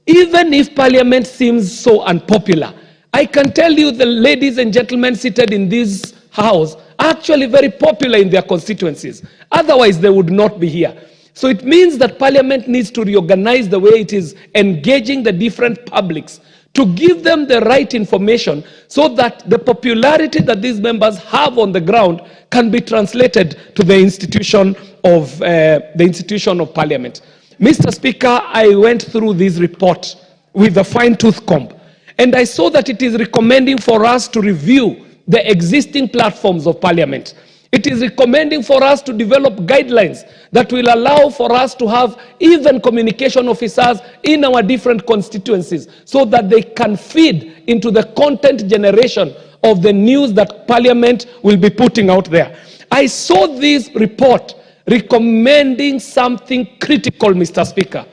Even if Parliament seems so unpopular, I can tell you the ladies and gentlemen seated in this House are actually very popular in their constituencies. Otherwise, they would not be here. So it means that Parliament needs to reorganize the way it is engaging the different publics to give them the right information so that the popularity that these members have on the ground can be translated to the institution of Parliament. Mr. Speaker, I went through this report with a fine-tooth comb, and I saw that it is recommending for us to review the existing platforms of Parliament. It is recommending for us to develop guidelines that will allow for us to have even communication officers in our different constituencies so that they can feed into the content generation of the news that Parliament will be putting out there. I saw this report recommending something critical, Mr. Speaker.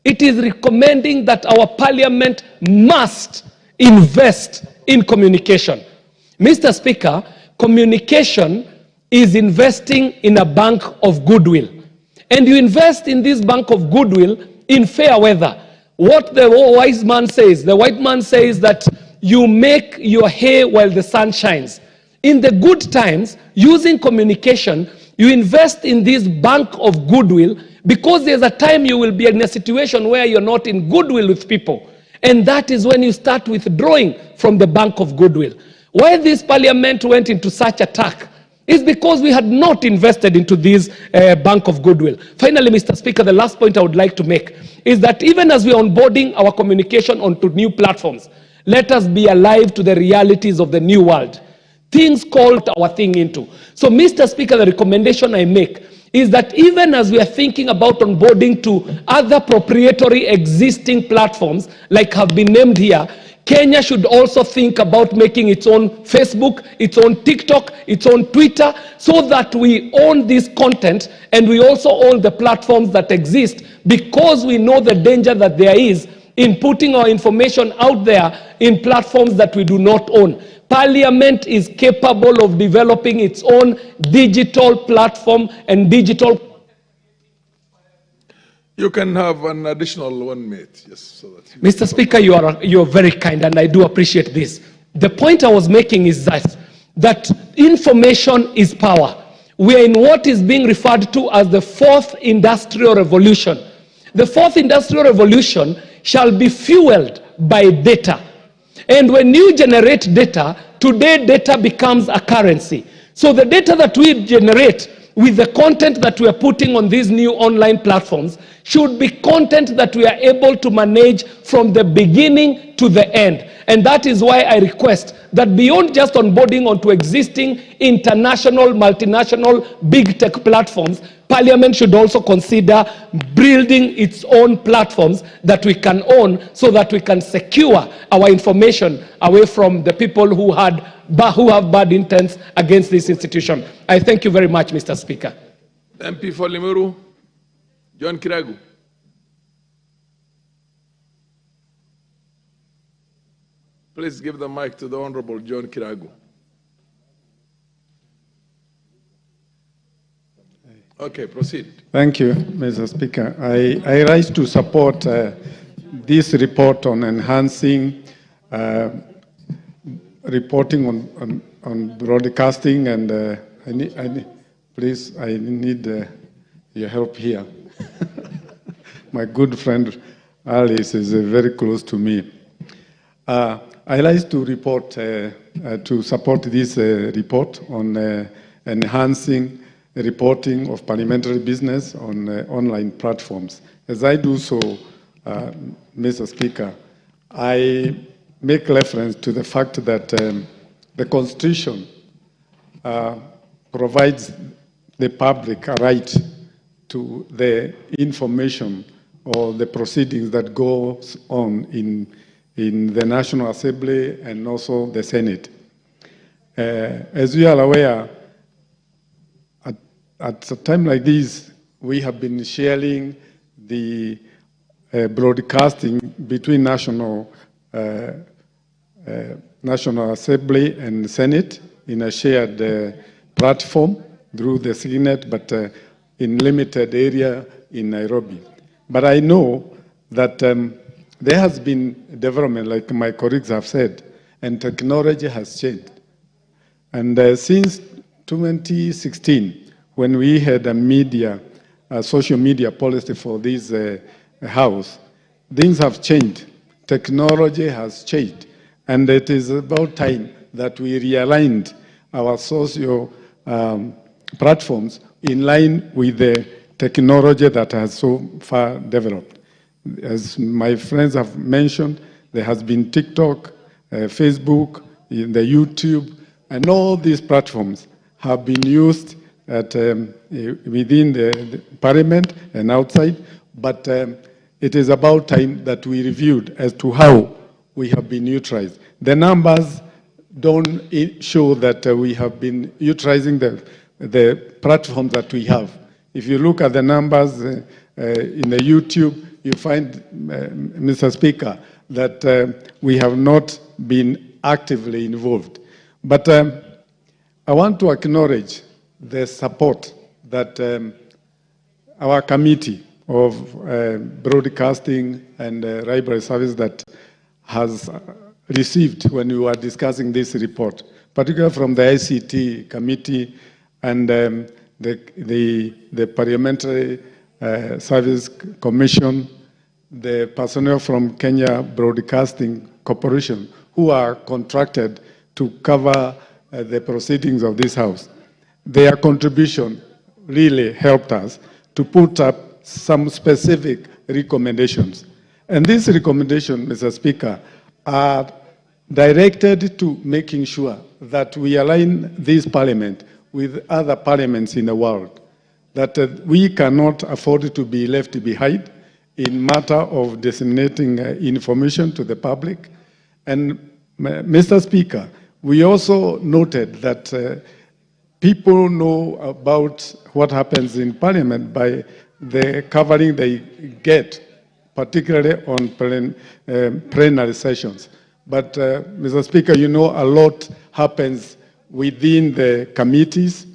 It is recommending that our Parliament must invest in communication. Mr. Speaker, communication is investing in a bank of goodwill. And you invest in this bank of goodwill in fair weather. What the wise man says, the white man says that you make your hay while the sun shines. In the good times, using communication, you invest in this bank of goodwill because there's a time you will be in a situation where you're not in goodwill with people. And that is when you start withdrawing from the bank of goodwill. Why this Parliament went into such attack is because we had not invested into this bank of goodwill. Finally, Mr. Speaker, the last point I would like to make is that even as we are onboarding our communication onto new platforms, let us be alive to the realities of the new world. Things called our thing into. So, Mr. Speaker, the recommendation I make is that even as we are thinking about onboarding to other proprietary existing platforms, like have been named here, Kenya should also think about making its own Facebook, its own TikTok, its own Twitter, so that we own this content and we also own the platforms that exist, because we know the danger that there is in putting our information out there in platforms that we do not own. Parliament is capable of developing its own digital platform and digital. You can have an additional 1 minute, yes. So that Mr. Speaker, you are very kind, and I do appreciate this. The point I was making is that information is power. We are in what is being referred to as the fourth industrial revolution. The fourth industrial revolution shall be fueled by data. And when you generate data, today data becomes a currency. So the data that we generate with the content that we are putting on these new online platforms should be content that we are able to manage from the beginning to the end. And that is why I request that beyond just onboarding onto existing international, multinational, big tech platforms, Parliament should also consider building its own platforms that we can own, so that we can secure our information away from the people who have bad intents against this institution. I thank you very much, Mr. Speaker. MP for Limuru, John Kiragu. Please give the mic to the Honorable John Kiragu. Okay, proceed. Thank you, Mr. Speaker. I rise to support this report on enhancing reporting on broadcasting, and I need your help here. My good friend Alice is very close to me. I rise to support this report on enhancing reporting of parliamentary business on online platforms. As I do so, Mr. Speaker, I make reference to the fact that the Constitution provides the public a right to the information or the proceedings that goes on in the National Assembly and also the Senate. As you are aware, at a time like this, we have been sharing the broadcasting between National Assembly and Senate in a shared platform through the Signet, but in limited area in Nairobi. But I know that there has been development, like my colleagues have said, and technology has changed. And since 2016, when we had a social media policy for this house, things have changed. Technology has changed. And it is about time that we realigned our social platforms in line with the technology that has so far developed. As my friends have mentioned, there has been TikTok, Facebook, the YouTube, and all these platforms have been used within the Parliament and outside, but it is about time that we reviewed as to how we have been utilized. The numbers don't show that we have been utilizing the platforms that we have. If you look at the numbers in the YouTube, you find, Mr. Speaker, that we have not been actively involved. But I want to acknowledge the support that our committee of broadcasting and library service that has received when we were discussing this report, particularly from the ICT committee and the Parliamentary Service Commission, the personnel from Kenya Broadcasting Corporation, who are contracted to cover the proceedings of this House. their contribution really helped us to put up some specific recommendations. And these recommendations, Mr. Speaker, are directed to making sure that we align this parliament with other parliaments in the world, that we cannot afford to be left behind in matter of disseminating information to the public. And Mr. Speaker, we also noted that people know about what happens in Parliament by the covering they get, particularly on plenary sessions. But, Mr. Speaker, you know a lot happens within the committees,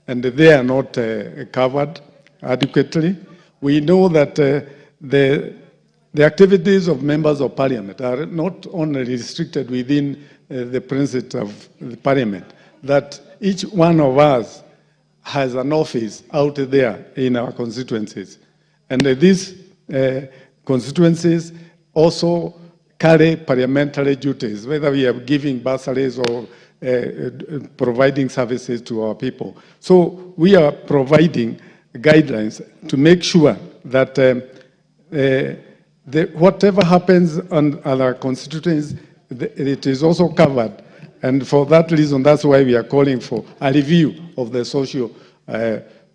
and they are not covered adequately. We know that the activities of members of Parliament are not only restricted within the premises of the Parliament, that each one of us has an office out there in our constituencies. And these constituencies also carry parliamentary duties, whether we are giving bursaries or providing services to our people. So we are providing guidelines to make sure that whatever happens on our constituencies, it is also covered. And for that reason, that's why we are calling for a review of the social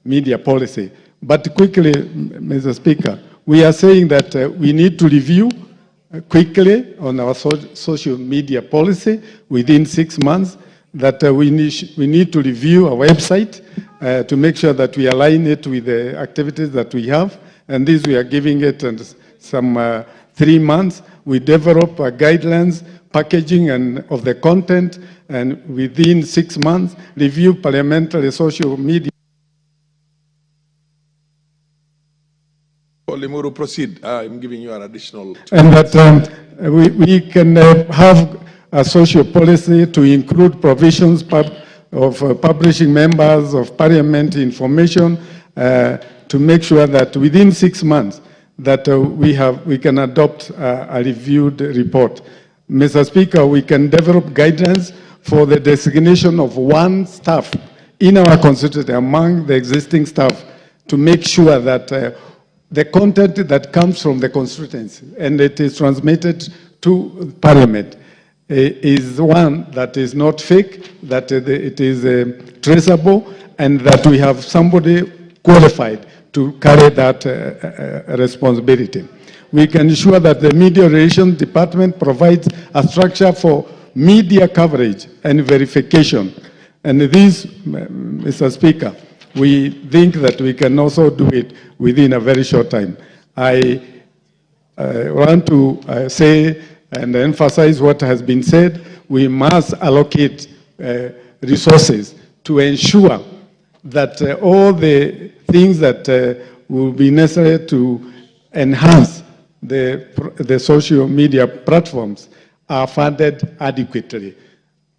media policy. But quickly, Mr. Speaker, we are saying that we need to review quickly on our social media policy within 6 months, that we need to review our website to make sure that we align it with the activities that we have. And this we are giving it some 3 months. We develop guidelines, packaging and of the content, and within 6 months, review parliamentary social media. Limuru, proceed. I'm giving you an additional... And that we can have a social policy to include provisions of publishing members of parliament information to make sure that within 6 months that we can adopt a reviewed report. Mr. Speaker, we can develop guidelines for the designation of one staff in our constituency among the existing staff to make sure that the content that comes from the constituency and it is transmitted to Parliament is one that is not fake, that it is traceable, and that we have somebody qualified to carry that responsibility. We can ensure that the Media Relations Department provides a structure for media coverage and verification. And this, Mr. Speaker, we think that we can also do it within a very short time. I want to say and emphasize what has been said. We must allocate resources to ensure that all the things that will be necessary to enhance the social media platforms are funded adequately.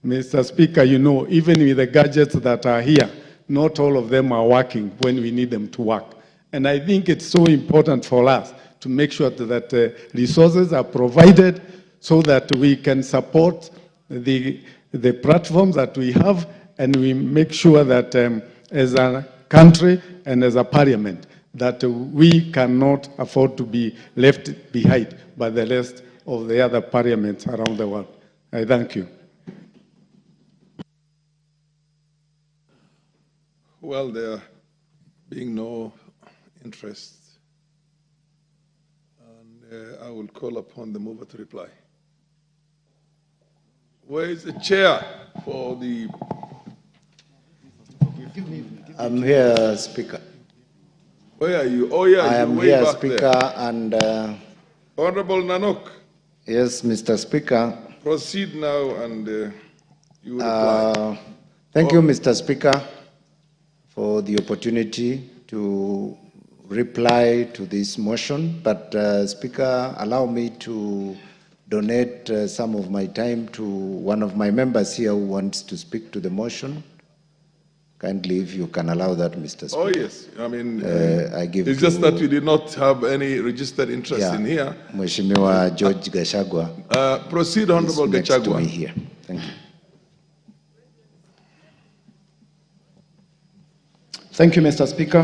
Mr. Speaker, you know, even with the gadgets that are here, not all of them are working when we need them to work. And I think it's so important for us to make sure that resources are provided so that we can support the platforms that we have, and we make sure that as a country and as a parliament, that we cannot afford to be left behind by the rest of the other parliaments around the world. I thank you. Well, there being no interest, and I will call upon the mover to reply. Where is the chair for the... I'm here, Speaker. Where are you? Oh, yeah, I am here, Speaker, there. And... Honorable Nanok. Yes, Mr. Speaker. Proceed now, and you reply. Thank you, Mr. Speaker, for the opportunity to reply to this motion. But, Speaker, allow me to donate some of my time to one of my members here who wants to speak to the motion. Kindly, if you can allow that, Mr. Speaker. Oh, yes. I mean, I give it's just that we did not have any registered interest in here. Mheshimiwa George Gachagua. Proceed, Honorable Gachagua. Next to me here. Thank you. Thank you, Mr. Speaker.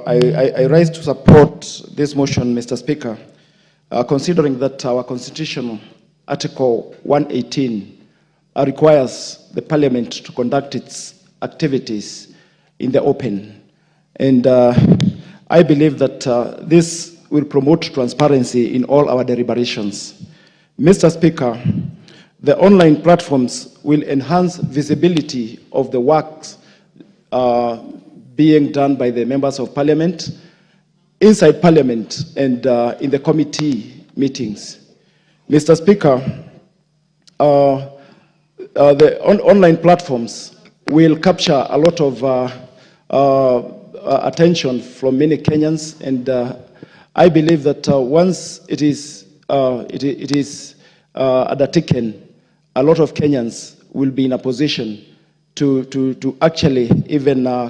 I rise to support this motion, Mr. Speaker, considering that our constitutional Article 118 requires the Parliament to conduct its activities in the open. And I believe that this will promote transparency in all our deliberations. Mr. Speaker, the online platforms will enhance visibility of the works being done by the members of Parliament, inside Parliament and in the committee meetings. Mr. Speaker, the online platforms will capture a lot of attention from many Kenyans, and I believe that once it is undertaken, a lot of Kenyans will be in a position to actually even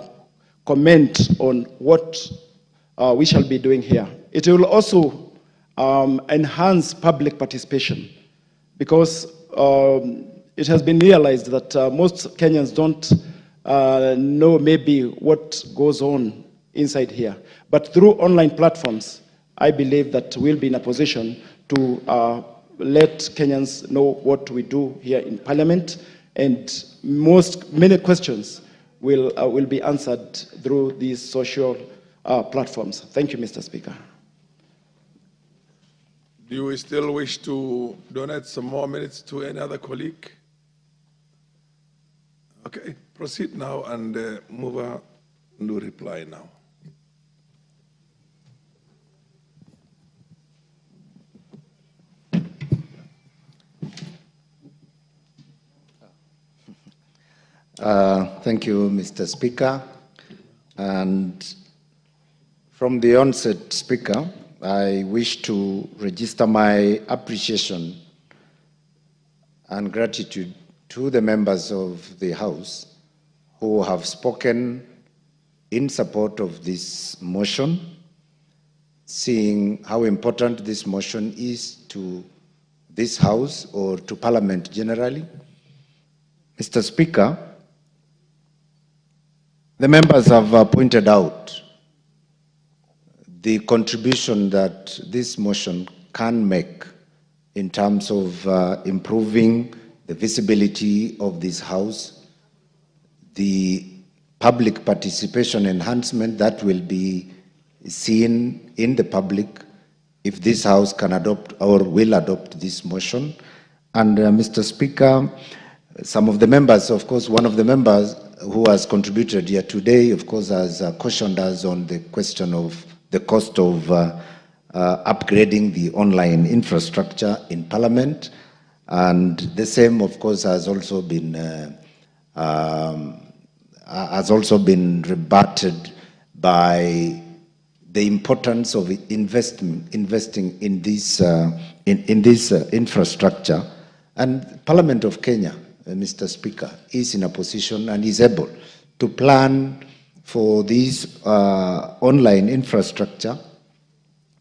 comment on what we shall be doing here. It will also enhance public participation, because it has been realized that most Kenyans don't know maybe what goes on inside here. But through online platforms, I believe that we'll be in a position to let Kenyans know what we do here in Parliament, and many questions will be answered through these social platforms. Thank you, Mr. Speaker. Do you still wish to donate some more minutes to any other colleague? Okay, proceed now and move on to reply now. Thank you, Mr. Speaker. And from the onset, Speaker, I wish to register my appreciation and gratitude to the members of the House who have spoken in support of this motion, seeing how important this motion is to this House or to Parliament generally. Mr. Speaker, the members have pointed out the contribution that this motion can make in terms of improving the visibility of this House, the public participation enhancement that will be seen in the public if this House can adopt or will adopt this motion. And Mr. Speaker, some of the members, of course, one of the members who has contributed here today, of course, has cautioned us on the question of the cost of upgrading the online infrastructure in Parliament. And the same, of course, has also been rebutted by the importance of investing in this infrastructure. And Parliament of Kenya, Mr. Speaker, is in a position and is able to plan for this online infrastructure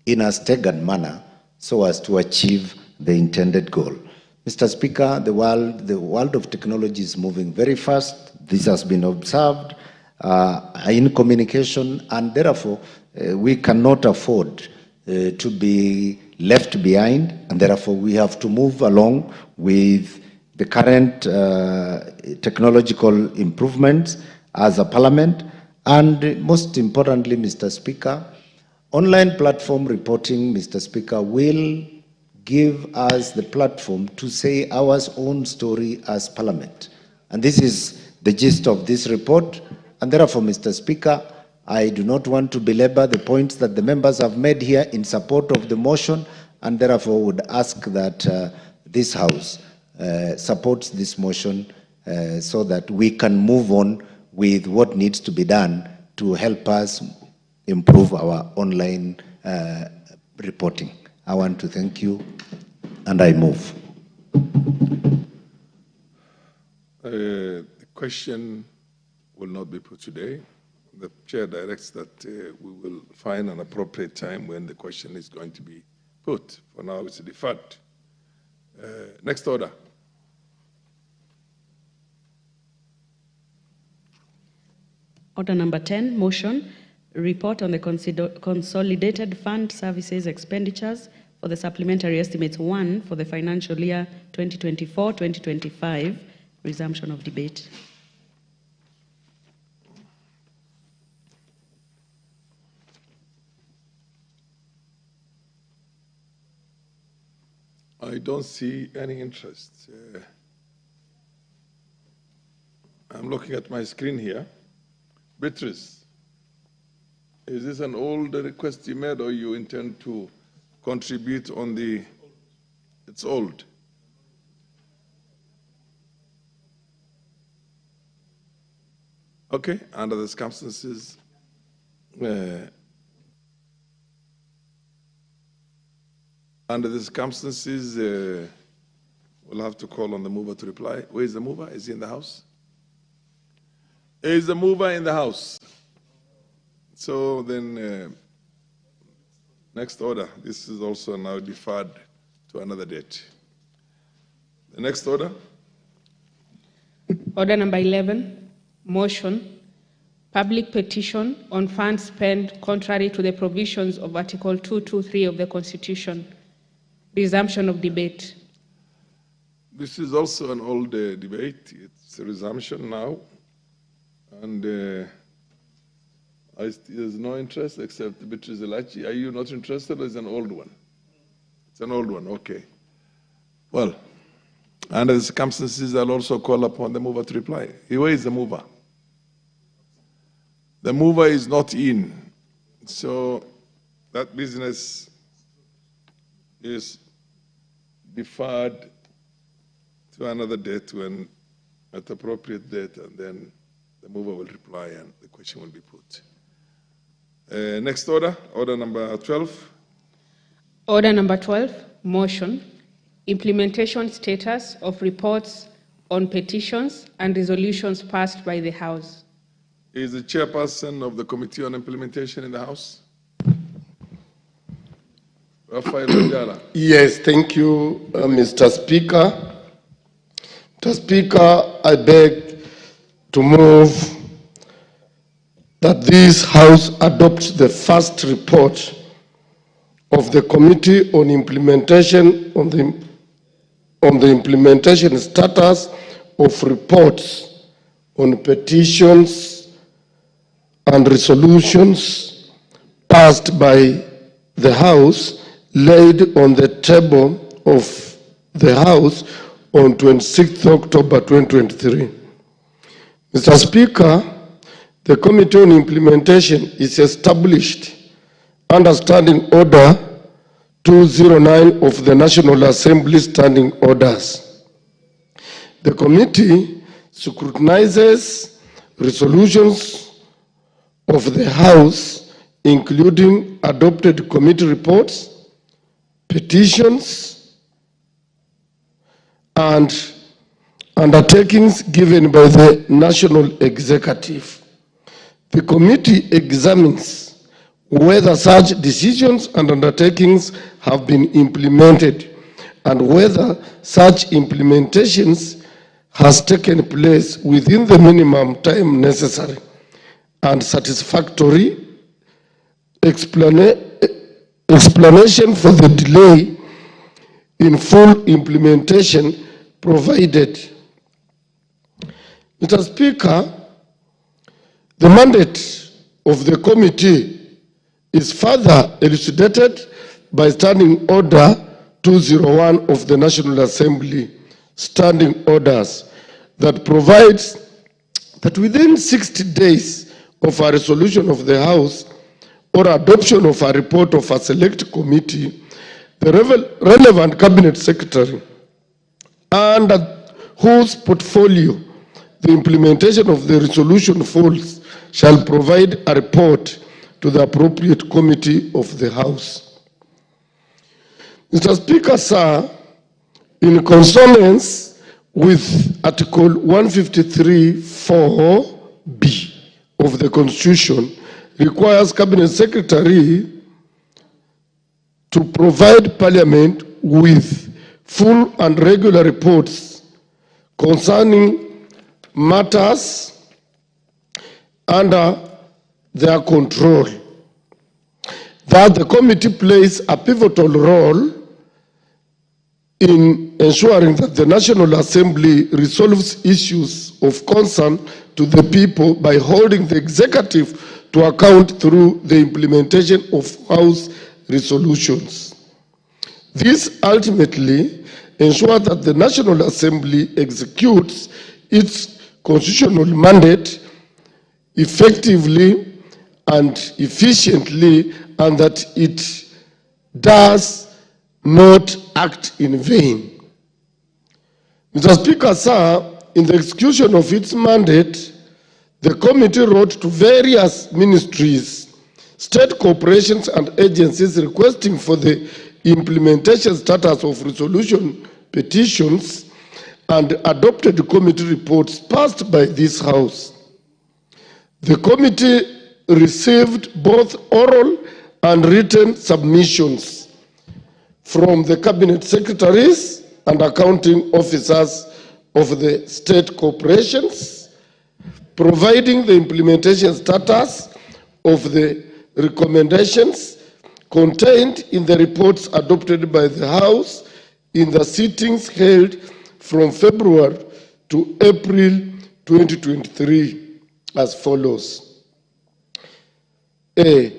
in a staggered manner so as to achieve the intended goal. Mr. Speaker, the world of technology is moving very fast. This has been observed in communication, and therefore we cannot afford to be left behind, and therefore we have to move along with the current technological improvements as a Parliament. And most importantly, Mr. Speaker, online platform reporting, Mr. Speaker, will give us the platform to say our own story as Parliament. And this is the gist of this report. And therefore, Mr. Speaker, I do not want to belabor the points that the members have made here in support of the motion, and therefore would ask that this House supports this motion so that we can move on with what needs to be done to help us improve our online reporting. I want to thank you, and I move. The question will not be put today. The chair directs that we will find an appropriate time when the question is going to be put. For now, it's deferred. Next order. Order number 10, motion, report on the consolidated fund services expenditures for the supplementary estimates 1 for the financial year 2024-2025. Resumption of debate. I don't see any interest. I'm looking at my screen here. Beatrice, is this an old request you made, or you intend to contribute on the... It's old. Okay, under the circumstances, we'll have to call on the mover to reply. Where is the mover? Is he in the house? Is the mover in the house? So then, next order. This is also now deferred to another date. The next order. Order number 11, motion, public petition on funds spent contrary to the provisions of Article 223 of the Constitution. Resumption of debate. This is also an old debate. It's a resumption now. And there's no interest except Beatrice Elachi. Are you not interested, or is it an old one? It's an old one, okay. Well, under the circumstances, I'll also call upon the mover to reply. Where is the mover? The mover is not in. So that business is deferred to another date, when at appropriate date, and then the mover will reply and the question will be put. Next order, order number 12. Order number 12, motion, implementation status of reports on petitions and resolutions passed by the House. Is the chairperson of the Committee on Implementation in the House? Rafael Ojala. Yes, thank you, Mr. Speaker. Mr. Speaker, I beg to move that this House adopts the first report of the Committee on Implementation on the implementation status of reports on petitions and resolutions passed by the House, laid on the table of the House on 26th October 2023. Mr. Speaker, the Committee on Implementation is established under Standing Order 209 of the National Assembly Standing Orders. The committee scrutinizes resolutions of the House, including adopted committee reports, petitions, and undertakings given by the National Executive. The committee examines whether such decisions and undertakings have been implemented, and whether such implementations has taken place within the minimum time necessary, and satisfactory explanation for the delay in full implementation provided. Mr. Speaker, the mandate of the committee is further elucidated by Standing Order 201 of the National Assembly Standing Orders that provides that within 60 days of a resolution of the House or adoption of a report of a select committee, the relevant cabinet secretary, under whose portfolio the implementation of the resolution falls, shall provide a report to the appropriate committee of the House. Mr. Speaker, sir, in consonance with Article 153(4)(b) of the Constitution, requires Cabinet Secretary to provide Parliament with full and regular reports concerning matters under their control. That the committee plays a pivotal role in ensuring that the National Assembly resolves issues of concern to the people by holding the executive to account through the implementation of House resolutions. This ultimately ensures that the National Assembly executes its constitutional mandate effectively and efficiently, and that it does not act in vain. Mr. Speaker, sir, in the execution of its mandate, the committee wrote to various ministries, state corporations and agencies requesting for the implementation status of resolution petitions and adopted committee reports passed by this House. The committee received both oral and written submissions from the cabinet secretaries and accounting officers of the state corporations, providing the implementation status of the recommendations contained in the reports adopted by the House in the sittings held from February to April 2023 as follows. A,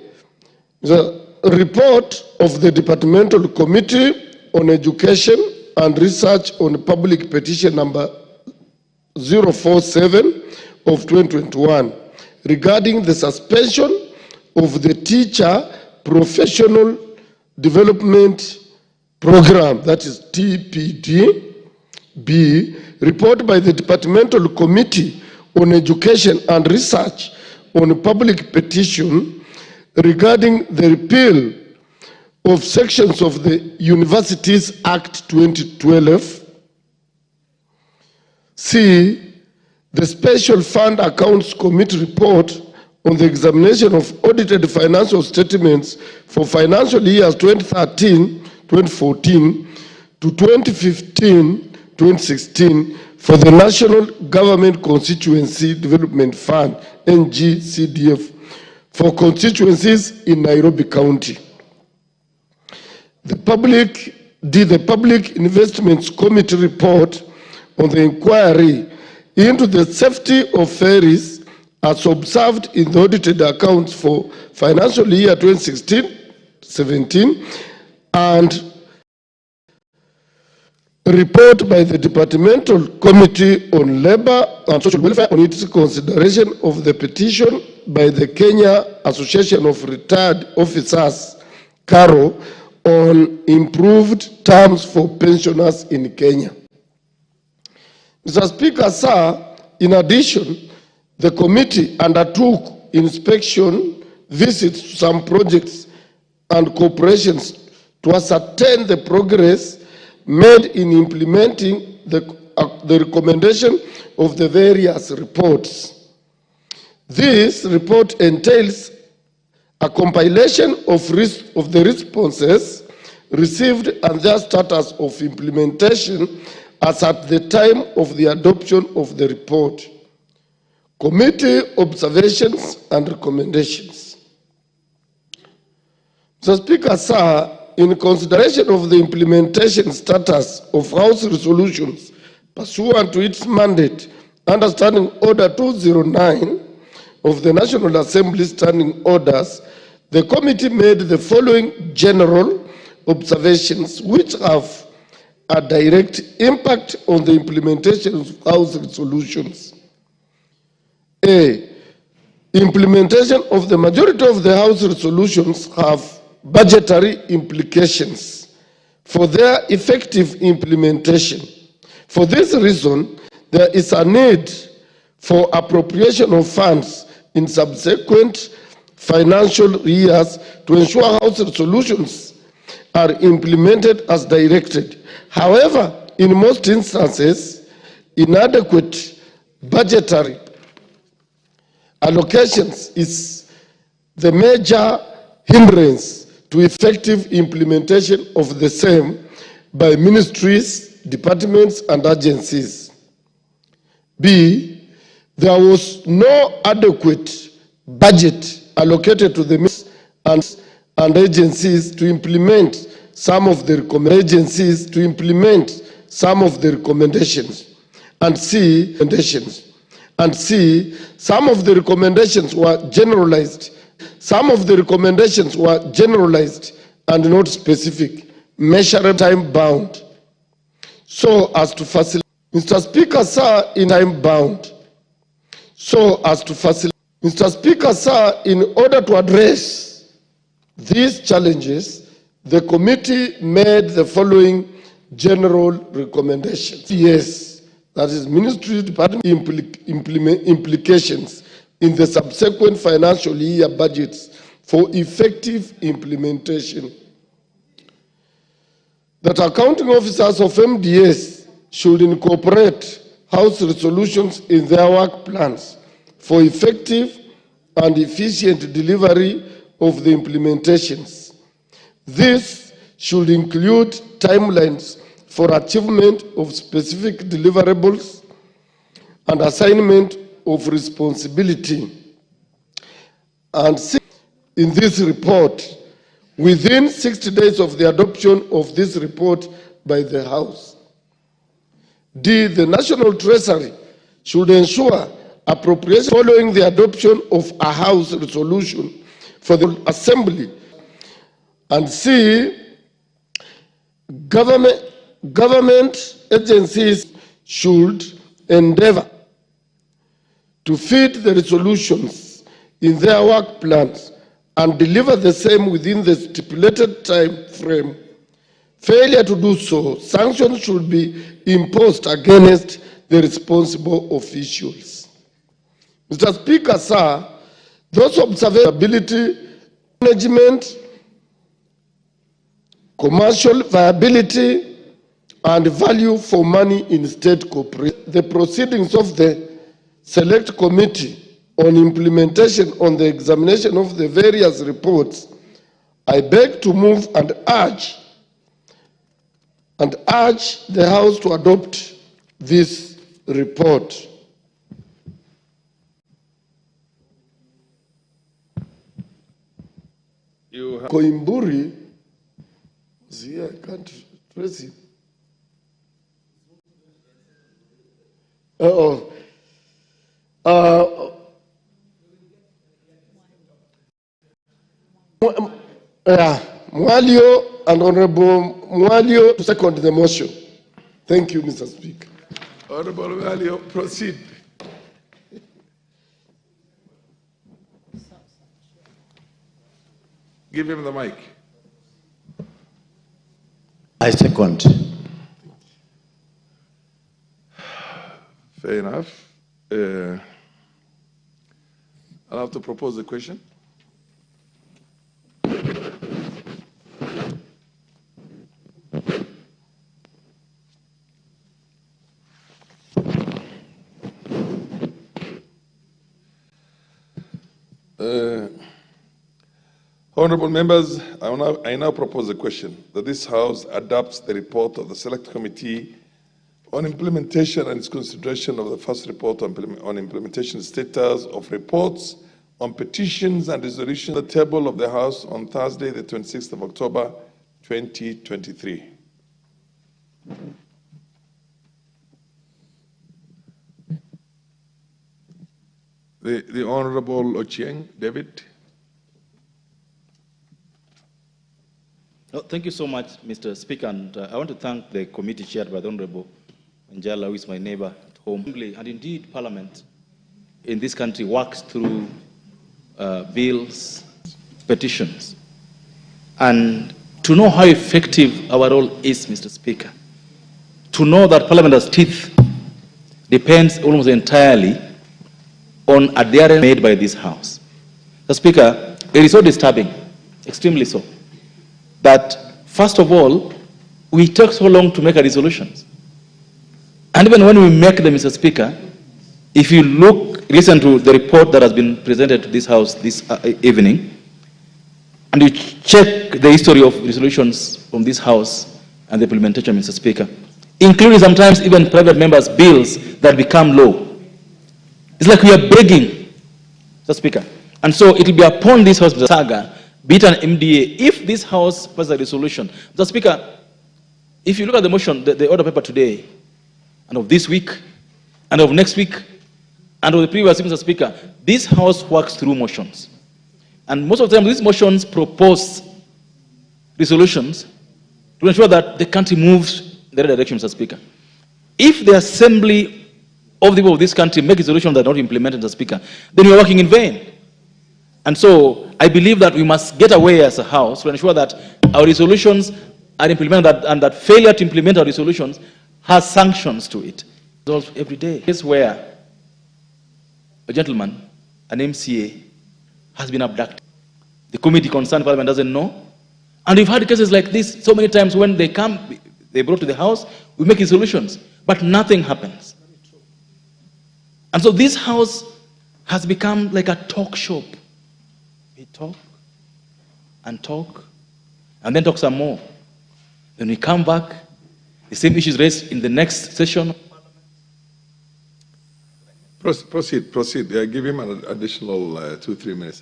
the report of the Departmental Committee on Education and Research on Public Petition number 047 of 2021 regarding the suspension of the Teacher Professional Development Program, that is TPD. B, report by the Departmental Committee on Education and Research on Public Petition regarding the repeal of sections of the Universities Act 2012. C, the Special Fund Accounts Committee report on the examination of audited financial statements for financial years 2013-2014 to 2015-2016 for the National Government Constituency Development Fund, NGCDF, for constituencies in Nairobi County. The Public Investments Committee report on the inquiry into the safety of ferries as observed in the audited accounts for financial year 2016-17 and report by the Departmental Committee on Labor and Social Welfare on its consideration of the petition by the Kenya Association of Retired Officers, CARO, on improved terms for pensioners in Kenya. Mr. Speaker, sir, in addition, the committee undertook inspection visits to some projects and corporations to ascertain the progress made in implementing the recommendation of the various reports. This report entails a compilation of the responses received and their status of implementation as at the time of the adoption of the report, committee observations and recommendations. Mr. Speaker, sir, in consideration of the implementation status of House resolutions pursuant to its mandate under Standing Order 209 of the National Assembly Standing Orders, the committee made the following general observations which have a direct impact on the implementation of House resolutions. A, implementation of the majority of the House resolutions have budgetary implications for their effective implementation. For this reason, there is a need for appropriation of funds in subsequent financial years to ensure House resolutions are implemented as directed. However, in most instances, inadequate budgetary allocations is the major hindrance to effective implementation of the same by ministries, departments, and agencies. B, There was no adequate budget allocated to the ministries and agencies to implement some of the recommendations. And some of the recommendations were generalized. Some of the recommendations were generalized and not specific, measurable, time bound, so as to facilitate. Mr. Speaker, sir, in time bound, so as to facilitate. Mr. Speaker, sir, in order to address these challenges, the committee made the following general recommendations. Yes, that is Ministry Department implications in the subsequent financial year budgets for effective implementation. That accounting officers of MDS should incorporate House resolutions in their work plans for effective and efficient delivery of the implementations. This should include timelines for achievement of specific deliverables and assignment of responsibility. And in this report, within 60 days of the adoption of this report by the House. D, the National Treasury should ensure appropriation following the adoption of a House resolution for the Assembly. And C, government agencies should endeavor to fit the resolutions in their work plans and deliver the same within the stipulated time frame. Failure to do so, sanctions should be imposed against the responsible officials. Mr. Speaker, sir, those observability, management, commercial viability, and value for money in state corporation. The proceedings of the Select Committee on implementation on the examination of the various reports, I beg to move and urge the House to adopt this report. Koimburi is here, I can't trace him. Mwalio and Honorable Mwalio to second the motion. Thank you, Mr. Speaker. Honorable Mwalio, proceed. Give him the mic. I second. Fair enough. I'll have to propose the question. Honorable members, I now propose a question that this House adopts the report of the Select Committee on implementation and its consideration of the first report on implementation status of reports on petitions and resolutions on the table of the House on Thursday, the 26th of October, 2023. The Honorable Ochieng David. Oh, thank you so much, Mr. Speaker, and I want to thank the committee chaired by the Honorable Njala, who is my neighbor at home. And indeed, Parliament in this country works through bills, petitions. And to know how effective our role is, Mr. Speaker, to know that Parliament has teeth depends almost entirely on adherence made by this House. Mr. Speaker, it is so disturbing, extremely so, that first of all, we take so long to make our resolutions. And even when we make them, Mr. Speaker, if you listen to the report that has been presented to this House this evening, and you check the history of resolutions from this House and the implementation, Mr. Speaker, including sometimes even private members' bills that become law. It's like we are begging, Mr. Speaker. And so it will be upon this House, Mr. Saga, be it an MDA, if this House passes a resolution. Mr. Speaker, if you look at the motion, the order paper today, and of this week, and of next week, and of the previous, Mr. Speaker, this House works through motions. And most of the time, these motions propose resolutions to ensure that the country moves in the right direction, Mr. Speaker. If the assembly of the people of this country make resolutions that are not implemented, Mr. Speaker, then we are working in vain. And so I believe that we must get away as a House to ensure that our resolutions are implemented and that failure to implement our resolutions has sanctions to it. Every day. Here's where a gentleman, an MCA, has been abducted. The committee concerned, Parliament doesn't know. And we've had cases like this so many times when they come, they brought to the House, we make resolutions, but nothing happens. And so this House has become like a talk shop. We talk, and then talk some more. Then we come back, the same issues raised in the next session. Proceed. Give him an additional 2-3 minutes.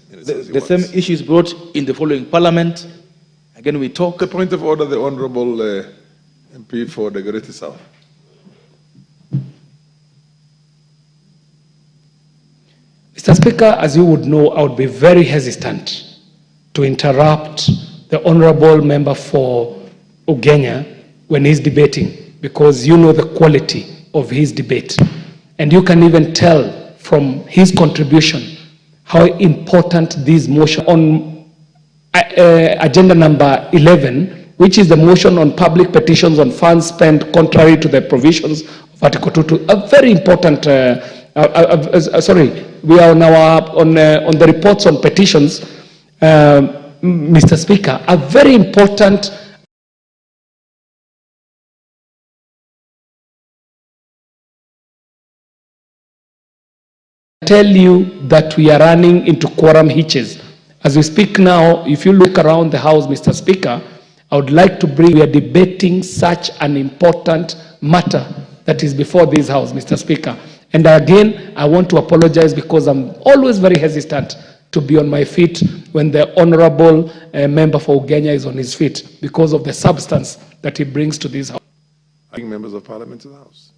The same issues brought in the following Parliament. Again, we talk. The point of order, the Honourable MP for the Greater South. Mr. Speaker, as you would know, I would be very hesitant to interrupt the Honourable Member for Ugenya when he's debating, because you know the quality of his debate. And you can even tell from his contribution how important this motion on agenda number 11, which is the motion on public petitions on funds spent contrary to the provisions of Article 22, a very important, sorry, we are now on the reports on petitions, Mr. Speaker, a very important tell you that we are running into quorum hitches. As we speak now, if you look around the House, Mr. Speaker, I would like to bring, we are debating such an important matter that is before this House, Mr. Speaker. And again, I want to apologize because I'm always very hesitant to be on my feet when the Honourable Member for Ugenya is on his feet because of the substance that he brings to this House. Members of Parliament to the House.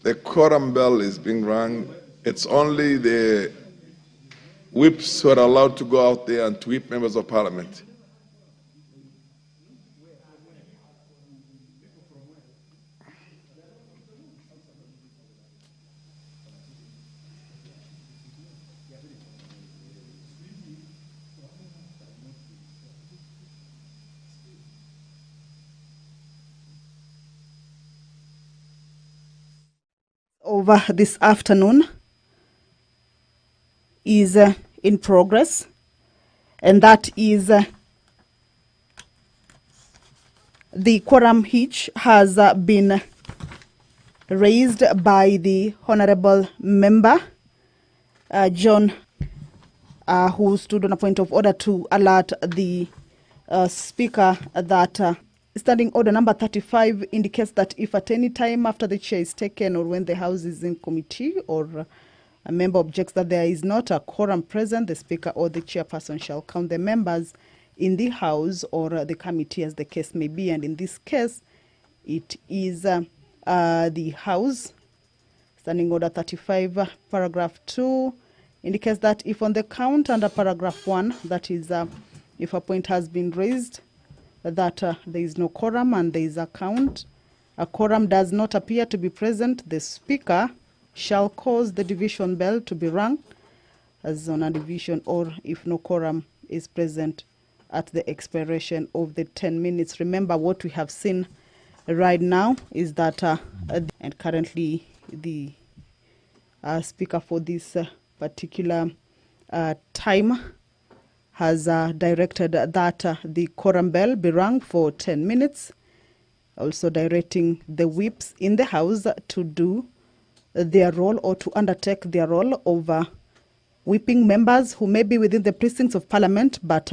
The quorum bell is being rung. It's only the whips who are allowed to go out there and to whip members of Parliament. Over this afternoon is in progress, and that is the quorum hitch has been raised by the Honourable Member John, who stood on a point of order to alert the Speaker that Standing Order number 35 indicates that if at any time after the chair is taken or when the House is in committee or a member objects that there is not a quorum present, the Speaker or the chairperson shall count the members in the House or the committee as the case may be. And in this case, it is the House. Standing Order 35, paragraph 2 indicates that if on the count under paragraph 1, that is if a point has been raised, that there is no quorum and there is a count, A quorum does not appear to be present. The Speaker shall cause the division bell to be rung as on a division, or if no quorum is present at the expiration of the 10 minutes. Remember, what we have seen right now is that, and currently the Speaker for this particular time has directed that the quorum bell be rung for 10 minutes, also directing the whips in the House to do their role or to undertake their role of whipping members who may be within the precincts of Parliament but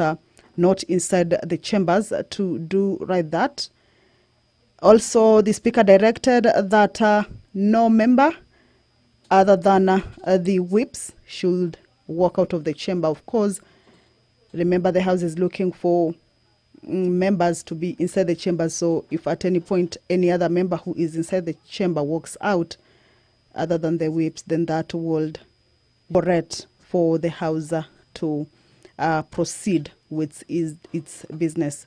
not inside the chambers to do right that. Also, the Speaker directed that no member other than the whips should walk out of the chamber. Of course, remember the House is looking for members to be inside the chamber, so if at any point any other member who is inside the chamber walks out other than the whips, then that would correct for the House to proceed with its business.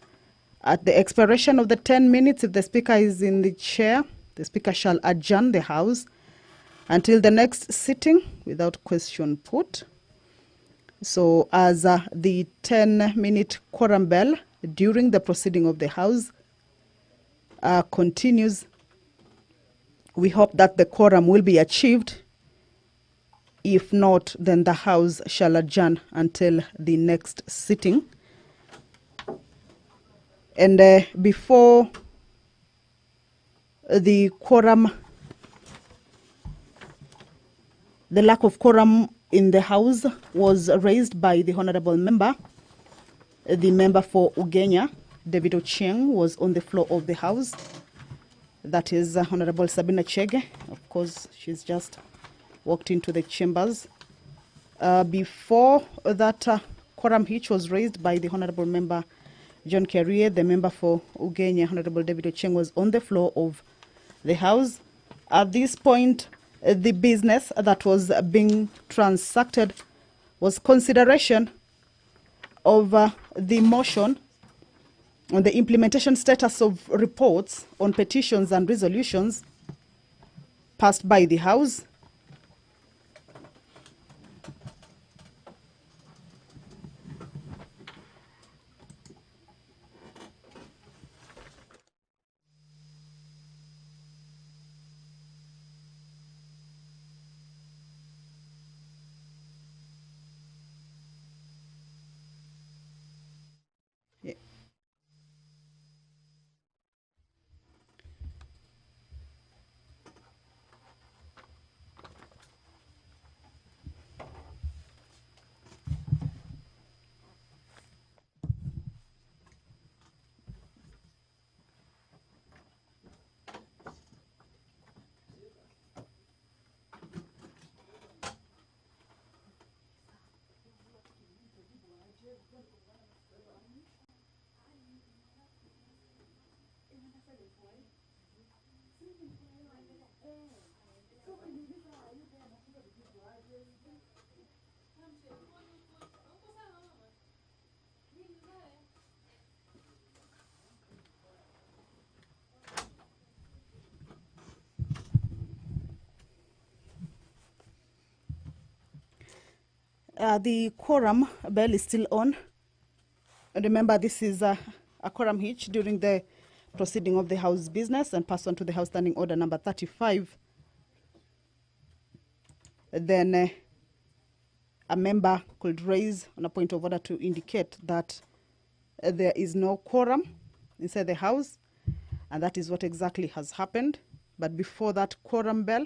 At the expiration of the 10 minutes, if the Speaker is in the chair, the Speaker shall adjourn the House until the next sitting without question put. So as the 10-minute quorum bell during the proceeding of the House continues, we hope that the quorum will be achieved. If not, then the House shall adjourn until the next sitting. And before the quorum, the lack of quorum in the House was raised by the Honourable Member. The member for Ugenya, David Ochieng, was on the floor of the House. That is Honourable Sabina Chege. Of course, she's just walked into the chambers. Before that quorum hitch was raised by the Honourable Member John Kerie, the member for Ugenya, Honourable David Ochieng, was on the floor of the House. At this point, the business that was being transacted was consideration of the motion on the implementation status of reports on petitions and resolutions passed by the House. The quorum bell is still on. And remember, this is a quorum hitch during the proceeding of the House business and pass on to the House Standing Order number 35. Then a member could raise on a point of order to indicate that there is no quorum inside the House, and that is what exactly has happened. But before that quorum bell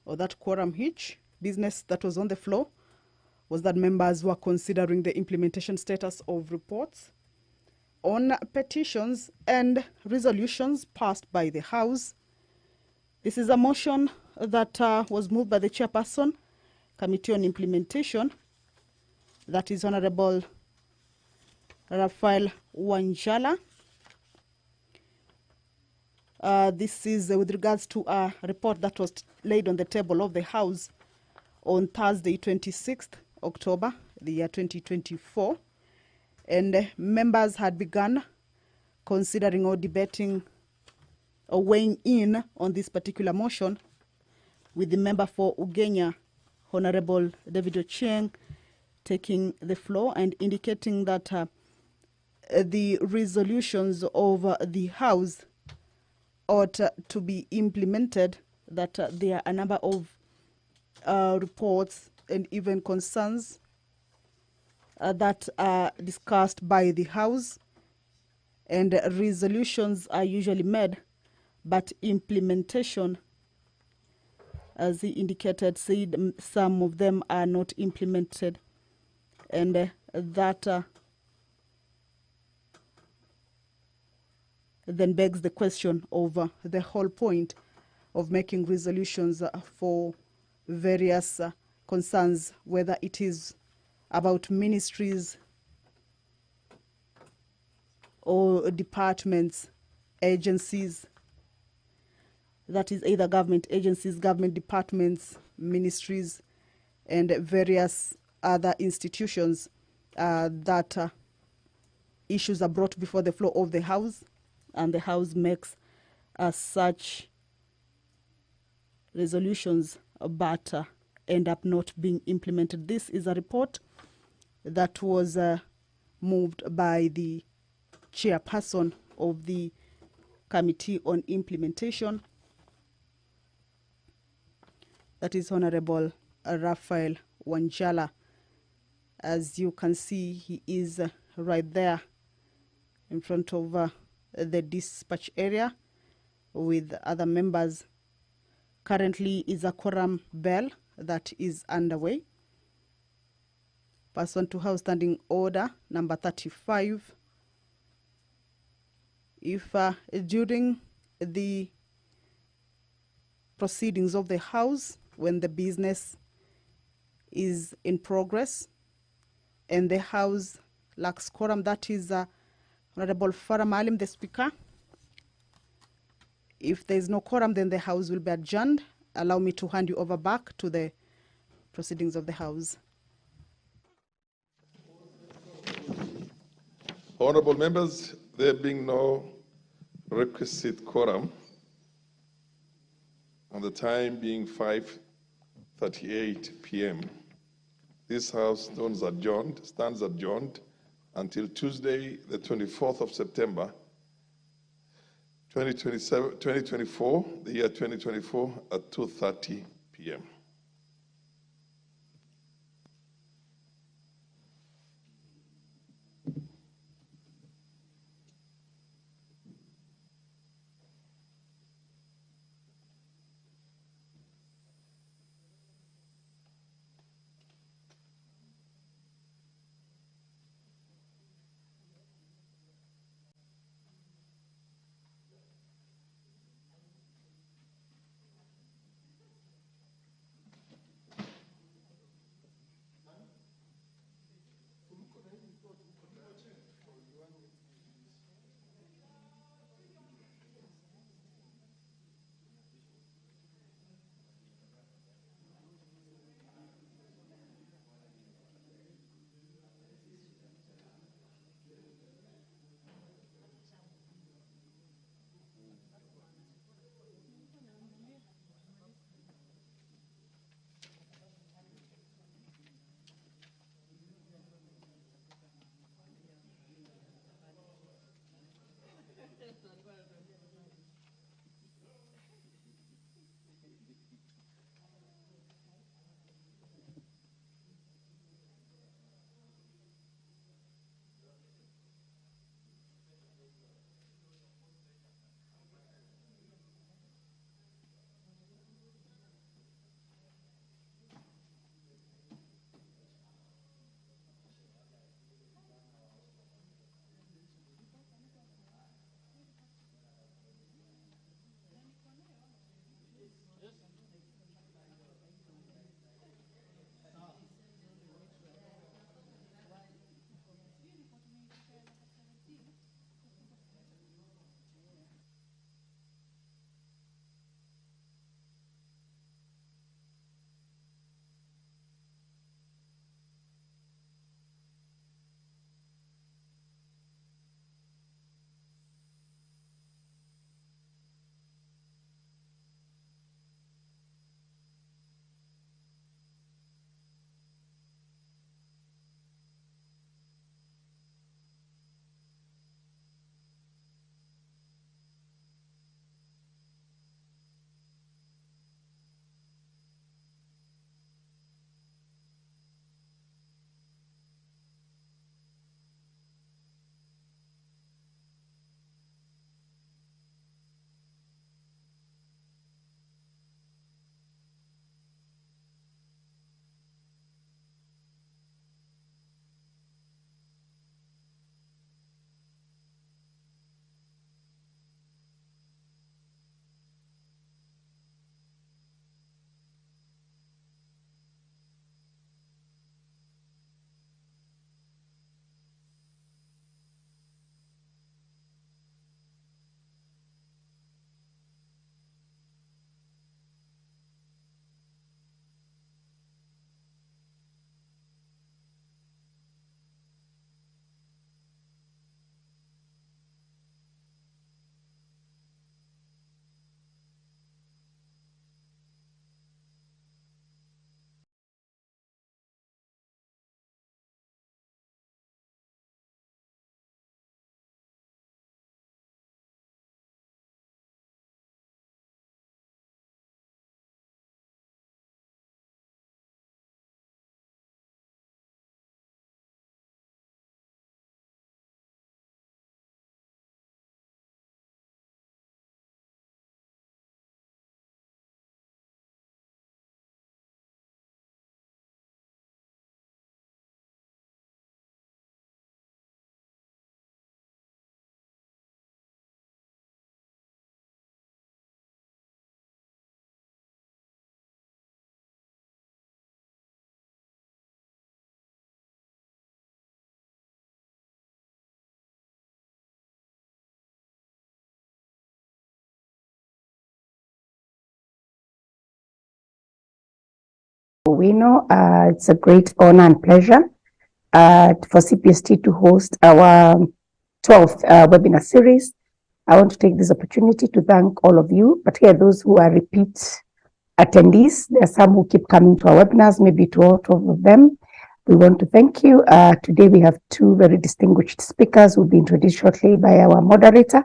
or that quorum hitch, business that was on the floor was that members were considering the implementation status of reports on petitions and resolutions passed by the House. This is a motion that was moved by the chairperson, Committee on Implementation, that is Honorable Raphael Wanjala. This is with regards to a report that was laid on the table of the House on Thursday, 26th October, the year 2024. And members had begun considering or debating weighing in on this particular motion, with the member for Ugenya, Honorable David Ochieng, taking the floor and indicating that the resolutions of the House ought to be implemented, that there are a number of reports and even concerns that are discussed by the House, and resolutions are usually made, but implementation, as he indicated, said some of them are not implemented, and that then begs the question of the whole point of making resolutions for various concerns, whether it is about ministries or departments, agencies, that is either government agencies, government departments, ministries, and various other institutions that issues are brought before the floor of the House, and the House makes such resolutions but end up not being implemented. This is a report that was moved by the chairperson of the Committee on Implementation, that is Honorable Raphael Wanjala. As you can see, he is right there in front of the dispatch area with other members. Currently is a quorum bell that is underway. Pursuant to House Standing Order number 35, if during the proceedings of the House, when the business is in progress and the House lacks quorum, that is Honorable Farah Maalim, the Speaker. If there is no quorum, then the House will be adjourned. Allow me to hand you over back to the proceedings of the House. Honorable members, there being no requisite quorum, and the time being 5:38 p.m., this House stands adjourned until Tuesday, the 24th of September, 2024, the year 2024, at 2:30 p.m. Owino. It's a great honor and pleasure for CPST to host our 12th webinar series. I want to take this opportunity to thank all of you, particularly those who are repeat attendees. There are some who keep coming to our webinars, maybe to all of them. We want to thank you. Today we have two very distinguished speakers who will be introduced shortly by our moderator.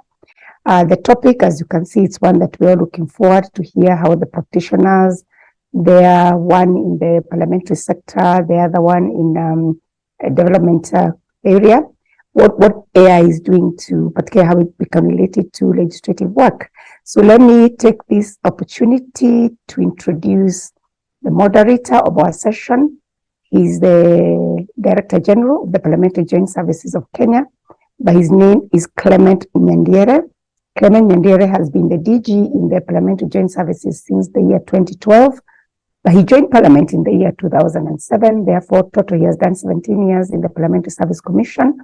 The topic, as you can see, it's one that we are looking forward to hear how the practitioners, there one in the parliamentary sector, the other one in development area, what AI is doing to, particularly how it become related to legislative work. So let me take this opportunity to introduce the moderator of our session. He's the Director General of the Parliamentary Joint Services of Kenya. But his name is Clement Nyandiere. Clement Nyandiere has been the DG in the Parliamentary Joint Services since the year 2012. But he joined Parliament in the year 2007. Therefore, total he has done 17 years in the Parliamentary Service Commission.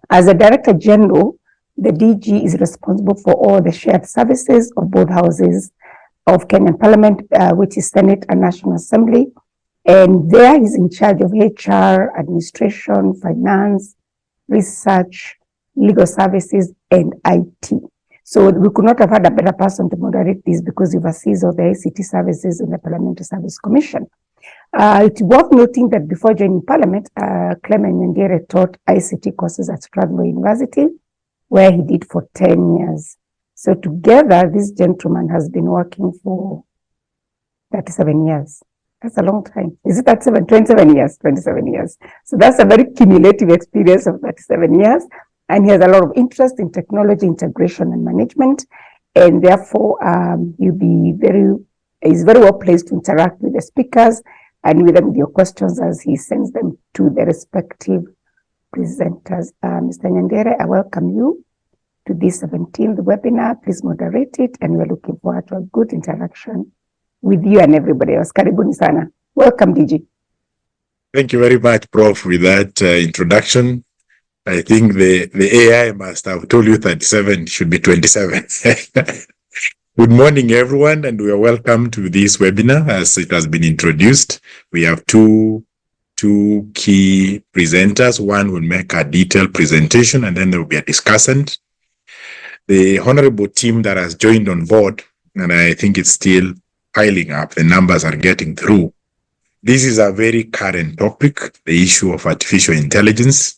As a Director General, the DG is responsible for all the shared services of both houses of Kenyan Parliament, which is Senate and National Assembly. And there he's in charge of HR, administration, finance, research, legal services, and IT. So we could not have had a better person to moderate this because he oversees all the ICT services in the Parliamentary Service Commission. It's worth noting that before joining Parliament, Clement Nyandiere taught ICT courses at Strathmore University, where he did for 10 years. So together, this gentleman has been working for 37 years. That's a long time. Is it 37? 27 years, 27 years. So that's a very cumulative experience of 37 years. And he has a lot of interest in technology integration and management. And therefore, he's very well placed to interact with the speakers and with them with your questions as he sends them to the respective presenters. Mr. Nyandiere, I welcome you to this 17th webinar. Please moderate it, and we're looking forward to a good interaction with you and everybody else. Karibuni sana. Welcome, DG. Thank you very much, Prof, with that introduction. I think the AI must have told you 37 should be 27. Good morning, everyone, and we are welcome to this webinar. As it has been introduced, we have two key presenters. One will make a detailed presentation, and then there will be a discussant. The honorable team that has joined on board, and I think it's still piling up, the numbers are getting through. This is a very current topic, the issue of artificial intelligence.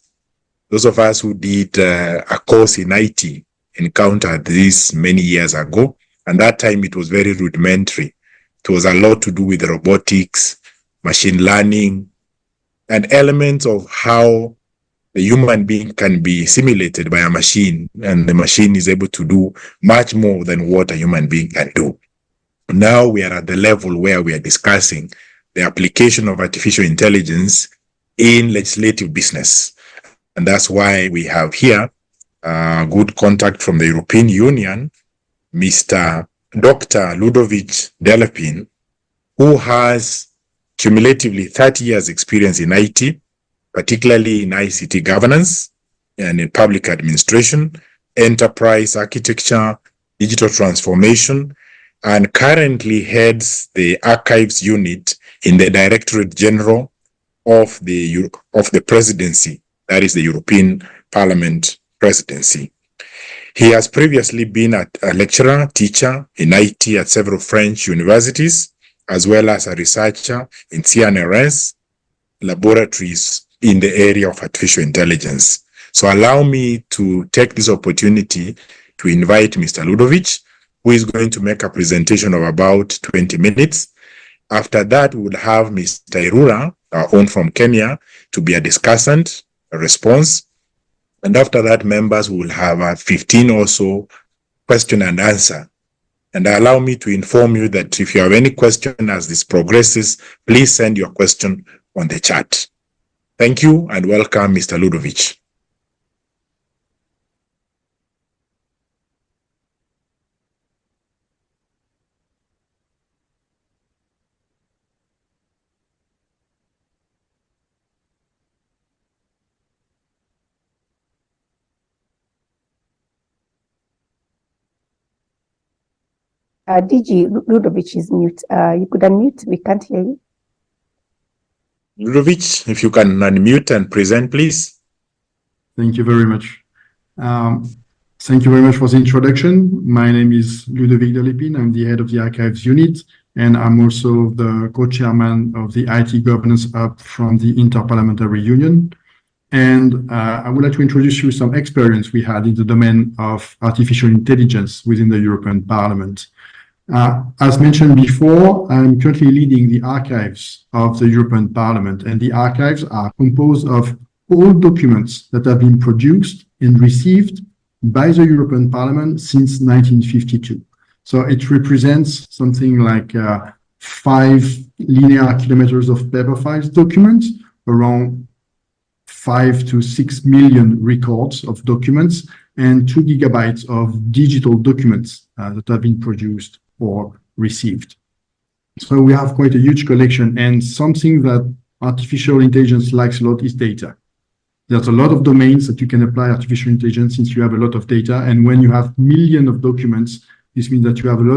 Those of us who did a course in IT encountered this many years ago, and that time it was very rudimentary. It was a lot to do with robotics, machine learning, and elements of how the human being can be simulated by a machine, and the machine is able to do much more than what a human being can do. Now we are at the level where we are discussing the application of artificial intelligence in legislative business. And that's why we have here good contact from the European Union, Mr. Dr. Ludovic Delepin, who has cumulatively 30 years experience in IT, particularly in ICT governance and in public administration, enterprise architecture, digital transformation, and currently heads the archives unit in the Directorate General of the Presidency, that is the European Parliament Presidency. He has previously been a lecturer, teacher in IT at several French universities, as well as a researcher in CNRS laboratories in the area of artificial intelligence. So allow me to take this opportunity to invite Mr. Ludovic, who is going to make a presentation of about 20 minutes. After that, we will have Mr. Irura, our own from Kenya, to be a discussant, a response. And after that, members will have a 15 or so question and answer. And allow me to inform you that if you have any question as this progresses, please send your question on the chat. Thank you and welcome, Mr. Ludovic. DG Ludovic is mute. You could unmute. We can't hear you. Ludovic, if you can unmute and present, please. Thank you very much. Thank you very much for the introduction. My name is Ludovic Delépine. I'm the head of the Archives unit, and I'm also the co-chairman of the IT Governance Hub from the Interparliamentary Union. And I would like to introduce you some experience we had in the domain of artificial intelligence within the European Parliament. As mentioned before, I'm currently leading the archives of the European Parliament, and the archives are composed of all documents that have been produced and received by the European Parliament since 1952. So it represents something like 5 linear kilometers of paper files documents, around 5 to 6 million records of documents, and 2 gigabytes of digital documents that have been produced or received. So we have quite a huge collection, and something that artificial intelligence likes a lot is data. There's a lot of domains that you can apply artificial intelligence since you have a lot of data, and when you have millions of documents, this means that you have a lot